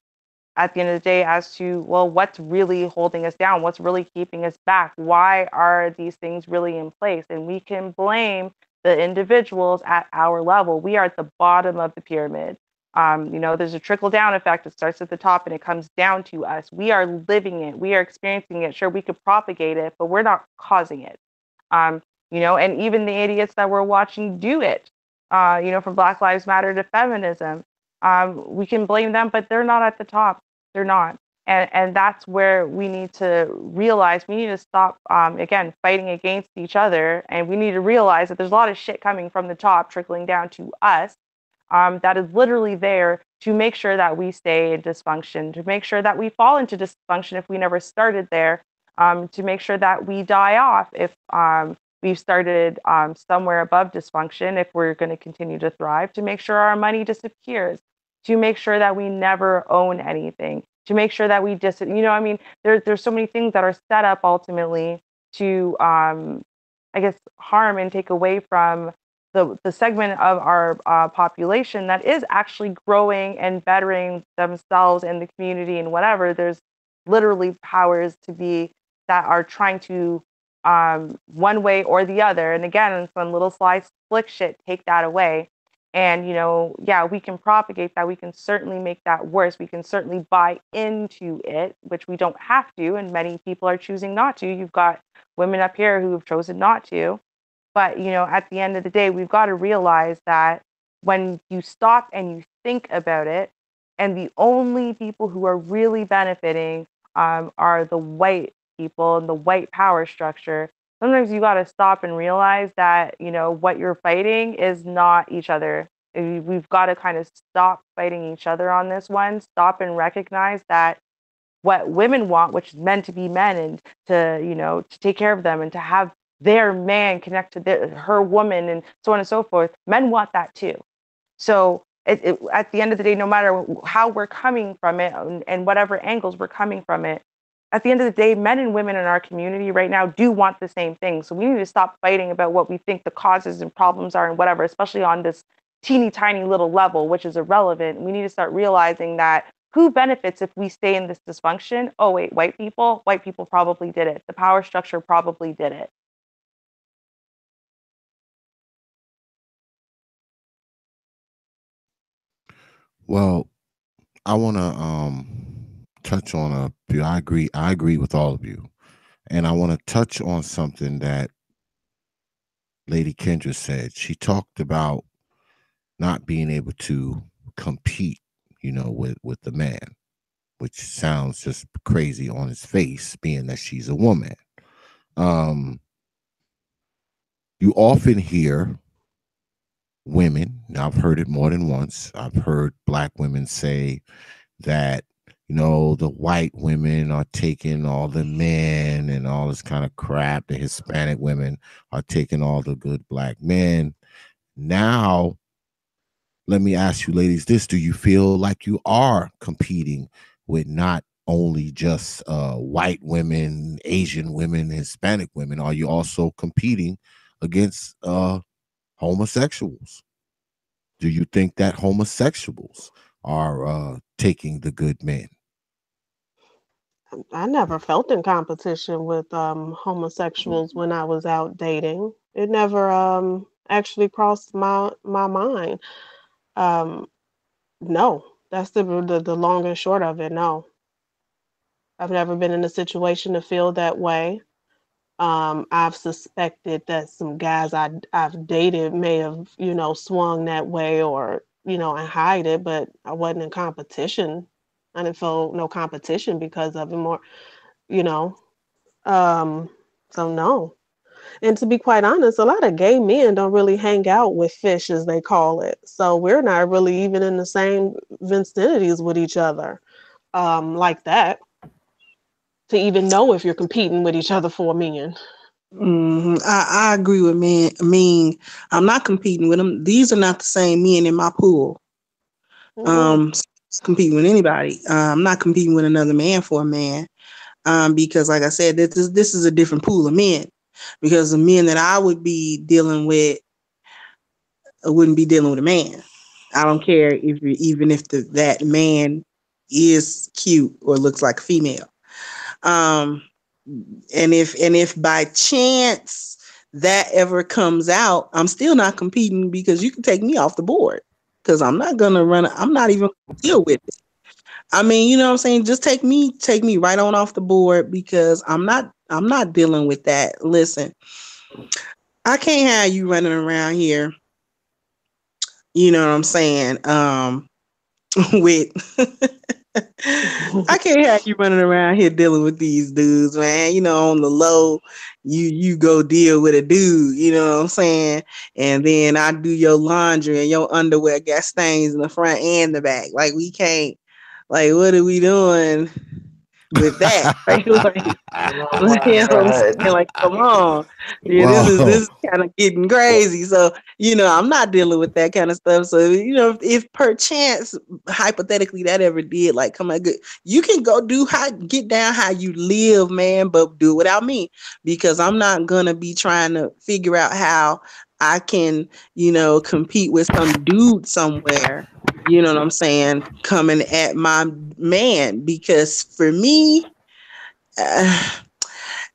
at the end of the day as to, well, what's really holding us down? What's really keeping us back? Why are these things really in place? And we can blame the individuals at our level. We are at the bottom of the pyramid. There's a trickle down effect. It starts at the top and it comes down to us. We are living it. We are experiencing it. Sure, we could propagate it, but we're not causing it. And even the idiots that we're watching do it, from Black Lives Matter to feminism, we can blame them, but they're not at the top. They're not. And that's where we need to realize we need to stop, again, fighting against each other. And we need to realize that there's a lot of shit coming from the top, trickling down to us, that is literally there to make sure that we stay in dysfunction, to make sure that we fall into dysfunction if we never started there, to make sure that we die off if we've started somewhere above dysfunction, if we're going to continue to thrive, to make sure our money disappears, to make sure that we never own anything, to make sure that we there's so many things that are set up ultimately to, harm and take away from the segment of our population that is actually growing and bettering themselves and the community and whatever. There's literally powers to be that are trying to one way or the other. And again, some little sly slick shit take that away. And, we can propagate that. We can certainly make that worse. We can certainly buy into it, which we don't have to. And many people are choosing not to. You've got women up here who have chosen not to. But, at the end of the day, we've got to realize that when you stop and you think about it, and the only people who are really benefiting are the white people and the white power structure, sometimes you got to stop and realize that, what you're fighting is not each other. We've got to kind of stop fighting each other on this one, stop and recognize that what women want, which is men to be men and to, to take care of them and to have their man connect to her woman and so on and so forth, men want that too. So at the end of the day, no matter how we're coming from it and whatever angles we're coming from it, at the end of the day, men and women in our community right now do want the same thing. So we need to stop fighting about what we think the causes and problems are and whatever, especially on this teeny tiny little level, which is irrelevant. We need to start realizing that who benefits if we stay in this dysfunction? Oh, wait, white people? White people probably did it. The power structure probably did it. Well, I want to touch on a few. I agree with all of you, and I want to touch on something that Lady Kendra said. She talked about not being able to compete, with the man, which sounds just crazy on its face, being that she's a woman. You often hear women, now I've heard it more than once, I've heard Black women say that, the white women are taking all the men and all this kind of crap. The Hispanic women are taking all the good Black men. Now, let me ask you, ladies, this: do you feel like you are competing with not only just white women, Asian women, Hispanic women? Are you also competing against homosexuals? Do you think that homosexuals are taking the good men? I never felt in competition with homosexuals when I was out dating. It never actually crossed my mind. Um, no, that's the long and short of it. No, I've never been in a situation to feel that way. I've suspected that some guys I've dated may have, swung that way or, and hide it, but I wasn't in competition. I didn't feel no competition because of it more, you know. Um, so no. And to be quite honest, a lot of gay men don't really hang out with fish as they call it. So we're not really even in the same vicinities with each other, like that, to even know if you're competing with each other for men. I agree with men. I mean, I'm not competing with them. These are not the same men in my pool. Mm-mm. Competing with anybody. I'm not competing with another man for a man. Because like I said, this is a different pool of men. Because the men that I would be dealing with wouldn't be dealing with a man. I don't care even if that man is cute or looks like a female. Um, and if by chance that ever comes out, I'm still not competing because you can take me off the board because I'm not gonna run. I'm not even gonna deal with it. I mean, you know what I'm saying? Just take me right on off the board because I'm not dealing with that. Listen, I can't have you running around here. You know what I'm saying? With I can't have you running around here dealing with these dudes, man. You know, on the low, you go deal with a dude, you know what I'm saying? And then I do your laundry and your underwear got stains in the front and the back. Like we can't like what are we doing with that? Oh Like, my you know what I'm saying? god. Like, come on. Yeah, this is Well, this is kind of getting crazy. So, I'm not dealing with that kind of stuff. So, if perchance hypothetically that ever did like come out good, you can go get down how you live, man, but do it without me. Because I'm not gonna be trying to figure out how I can, compete with some dude somewhere. You know what I'm saying? Coming at my man. Because for me, uh,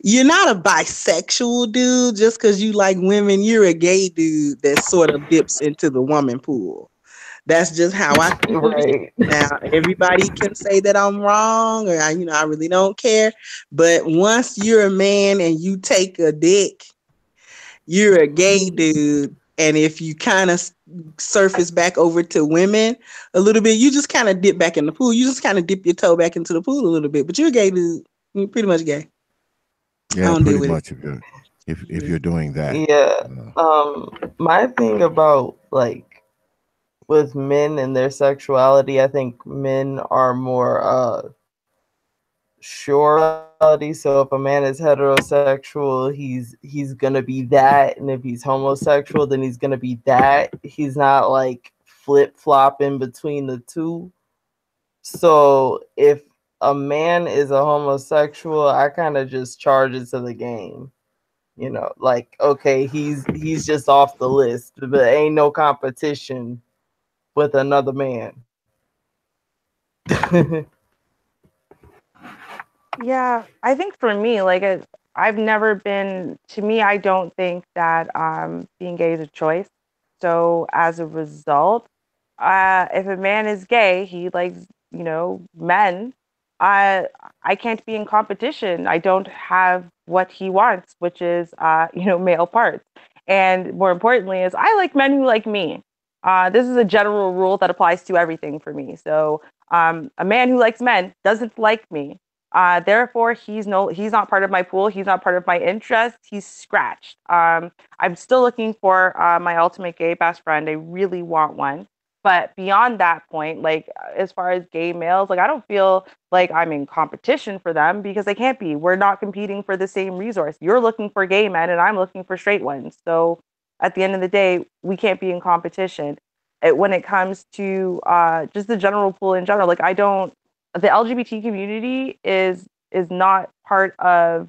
you're not a bisexual dude just because you like women. You're a gay dude that sort of dips into the woman pool. That's just how I think of it. Right. Now, everybody can say that I'm wrong or I really don't care. But once you're a man and you take a dick, you're a gay dude. And if you kind of surface back over to women a little bit, you just kind of dip back in the pool. You just kind of dip your toe back into the pool a little bit. But you're a gay dude. You're pretty much gay. I yeah, don't deal pretty with it. much if you're doing that. Yeah. Uh, My thing about like with men and their sexuality, I think men are more sure reality. So if a man is heterosexual, he's gonna be that, and if he's homosexual, then he's gonna be that. He's not like flip flopping between the two. So if a man is a homosexual, I kind of just charge it to the game. Like okay, he's just off the list, but ain't no competition with another man. Yeah, I think for me, like I've never been. To me, I don't think that being gay is a choice. So as a result, if a man is gay, he likes men. I I can't be in competition. I don't have what he wants, which is male parts. And more importantly, is I like men who like me. This is a general rule that applies to everything for me. So a man who likes men doesn't like me. Therefore, he's not part of my pool. He's not part of my interest. He's scratched. I'm still looking for my ultimate gay best friend. I really want one. But beyond that point, like as far as gay males, like I don't feel like I'm in competition for them because I can't be. We're not competing for the same resource. You're looking for gay men and I'm looking for straight ones. So at the end of the day, we can't be in competition. When it comes to just the general pool in general, like the LGBT community is not part of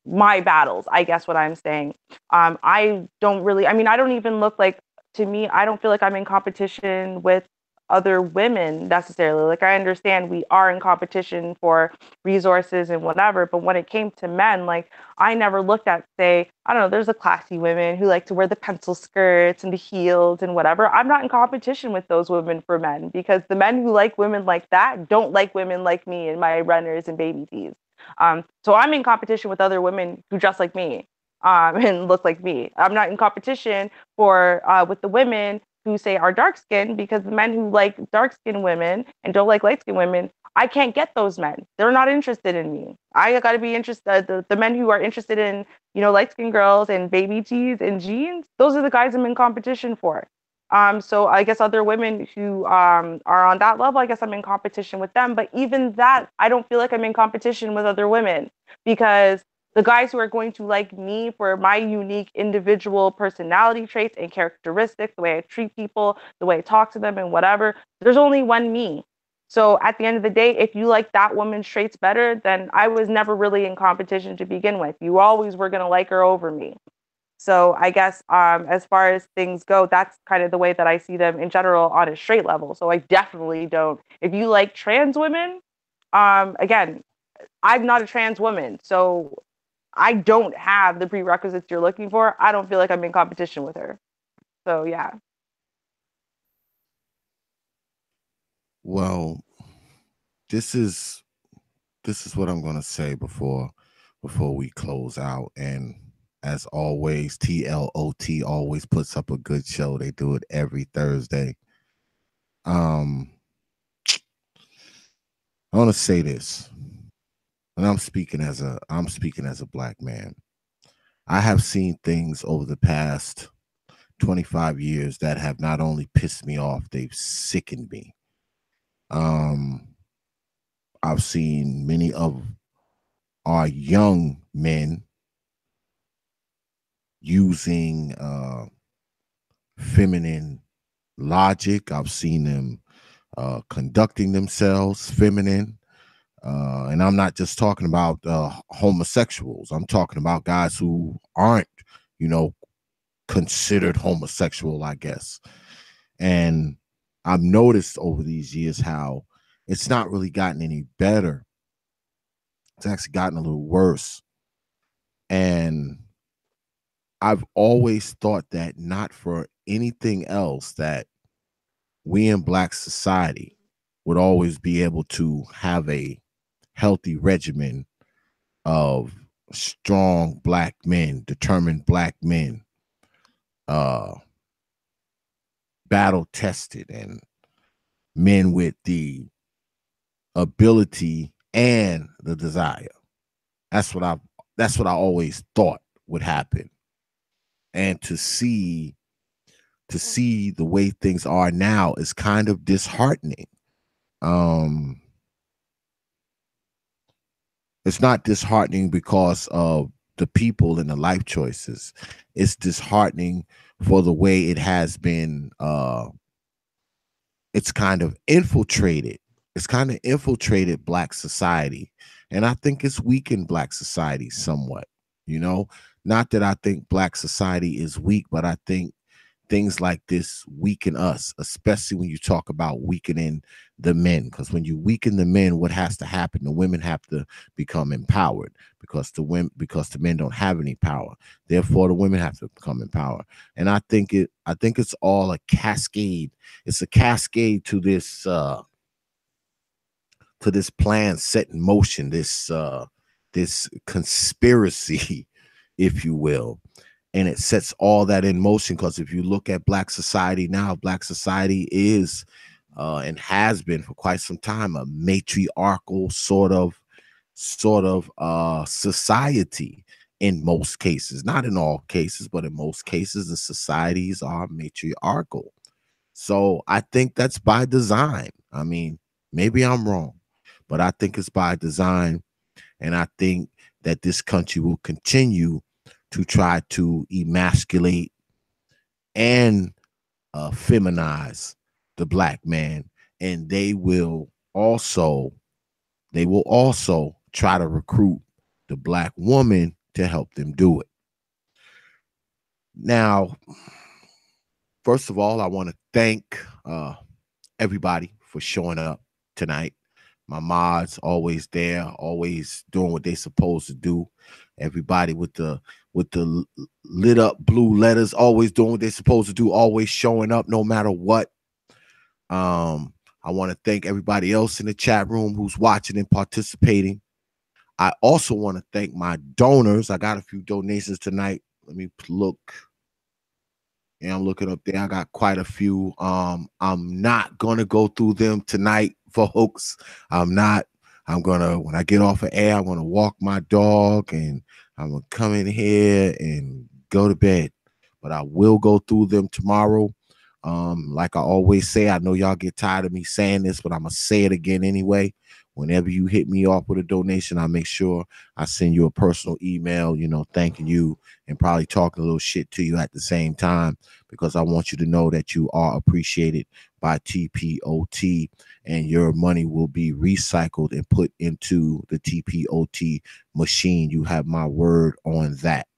my battles, I guess what I'm saying. I don't even look like, to me, I don't feel like I'm in competition with other women necessarily. Like, I understand we are in competition for resources and whatever, but when it came to men, like, I never looked at, say, I don't know, there's the classy women who like to wear the pencil skirts and the heels and whatever. I'm not in competition with those women for men, because the men who like women like that don't like women like me and my runners and baby tees. So I'm in competition with other women who dress like me and look like me. I'm not in competition with the women who say are dark skinned, because the men who like dark skinned women and don't like light skinned women, I can't get those men. They're not interested in me. I got to be interested. The men who are interested in, light skinned girls and baby tees and jeans, those are the guys I'm in competition for. So I guess other women who are on that level, I guess I'm in competition with them. But even that, I don't feel like I'm in competition with other women, because the guys who are going to like me for my unique individual personality traits and characteristics, the way I treat people, the way I talk to them and whatever, there's only one me. So at the end of the day, if you like that woman's traits better, then I was never really in competition to begin with. You always were going to like her over me. So I guess as far as things go, that's kind of the way that I see them in general on a straight level. So I definitely don't. If you like trans women, again, I'm not a trans woman, so I don't have the prerequisites you're looking for. I don't feel like I'm in competition with her. So yeah. Well, this is what I'm gonna say before we close out. And as always, T.L.O.T always puts up a good show. They do it every Thursday. I want to say this, and I'm speaking as a black man. I have seen things over the past 25 years that have not only pissed me off, they've sickened me. I've seen many of our young men using feminine logic. I've seen them conducting themselves feminine. And I'm not just talking about homosexuals. I'm talking about guys who aren't, considered homosexual, I guess. And I've noticed over these years how it's not really gotten any better. It's actually gotten a little worse. And I've always thought that not for anything else that we in Black society would always be able to have a healthy regimen of strong Black men, determined Black men, battle tested, and men with the ability and the desire. That's what I always thought would happen. And to see the way things are now is kind of disheartening. It's not disheartening because of the people and the life choices. It's disheartening for the way it has been. It's kind of infiltrated. It's kind of infiltrated Black society. And I think it's weakened Black society somewhat. Not that I think Black society is weak, but I think things like this weaken us, especially when you talk about weakening the men. Because when you weaken the men, what has to happen? The women have to become empowered, because the men don't have any power. Therefore, the women have to become empowered. And I think it's all a cascade. It's a cascade to this plan set in motion, this conspiracy, if you will. And it sets all that in motion, because if you look at Black society now, Black society is and has been for quite some time a matriarchal sort of society in most cases. Not in all cases, but in most cases, the societies are matriarchal. So I think that's by design. I mean, maybe I'm wrong, but I think it's by design. And I think that this country will continue to try to emasculate and feminize the black man, and they will also try to recruit the black woman to help them do it. Now, first of all, I want to thank everybody for showing up tonight. My mods always there, always doing what they supposed to do. Everybody with the lit up blue letters, always doing what they're supposed to do, always showing up no matter what. I want to thank everybody else in the chat room who's watching and participating. I also want to thank my donors. I got a few donations tonight. Let me look. Yeah, I'm looking up there. I got quite a few. I'm not gonna go through them tonight, folks. I'm not. I'm gonna, when I get off of air, I'm gonna walk my dog and I'm gonna come in here and go to bed. But I will go through them tomorrow. Like I always say, I know y'all get tired of me saying this, but I'm gonna say it again anyway. Whenever you hit me off with a donation, I'll make sure I send you a personal email, thanking you and probably talking a little shit to you at the same time, because I want you to know that you are appreciated by TPOT, and your money will be recycled and put into the TPOT machine. You have my word on that.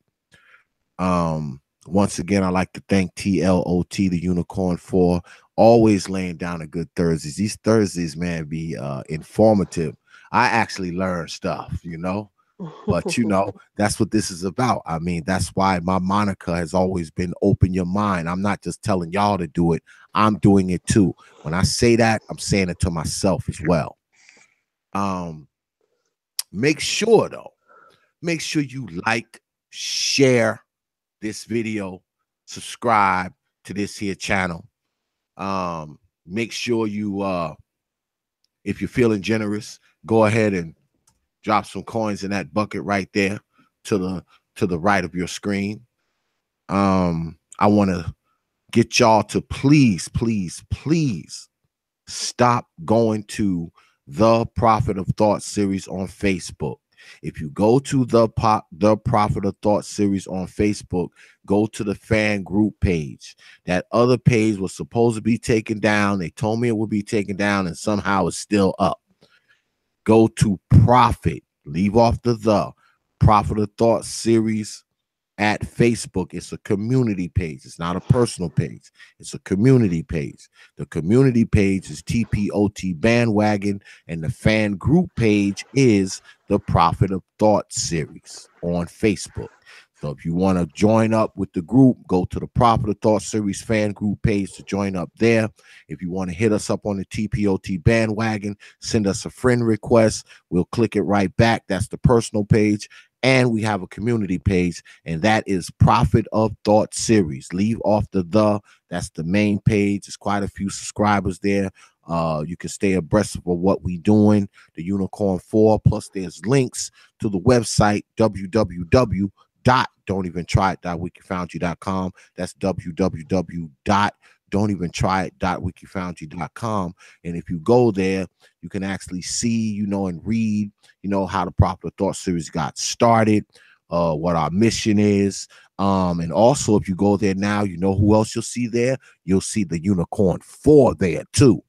Once again, I'd like to thank T.L.O.T, the unicorn, for always laying down a good Thursdays. These Thursdays, man, be informative. I actually learn stuff, but that's what this is about. I mean, that's why my moniker has always been open your mind. I'm not just telling y'all to do it. I'm doing it too. When I say that, I'm saying it to myself as well. Make sure you like, share this video, subscribe to this here channel. Make sure you if you're feeling generous, go ahead and drop some coins in that bucket right there to the right of your screen. I want to get y'all to please stop going to the Prophet of Thought series on Facebook. If you go to the Prophet of Thought series on Facebook, go to the fan group page. That other page was supposed to be taken down. They told me it would be taken down, and somehow it's still up. Go to Prophet. Leave off the Prophet of Thought series at Facebook. It's a community page. It's not a personal page. It's a community page. The community page is TPOT Bandwagon, and the fan group page is the Prophet of Thought series on Facebook. So if you want to join up with the group, go to the Prophet of Thought series fan group page to join up there. If you want to hit us up on the TPOT Bandwagon, send us a friend request. We'll click it right back. That's the personal page. And we have a community page, and that is Prophet of Thought series. Leave off the. That's the main page. There's quite a few subscribers there. You can stay abreast of what we doing, the Unicorn 4. Plus, there's links to the website, www.don'teventryi.wikifoundry.com. That's www.don'teventryi.wikifoundry.com. And if you go there, you can actually see, and read, how the Prophet of Thought series got started, what our mission is. And also, if you go there now, who else you'll see there? You'll see the Unicorn 4 there too.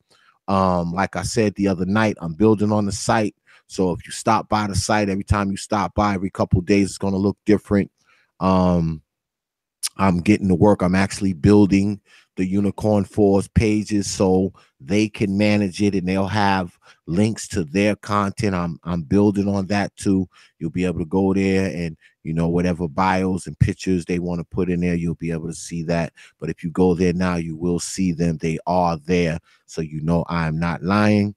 Like I said the other night, I'm building on the site. So if you stop by the site, every time you stop by, every couple of days, it's going to look different. I'm getting to work. I'm actually building the Unicorn 4's pages so they can manage it, and they'll have links to their content. I'm building on that too. You'll be able to go there and, whatever bios and pictures they want to put in there, you'll be able to see that. But if you go there now, you will see them. They are there. So, I'm not lying.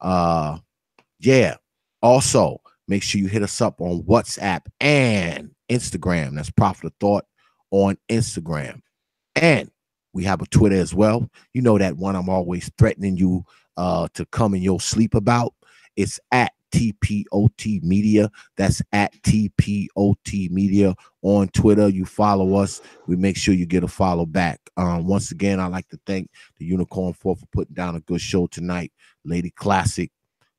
Yeah. Also, make sure you hit us up on WhatsApp and Instagram. That's Prophet of Thought on Instagram. And we have a Twitter as well. You know that one I'm always threatening you to come in your sleep about. It's at TPOT Media. That's at TPOT Media on Twitter. You follow us. We make sure you get a follow back. Once again, I'd like to thank the Unicorn 4 for putting down a good show tonight. Lady Classic,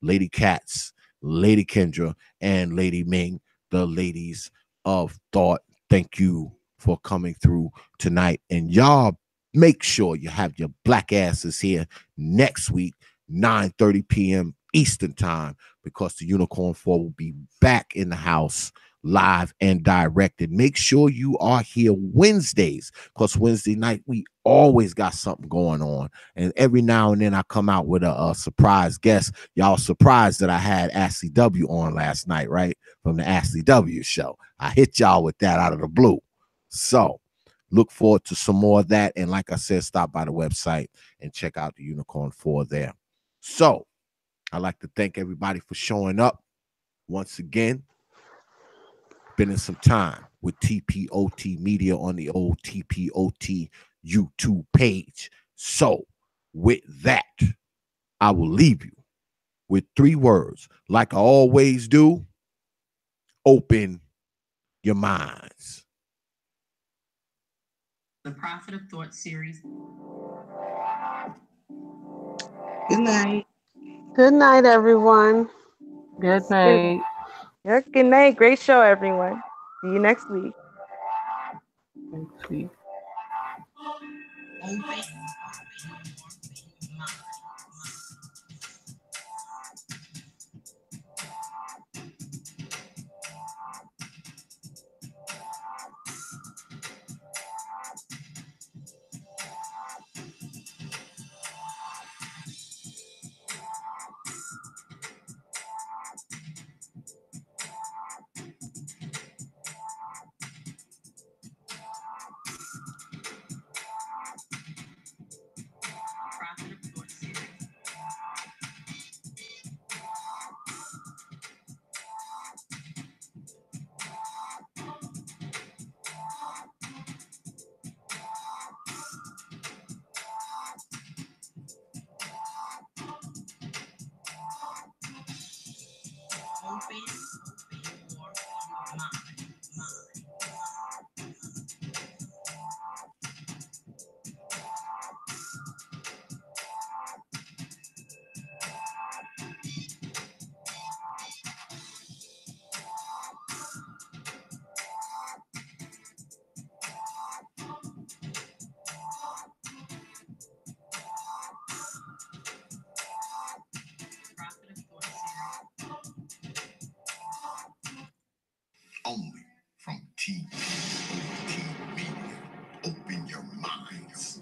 Lady Cats, Lady Kendra, and Lady Ming, the ladies of thought. Thank you for coming through tonight. And y'all make sure you have your black asses here next week, 9:30 p.m. Eastern time, because the Unicorn 4 will be back in the house live and directed. Make sure you are here Wednesdays, because Wednesday night we always got something going on, and every now and then I come out with a surprise guest. Y'all surprised that I had Ashley W on last night, right, from the Ashley W show. I hit y'all with that out of the blue. So look forward to some more of that, and like I said, stop by the website and check out the Unicorn 4 there. So I'd like to thank everybody for showing up once again. Spending some time with TPOT Media on the old TPOT YouTube page. So with that, I will leave you with 3 words. Like I always do, open your minds. The Prophet of Thought series. Good night. Good night, everyone. Good night. Yeah, good night. Great show, everyone. See you next week. Next week. Open. Only from TPOT Media. Open your minds.